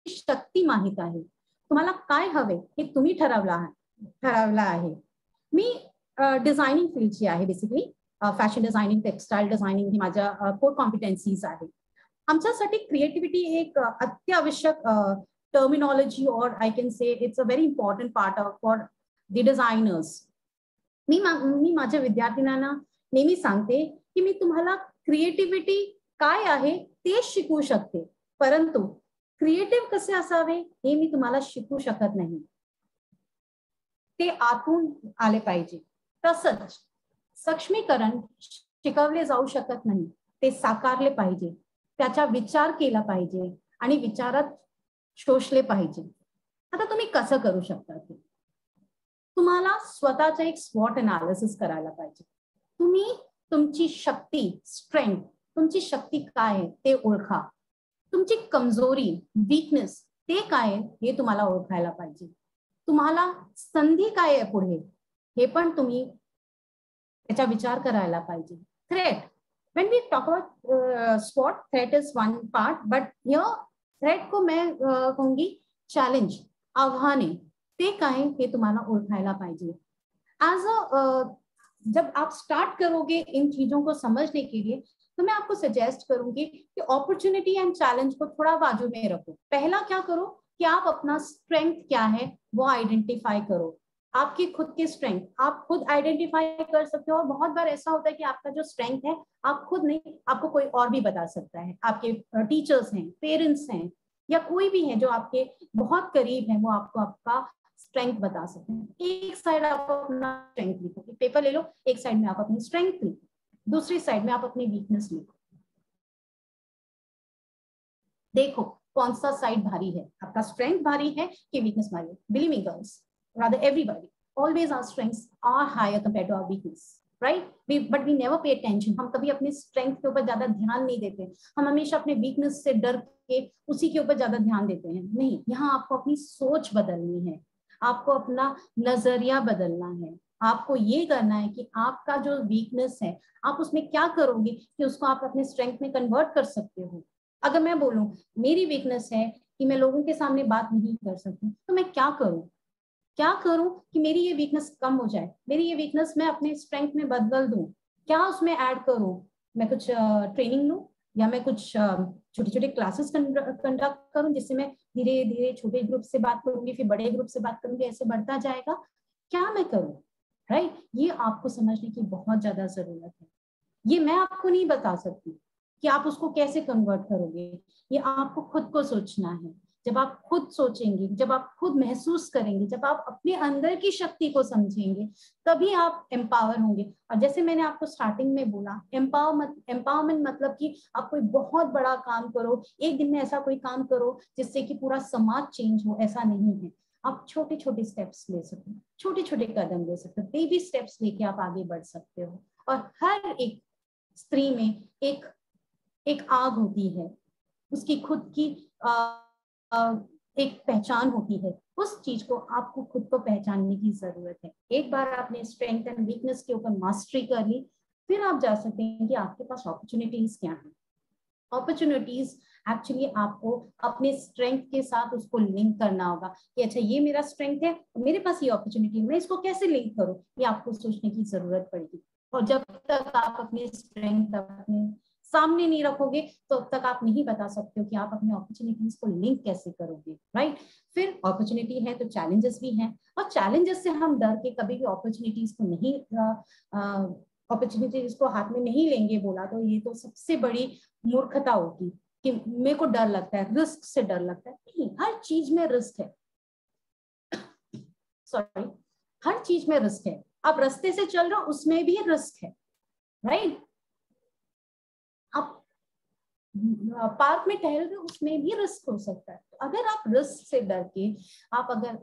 शक्ती माहित आहे. तुम्हाला काय हवे हे तुम्ही ठरवलं आहे. मी डिझायनिंग फील्डची आहे basically. Fashion designing, textile designing ही माझ्या कोर कॉम्पिटन्सीज आहेत. आमच्यासाठी क्रिएटिव्हिटी एक अत्यावश्यक टर्मिनॉलॉजी और I can say it's a very important part for the designers. मी माझ्या विद्यार्थ्यांना नेहमी सांगते की मी तुम्हाला क्रिएटिव्हिटी काय आहे ते शिकवू शकते, परंतु क्रिएटिव्ह कसे असावे हे मी तुम्हाला शिकवू शकत नाही. ते आतून आले पाहिजे. तसंच सक्षमीकरण शिकवले जाऊ शकत नाही, ते साकारले पाहिजे, त्याचा विचार केला पाहिजे आणि विचारात शोषले पाहिजे. आता तुम्ही कसं करू शकता ते? तुम्हाला स्वतःचा एक स्वॉट अनालिसिस करायला पाहिजे. तुम्ही तुमची शक्ती, स्ट्रेंथ, तुमची शक्ती काय आहे ते ओळखा. तुमची कमजोरी, वीकनेस ते काय आहे हे तुम्हाला ओळखायला पाहिजे. तुम्हाला संधी काय आहे पुढे हे पण तुम्ही त्याचा विचार करायला पाहिजे. Threat, when we talk about SWOT, threat is one part, but here threat को मैं कहूंगी चैलेंज, आव्हाने ते काय हे तुम्हाला ओळखायला पाहिजे. एज अ जब आप स्टार्ट करोगे इन चीजों को समझने के लिए, तो मैं आपको सजेस्ट करूंगी कि अपॉर्चुनिटी एंड चैलेंज को थोड़ा बाजू में रखो. पहला क्या करो कि आप अपना स्ट्रेंथ क्या है वो आइडेंटिफाई करो. आपकी खुद की स्ट्रेंथ आप खुद आइडेंटिफाई कर सकते हो. और बहुत बार ऐसा होता है कि आपका जो स्ट्रेंथ है आप खुद नहीं, आपको कोई और भी बता सकता है. आपके टीचर्स हैं, पेरेंट्स हैं, या कोई भी है जो आपके बहुत करीब है, वो आपको आपका स्ट्रेंथ बता सकते हैं. एक साइड आप अपना स्ट्रेंथ लिखो, पेपर ले लो, एक साइड में आप अपनी स्ट्रेंथ लिखो, दूसरी साइड में आप अपनी वीकनेस लिखो. देखो कौन सा साइड भारी है, आपका स्ट्रेंथ भारी है कि वीकनेस भारी है. Believe me girls, rather everybody, always our strengths are higher compared to our weakness, right? But we never pay attention. हम कभी अपने स्ट्रेंथ के ऊपर ज्यादा ध्यान नहीं देते. हम हमेशा अपने वीकनेस से डर के उसी के ऊपर ज्यादा ध्यान देते हैं. नहीं, यहाँ आपको अपनी सोच बदलनी है, आपको अपना नजरिया बदलना है. आपको ये करना है कि आपका जो वीकनेस है आप उसमें क्या करोगे कि उसको आप अपने स्ट्रेंथ में कन्वर्ट कर सकते हो. अगर मैं बोलूं मेरी वीकनेस है कि मैं लोगों के सामने बात नहीं कर सकती, तो मैं क्या करूं कि मेरी ये वीकनेस कम हो जाए, मेरी ये वीकनेस मैं अपने स्ट्रेंथ में बदल दूं. क्या उसमें ऐड करूं? मैं कुछ ट्रेनिंग लूं, या मैं कुछ छोटे छोटे क्लासेस कंडक्ट करूं जिससे मैं धीरे धीरे छोटे ग्रुप से बात करूंगी, फिर बड़े ग्रुप से बात करूंगी, ऐसे बढ़ता जाएगा. क्या मैं करूं? राइट, ये आपको समझने की बहुत ज्यादा जरूरत है. ये मैं आपको नहीं बता सकती कि आप उसको कैसे कन्वर्ट करोगे. ये आपको खुद को सोचना है. जब आप खुद सोचेंगे, जब आप खुद महसूस करेंगे, जब आप अपने अंदर की शक्ति को समझेंगे, तभी आप एम्पावर होंगे. और जैसे मैंने आपको स्टार्टिंग में बोला, एम्पावरमेंट मतलब कि आप कोई बहुत बड़ा काम करो, एक दिन में ऐसा कोई काम करो जिससे कि पूरा समाज चेंज हो, ऐसा नहीं है. आप छोटे छोटे स्टेप्स ले सकते हो, छोटे छोटे कदम ले सकते हो, बेबी स्टेप्स लेके आप आगे बढ़ सकते हो. और हर एक स्त्री में एक आग होती है, उसकी खुद की एक पहचान होती है. उस चीज को आपको खुद को पहचानने की जरूरत है. एक बार आपने स्ट्रेंथ एंड वीकनेस के ऊपर मास्टरी कर ली, फिर आप जा सकते हैं कि आपके पास अपॉर्चुनिटीज क्या हैं. अपॉर्चुनिटीज एक्चुअली आपको अपने स्ट्रेंथ के साथ उसको लिंक करना होगा कि अच्छा ये मेरा स्ट्रेंथ है, मेरे पास ये अपॉर्चुनिटी है, मैं इसको कैसे लिंक करूं, ये आपको सोचने की जरूरत पड़ेगी. और जब तक आप अपने स्ट्रेंथ अपने सामने नहीं रखोगे तो तब तक आप नहीं बता सकते हो कि आप अपने अपॉर्चुनिटीज को लिंक कैसे करोगे. राइट, फिर अपॉर्चुनिटी है तो चैलेंजेस भी हैं, और चैलेंजेस से हम डर के कभी भी अपॉर्चुनिटीज को नहीं अपॉर्चुनिटीज को हाथ में नहीं लेंगे बोला तो ये तो सबसे बड़ी मूर्खता होगी कि मेरे को डर लगता है, रिस्क से डर लगता है. नहीं, हर चीज में रिस्क है. सॉरी, हर चीज में रिस्क है. आप रास्ते से चल रहे हो उसमें भी रिस्क है. राइट, आप पार्क में टहल रहे हो उसमें भी रिस्क हो सकता है. तो अगर आप रिस्क से डर के आप अगर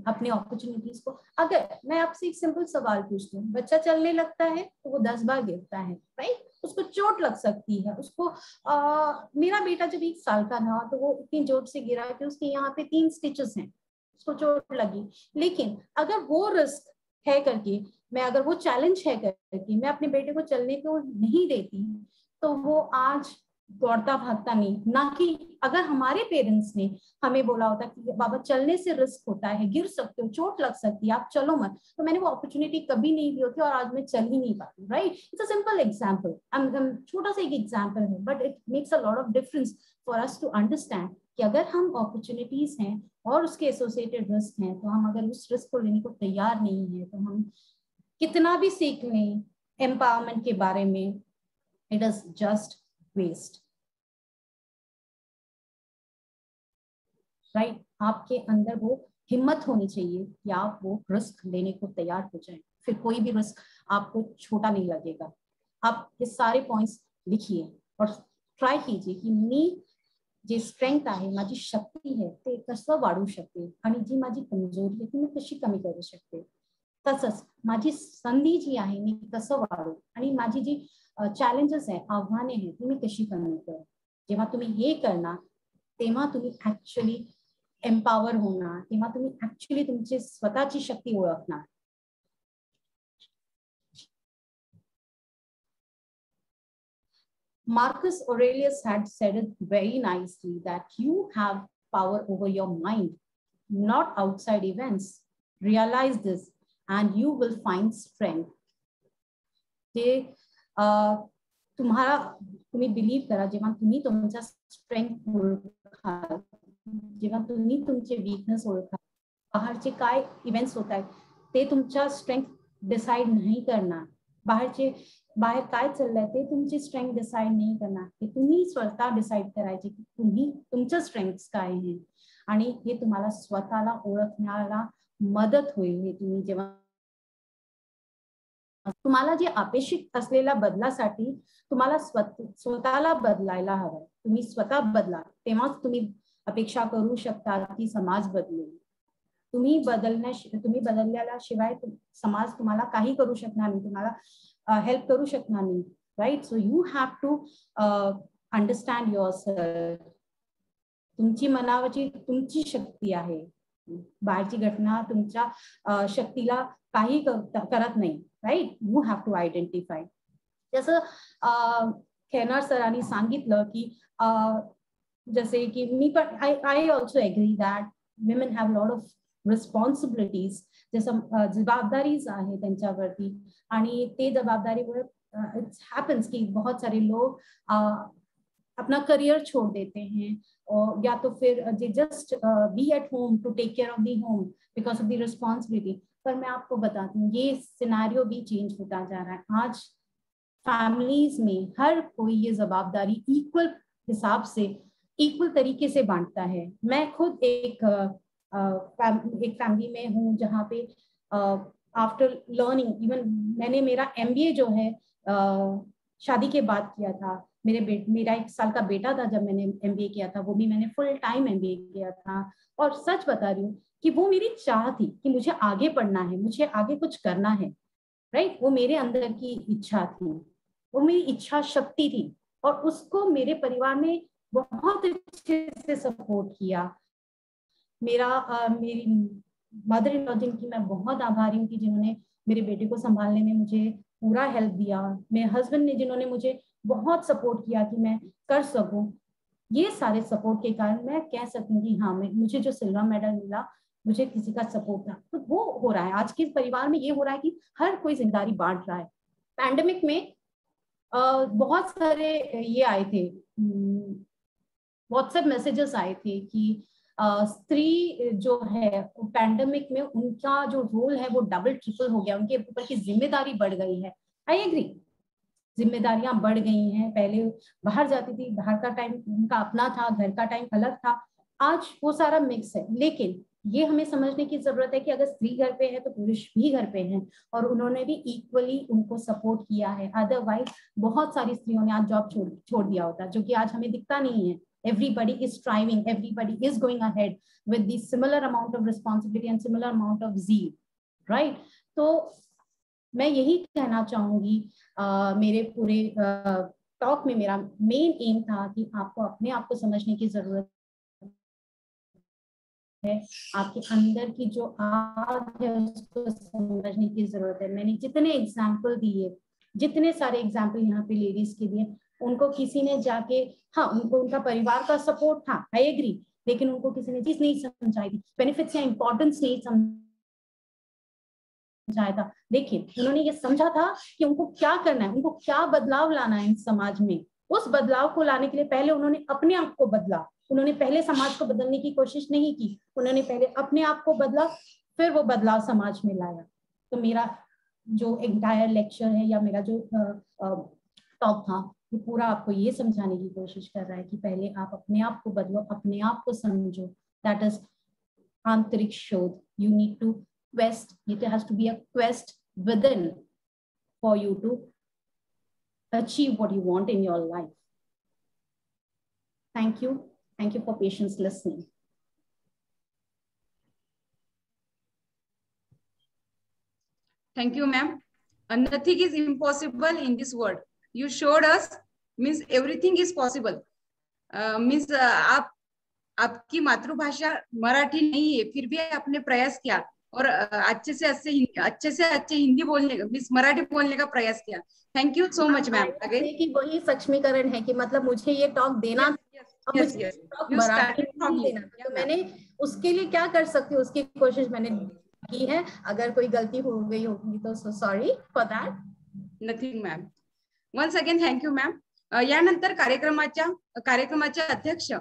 अपने अपॉर्चुनिटीज को, अगर मैं आपसे एक सिंपल सवाल पूछती हूँ, बच्चा चलने लगता है तो वो 10 बार गिरता है. राइट, उसको चोट लग सकती है. उसको मेरा बेटा जब 1 साल का था तो वो इतनी जोर से गिरा कि उसके यहाँ पे 3 स्टिचेस हैं, उसको चोट लगी. लेकिन अगर वो रिस्क है करके मैं, अगर वो चैलेंज है करके मैं अपने बेटे को चलने को नहीं देती, तो वो आज दौड़ता भागता नहीं, ना कि अगर हमारे पेरेंट्स ने हमें बोला होता कि बाबा चलने से रिस्क होता है, गिर सकते हो, चोट लग सकती है, आप चलो मत, तो मैंने वो अपॉर्चुनिटी कभी नहीं ली होती और आज मैं चल ही नहीं पाती, right. It's a simple example, छोटा सा एक एग्जांपल है, but it makes a lot of difference for us to understand कि अगर हम अपॉर्चुनिटीज हैं और उसके एसोसिएटेड रिस्क हैं, तो हम अगर उस रिस्क को लेने को तैयार नहीं है, तो हम कितना भी सीख लें एम्पावरमेंट के बारे में, it is just waste, right. आपके अंदर वो हिम्मत होनी चाहिए कि आप वो रिस्क लेने को तैयार हो जाएं, फिर कोई भी रिस्क आपको छोटा नहीं लगेगा। आप ये सारे पॉइंट्स लिखिए और ट्राय कीजिए की मी जे स्ट्रेंथ आहे, माझी शक्ती आहे, ते कसं वाढू शकते आणि जी माझी कमजोरी आहे ती मी कशी कमी करू शकते, तसंच माझी संधी जी आहे मी कसं वाढू आणि माझी जी चॅलेंजेस आहे, आव्हाने आहेत, ती मी कशी कमी करू। जेव्हा तुम्ही हे करणार तेव्हा तुम्ही ऍक्च्युअली एम्पावर होणार, तेव्हा तुम्ही ऍक्च्युअली तुमची स्वतःची शक्ती ओळखणार। Marcus Aurelius had said it very nicely that you have power over your mind, not outside events. Realize this and you will find strength. तुम्ही बिलीव्ह करा, जेव्हा तुम्ही तुमचा स्ट्रेंथ ओळखाल, जेव्हा तुम्ही तुमचे वीकनेस ओळखाल, बाहेरचे काय इव्हेंट्स होत आहेत ते तुमच्या स्ट्रेंथ डिसाइड नाही करणार, बाहेर काय चाललंय ते तुमची स्ट्रेंथ डिसाइड नाही करणार, ते तुम्ही स्वतः डिसाइड करायचे की तुम्ही तुमचं स्ट्रेंथ्स काय आहे आणि हे तुम्हाला स्वतःला ओळखण्याला मदत होईल। हे तुम्ही जेव्हा तुम्हाला जे अपेक्षित असलेल्या बदलासाठी तुम्हाला स्वतःला बदलायला हवं, तुम्ही स्वतः बदला तेव्हाच तुम्ही अपेक्षा करू शकता की समाज बदलेल। तुम्ही बदलल्याला शिवाय समाज तुम्हाला काही करू शकणार नाही, तुम्हाला हेल्प करू शकणार नाही, right. So you have to understand yourself, तुमची मनावरची तुमची शक्ती आहे, बाहेरची घटना तुमच्या शक्तीला काही करत नाही, right. You have to identify. जसं खैरनार सरांनी सांगितलं की जसे की मी पण I also agree that women have lot of responsibilities, जसं जबाबदारीज आहे त्यांच्यावरती, आणि ते जबाबदारीवर इट्स हैपेंस कि बहुत सारे लोग अपना करियर छोड़ देते हैं, और या तो फिर they just be at home to take care of the home because of the responsibility। पर मैं आपको बताती हूँ ये सिनेरियो भी चेंज होता जा रहा है। आज फैमिलीज में हर कोई ये जवाबदारी इक्वल हिसाब से, इक्वल तरीके से बांटता है। मैं खुद एक फैमिली में हूँ जहाँ पे आफ्टर लर्निंग, इवन मैंने मेरा MBA जो है शादी के बाद किया था। मेरा 1 साल का बेटा था जब मैंने MBA किया था, वो भी मैंने फुल टाइम MBA किया था। और सच बता रही हूँ कि वो मेरी चाह थी कि मुझे आगे पढ़ना है, मुझे आगे कुछ करना है, राइट। वो मेरे अंदर की इच्छा थी, वो मेरी इच्छा शक्ति थी, और उसको मेरे परिवार ने बहुत अच्छे से सपोर्ट किया। मेरी मदर इन लॉ जिनकी मैं बहुत आभारी हूँ कि जिन्होंने मेरे बेटे को संभालने में मुझे पूरा हेल्प दिया, मेरे हस्बैंड ने जिन्होंने मुझे बहुत सपोर्ट किया कि मैं कर सकूं। ये सारे सपोर्ट के कारण मैं कह सकती हूँ कि हाँ, मुझे जो सिल्वर मेडल मिला, मुझे किसी का सपोर्ट था। तो वो हो रहा है आज के परिवार में, ये हो रहा है कि हर कोई जिम्मेदारी बांट रहा है। पैंडेमिक में बहुत सारे ये आए थे, व्हाट्सएप मैसेजेस आए थे कि स्त्री जो है पैंडेमिक में उनका जो रोल है वो डबल ट्रिपल हो गया, उनके ऊपर की जिम्मेदारी बढ़ गई है। आई एग्री, जिम्मेदारियां बढ़ गई हैं। पहले बाहर जाती थी, बाहर का टाइम उनका अपना था, घर का टाइम अलग था, आज वो सारा मिक्स है। लेकिन ये हमें समझने की जरूरत है कि अगर स्त्री घर पे है तो पुरुष भी घर पे हैं, और उन्होंने भी इक्वली उनको सपोर्ट किया है। अदरवाइज बहुत सारी स्त्रियों ने आज जॉब छोड़ दिया होता, जो कि आज हमें दिखता नहीं है। Everybody is striving, everybody is going ahead with the similar amount of responsibility and similar amount of zeal, right? तो मैं यही कहना चाहूंगी, मेरे पूरे टॉक में मेरा मेन एम था कि आपको अपने आप को समझने की जरूरत है, आपके अंदर की जो आग है उसको समझने की जरूरत है। मैंने जितने एग्जाम्पल दिए, जितने सारे एग्जाम्पल यहाँ पे लेडीज के दिए, उनको किसी ने जाके, हाँ उनको उनका परिवार का सपोर्ट था, आई एग्री, लेकिन उनको किसी ने चीज नहीं समझाई थी, बेनिफिट्स या इंपॉर्टेंस नहीं समझाया था। देखिए उन्होंने ये समझा था कि उनको क्या करना है, उनको क्या बदलाव लाना है इस समाज में। उस बदलाव को लाने के लिए पहले उन्होंने अपने आप को बदला, उन्होंने पहले समाज को बदलने की कोशिश नहीं की, उन्होंने पहले अपने आप को बदला, फिर वो बदलाव समाज में लाया। तो मेरा जो एंटायर लेक्चर है या मेरा जो टॉक था, ये पूरा आपको ये समझाने की कोशिश कर रहा है कि पहले आप अपने आप को बदलो, अपने आप को समझो। दैट इज आंतरिक शोध। You need to quest, it has to be a quest within for you to achieve what you want in your life. Thank you for patience listening. Thank you, ma'am. Nothing is impossible in this world. You showed us, means everything is possible. Means आपकी मातृभाषा मराठी नहीं है, फिर भी आपने प्रयास KIA और अच्छे से अच्छे हिंदी बोलने का, मीन्स मराठी बोलने का प्रयास किया। Thank you so much ma'am. कि वही सक्षमीकरण है कि मतलब मुझे ये टॉक देना, मराठी नहीं देना, तो मैंने उसके लिए क्या कर सकती हूँ उसकी कोशिश मैंने की है। अगर कोई गलती हो गई होगी तो sorry for that. Nothing ma'am, once again thank you ma'am. यानंतर कार्यक्रमाचे अध्यक्ष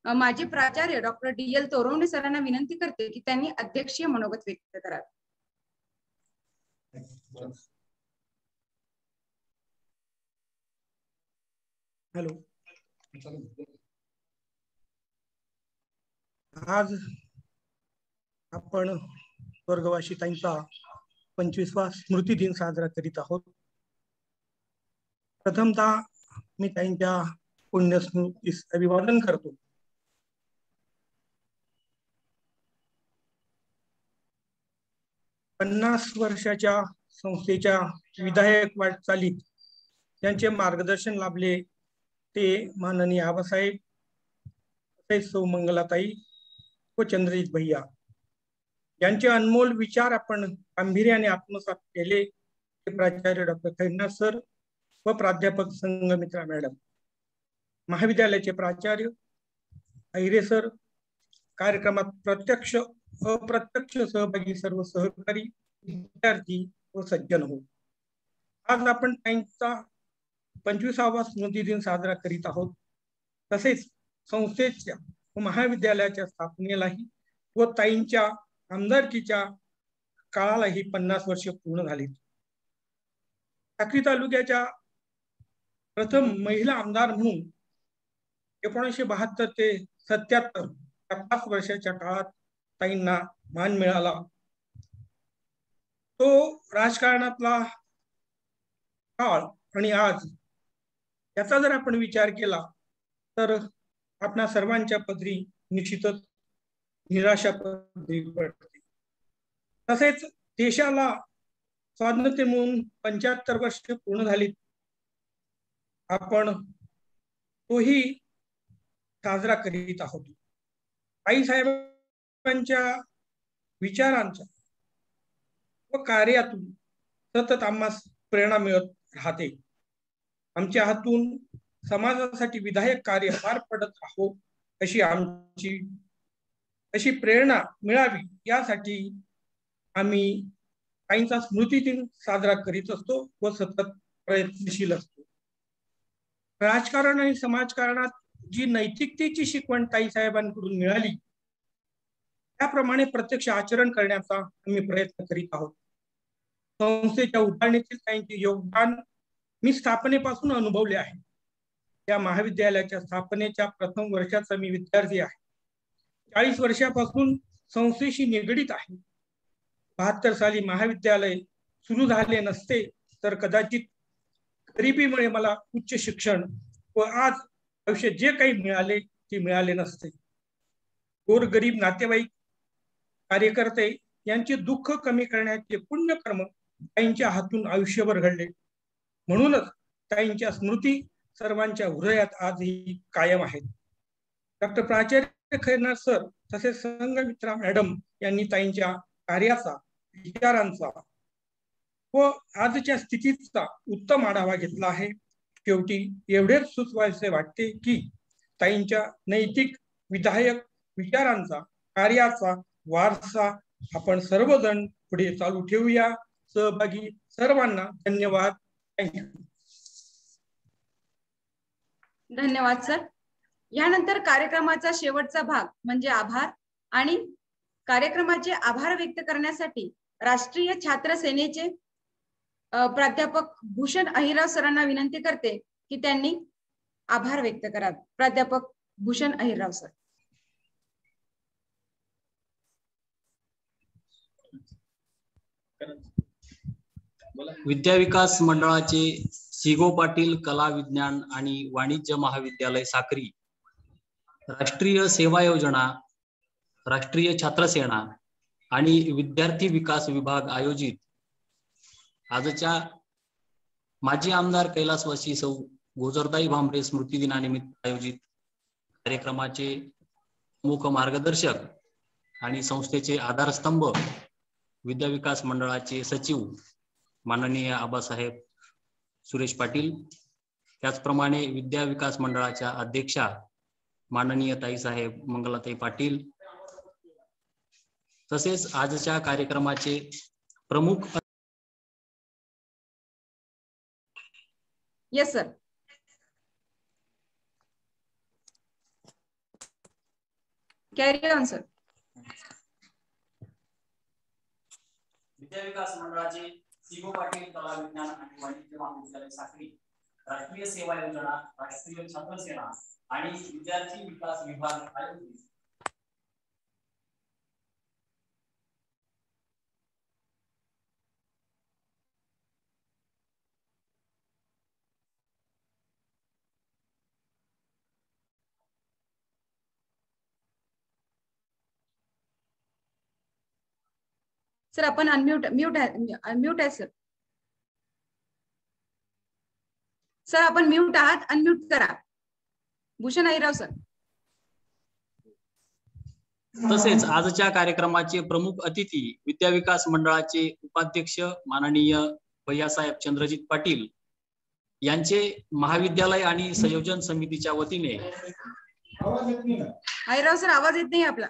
माजी प्राचार्य डॉक्टर DL तोरवणे सरांना विनंती करते की त्यांनी अध्यक्षीय मनोगत व्यक्त करावे। हॅलो, आज आपण स्वर्गवासी ताईंचा 25वा स्मृती दिन साजरा करीत आहोत। प्रथमतः मी ताईंच्या पुण्यस्मृतीस अभिवादन करतो। 50 वर्षाच्या संस्थेच्या विधायक वाटचालीत त्यांचे मार्गदर्शन लाभले ते माननीय आबासाहेब, तसेच सौ मंगलाताई व चंद्रजीत भैया यांचे अनमोल विचार आपण गांभीर्याने आत्मसात केले। ते प्राचार्य डॉक्टर खैरनार सर व प्राध्यापक संघमित्रा मॅडम, महाविद्यालयाचे प्राचार्य ऐरे सर, कार्यक्रमात प्रत्यक्ष अप्रत्यक्ष सहभागी सर्व सहकारी, विद्यार्थी व सज्जन हो। आज आपण त्यांचा 25वा स्मृती दिन साजरा करीत आहोत। तसेच संस्थेच्या व महाविद्यालयाच्या स्थापनेलाही व ताईंच्या आमदारकीच्या काळालाही 50 वर्षे पूर्ण झाली। साक्री तालुक्याच्या प्रथम महिला आमदार म्हणून 1972 ते 77 या 5 वर्षाच्या काळात ताईंना मान मिळाला। तो राजकारणातला काळ आणि आज याचा जर आपण विचार केला तर आपल्या सर्वांच्या पदरी निश्चितच निराशा पदरी पडते। तसेच देशाला स्वातंत्र्य मिळून 75 वर्षे पूर्ण झाली, आपण तोही साजरा करीत आहोत। आईसाहेबांच्या विचारांच्या व कार्यातून सतत आम्हास प्रेरणा मिळत राहते। आमच्या हातून समाजासाठी विधायक कार्य पार पडत राहो अशी प्रेरणा मिळावी यासाठी आम्ही ताईंचा स्मृती दिन साजरा करीत असतो व सतत प्रयत्नशील असतो। राजकारण आणि समाजकारणात जी नैतिकतेची शिकवण ताई साहेबांकडून मिळाली त्याप्रमाणे प्रत्यक्ष आचरण करण्याचा आम्ही प्रयत्न करीत आहोत। संस्थेच्या उभारणीतील ताईंचे योगदान मी स्थापनेपासून अनुभवले आहे। या महाविद्यालयाच्या स्थापनेच्या प्रथम वर्षाचा मी विद्यार्थी आहे। 40 वर्षापासून संस्थेशी निगडीत आहे। 72 साली महाविद्यालय सुरू झाले नसते तर कदाचित गरिबीमुळे मला उच्च शिक्षण व आज आयुष्य जे काही मिळाले ते मिळाले नसते। गोरगरीब नातेवाईक, कार्यकर्ते यांचे दुःख कमी करण्याचे पुण्यकर्म ताईंच्या हातून आयुष्यभर घडले। म्हणूनच ताईंच्या स्मृती सर्वांच्या हृदयात आजही कायम आहेत। डॉक्टर प्राचार्य खैरनार सर तसेच संघमित्रा मॅडम यांनी ताईंच्या कार्याचा, विचारांचा व आजच्या स्थितीचा उत्तम आढावा घेतला आहे। शेवटी एवढेच सुचवायचे वाटते की ताईंच्या नैतिक विधायक विचारांचा कार्याचा वारसा आपण सर्वजण पुढे चालू ठेवूया. सहभागी सर्वांना धन्यवाद. थँक्यू. धन्यवाद सर. यानंतर कार्यक्रमाचा शेवटचा भाग म्हणजे आभार, आणि कार्यक्रमाचे आभार व्यक्त करण्यासाठी राष्ट्रीय छात्र सेनेचे प्राध्यापक भूषण अहिरराव सरांना विनंती करते की त्यांनी आभार व्यक्त करावे. प्राध्यापक भूषण अहिरराव सर. विद्या विकास मंडळाचे सी.गो. पाटील कला विज्ञान आणि वाणिज्य महाविद्यालय साक्री, राष्ट्रीय सेवा योजना, राष्ट्रीय छात्र सेना आणि विद्यार्थी विकास विभाग आयोजित आजच्या माजी आमदार कैलासवासी सौ गोजरताई भामरे स्मृती दिनानिमित्त आयोजित कार्यक्रमाचे मुख्य मार्गदर्शक आणि संस्थेचे आधारस्तंभ विद्या विकास मंडळाचे सचिव माननीय आबासाहेब सुरेश पाटील, त्याचप्रमाणे विद्या विकास मंडळाच्या अध्यक्षा माननीय ताईसाहेब मंगलाताई पाटील, तसेच आजच्या कार्यक्रमाचे प्रमुख. Yes sir. Carry on sir. विद्या विकास मंडळाचे सी.गो. पाटील कला विज्ञान आणि वाणिज्य महाविद्यालय साक्री, राष्ट्रीय सेवा योजना, राष्ट्रीय छात्र सेना आणि विद्यार्थी विकास विभाग आयोजित सर आपण म्यूट आहे सर. सर आपण म्यूट आहात, अनम्यूट करा. भूषण अहिरराव सर. तसेच आजच्या कार्यक्रमाचे प्रमुख अतिथी विद्या विकास मंडळाचे उपाध्यक्ष माननीय भैयासाहेब चंद्रजित पाटील यांचे महाविद्यालय आणि संयोजन समितीच्या वतीने. अहिरराव सर आवाज येत नाही आपला.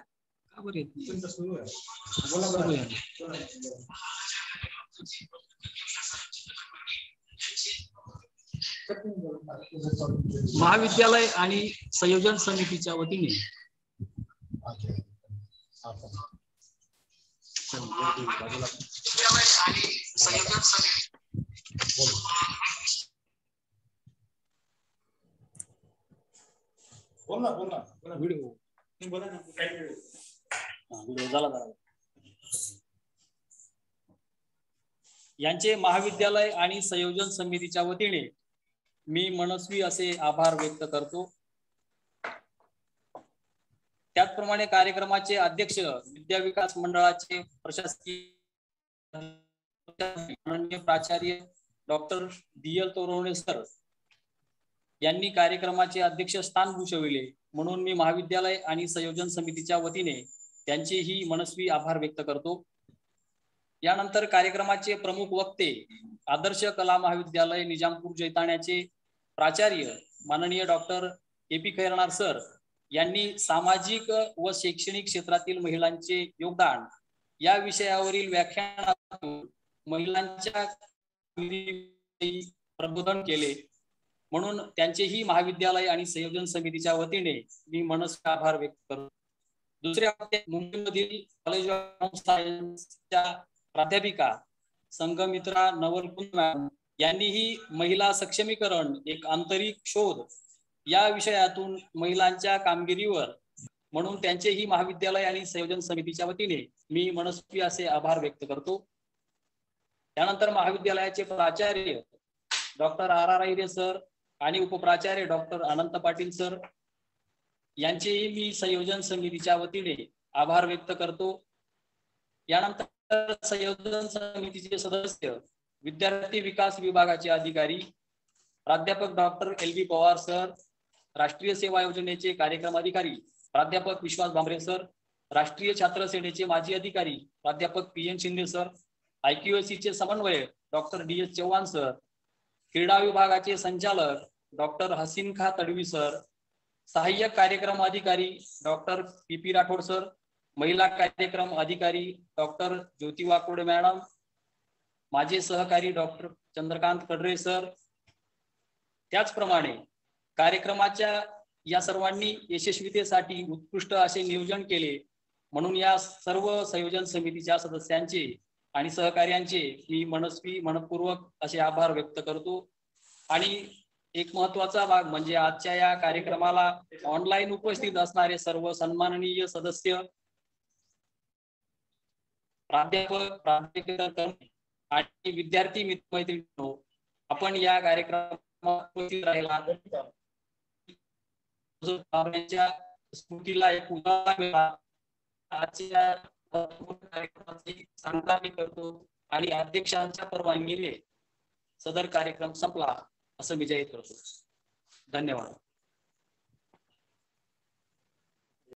महाविद्यालय आणि संयोजन समितीच्या वतीने यांचे महाविद्यालय आणि संयोजन समितीच्या वतीने मी मनस्वी असे आभार व्यक्त करतो. त्याचप्रमाणे कार्यक्रमाचे अध्यक्ष विद्या विकास मंडळाचे प्रशासकीय माननीय प्राचार्य डॉक्टर डी.एल. तोरवणे सर यांनी कार्यक्रमाचे अध्यक्ष स्थान भूषविले, म्हणून मी महाविद्यालय आणि संयोजन समितीच्या वतीने त्यांचेही मनस्वी आभार व्यक्त करतो. यानंतर कार्यक्रमाचे प्रमुख वक्ते आदर्श कला महाविद्यालय निजामपूर जैताण्याचे प्राचार्य माननीय डॉक्टर ए.पी. खैरनार सर यांनी सामाजिक व शैक्षणिक क्षेत्रातील महिलांचे योगदान या विषयावरील व्याख्यानातून महिलांच्या प्रबोधन केले, म्हणून त्यांचेही महाविद्यालय आणि संयोजन समितीच्या वतीने मी मनस्वी आभार व्यक्त करतो. दुसऱ्या मुंबईमधील कॉलेज ऑफ होम सायन्सच्या प्राध्यापिका संघमित्रा नवलकुंद मॅडम यांनीही महिला सक्षमीकरण एक आंतरिक शोध या विषयातून महिलांच्या कामगिरीवर, म्हणून त्यांचेही महाविद्यालय आणि संयोजन समितीच्या वतीने मी मनस्वी असे आभार व्यक्त करतो. त्यानंतर महाविद्यालयाचे प्राचार्य डॉक्टर आर अहिरे सर आणि उपप्राचार्य डॉक्टर अनंत पाटील सर यांचेही मी संयोजन समितीच्या वतीने आभार व्यक्त करतो. यानंतर संयोजन समितीचे सदस्य विद्यार्थी विकास विभागाचे अधिकारी प्राध्यापक डॉक्टर एल.बी. पवार सर, राष्ट्रीय सेवा योजनेचे कार्यक्रम अधिकारी प्राध्यापक विश्वास भामरे सर, राष्ट्रीय छात्र सेनेचे माजी अधिकारी प्राध्यापक पी.एन. शिंदे सर, IQAC चे समन्वयक डॉक्टर डी.एस. चव्हाण सर, क्रीडा विभागाचे संचालक डॉक्टर हसीन खा तडवी सर, सहाय्यक कार्यक्रम अधिकारी डॉक्टर पी राठोड सर, महिला कार्यक्रम अधिकारी डॉक्टर ज्योती वाकोडे मॅडम, माझे सहकारी डॉक्टर चंद्रकांत कडरे सर. त्याचप्रमाणे कार्यक्रमाच्या या सर्वांनी यशस्वीतेसाठी उत्कृष्ट असे नियोजन केले, म्हणून या सर्व संयोजन समितीच्या सदस्यांचे आणि सहकार्यांचे मी मनपूर्वक असे आभार व्यक्त करतो. आणि एक महत्वाचा भाग म्हणजे आजच्या या कार्यक्रमाला ऑनलाईन उपस्थित असणारे सर्व सन्माननीय सदस्य, प्राध्यापक, प्राध्यापक आणि विद्यार्थी मित्रमैत्रिणींनो, आपण या कार्यक्रमात उपस्थित राहिला स्फूर्तीला एक उजाळा मिळाला. आजच्या कार्यक्रमाची सांगता मी करतो आणि अध्यक्षांच्या परवानगीने सदर कार्यक्रम संपला असं मी जाहीर करतो. धन्यवाद.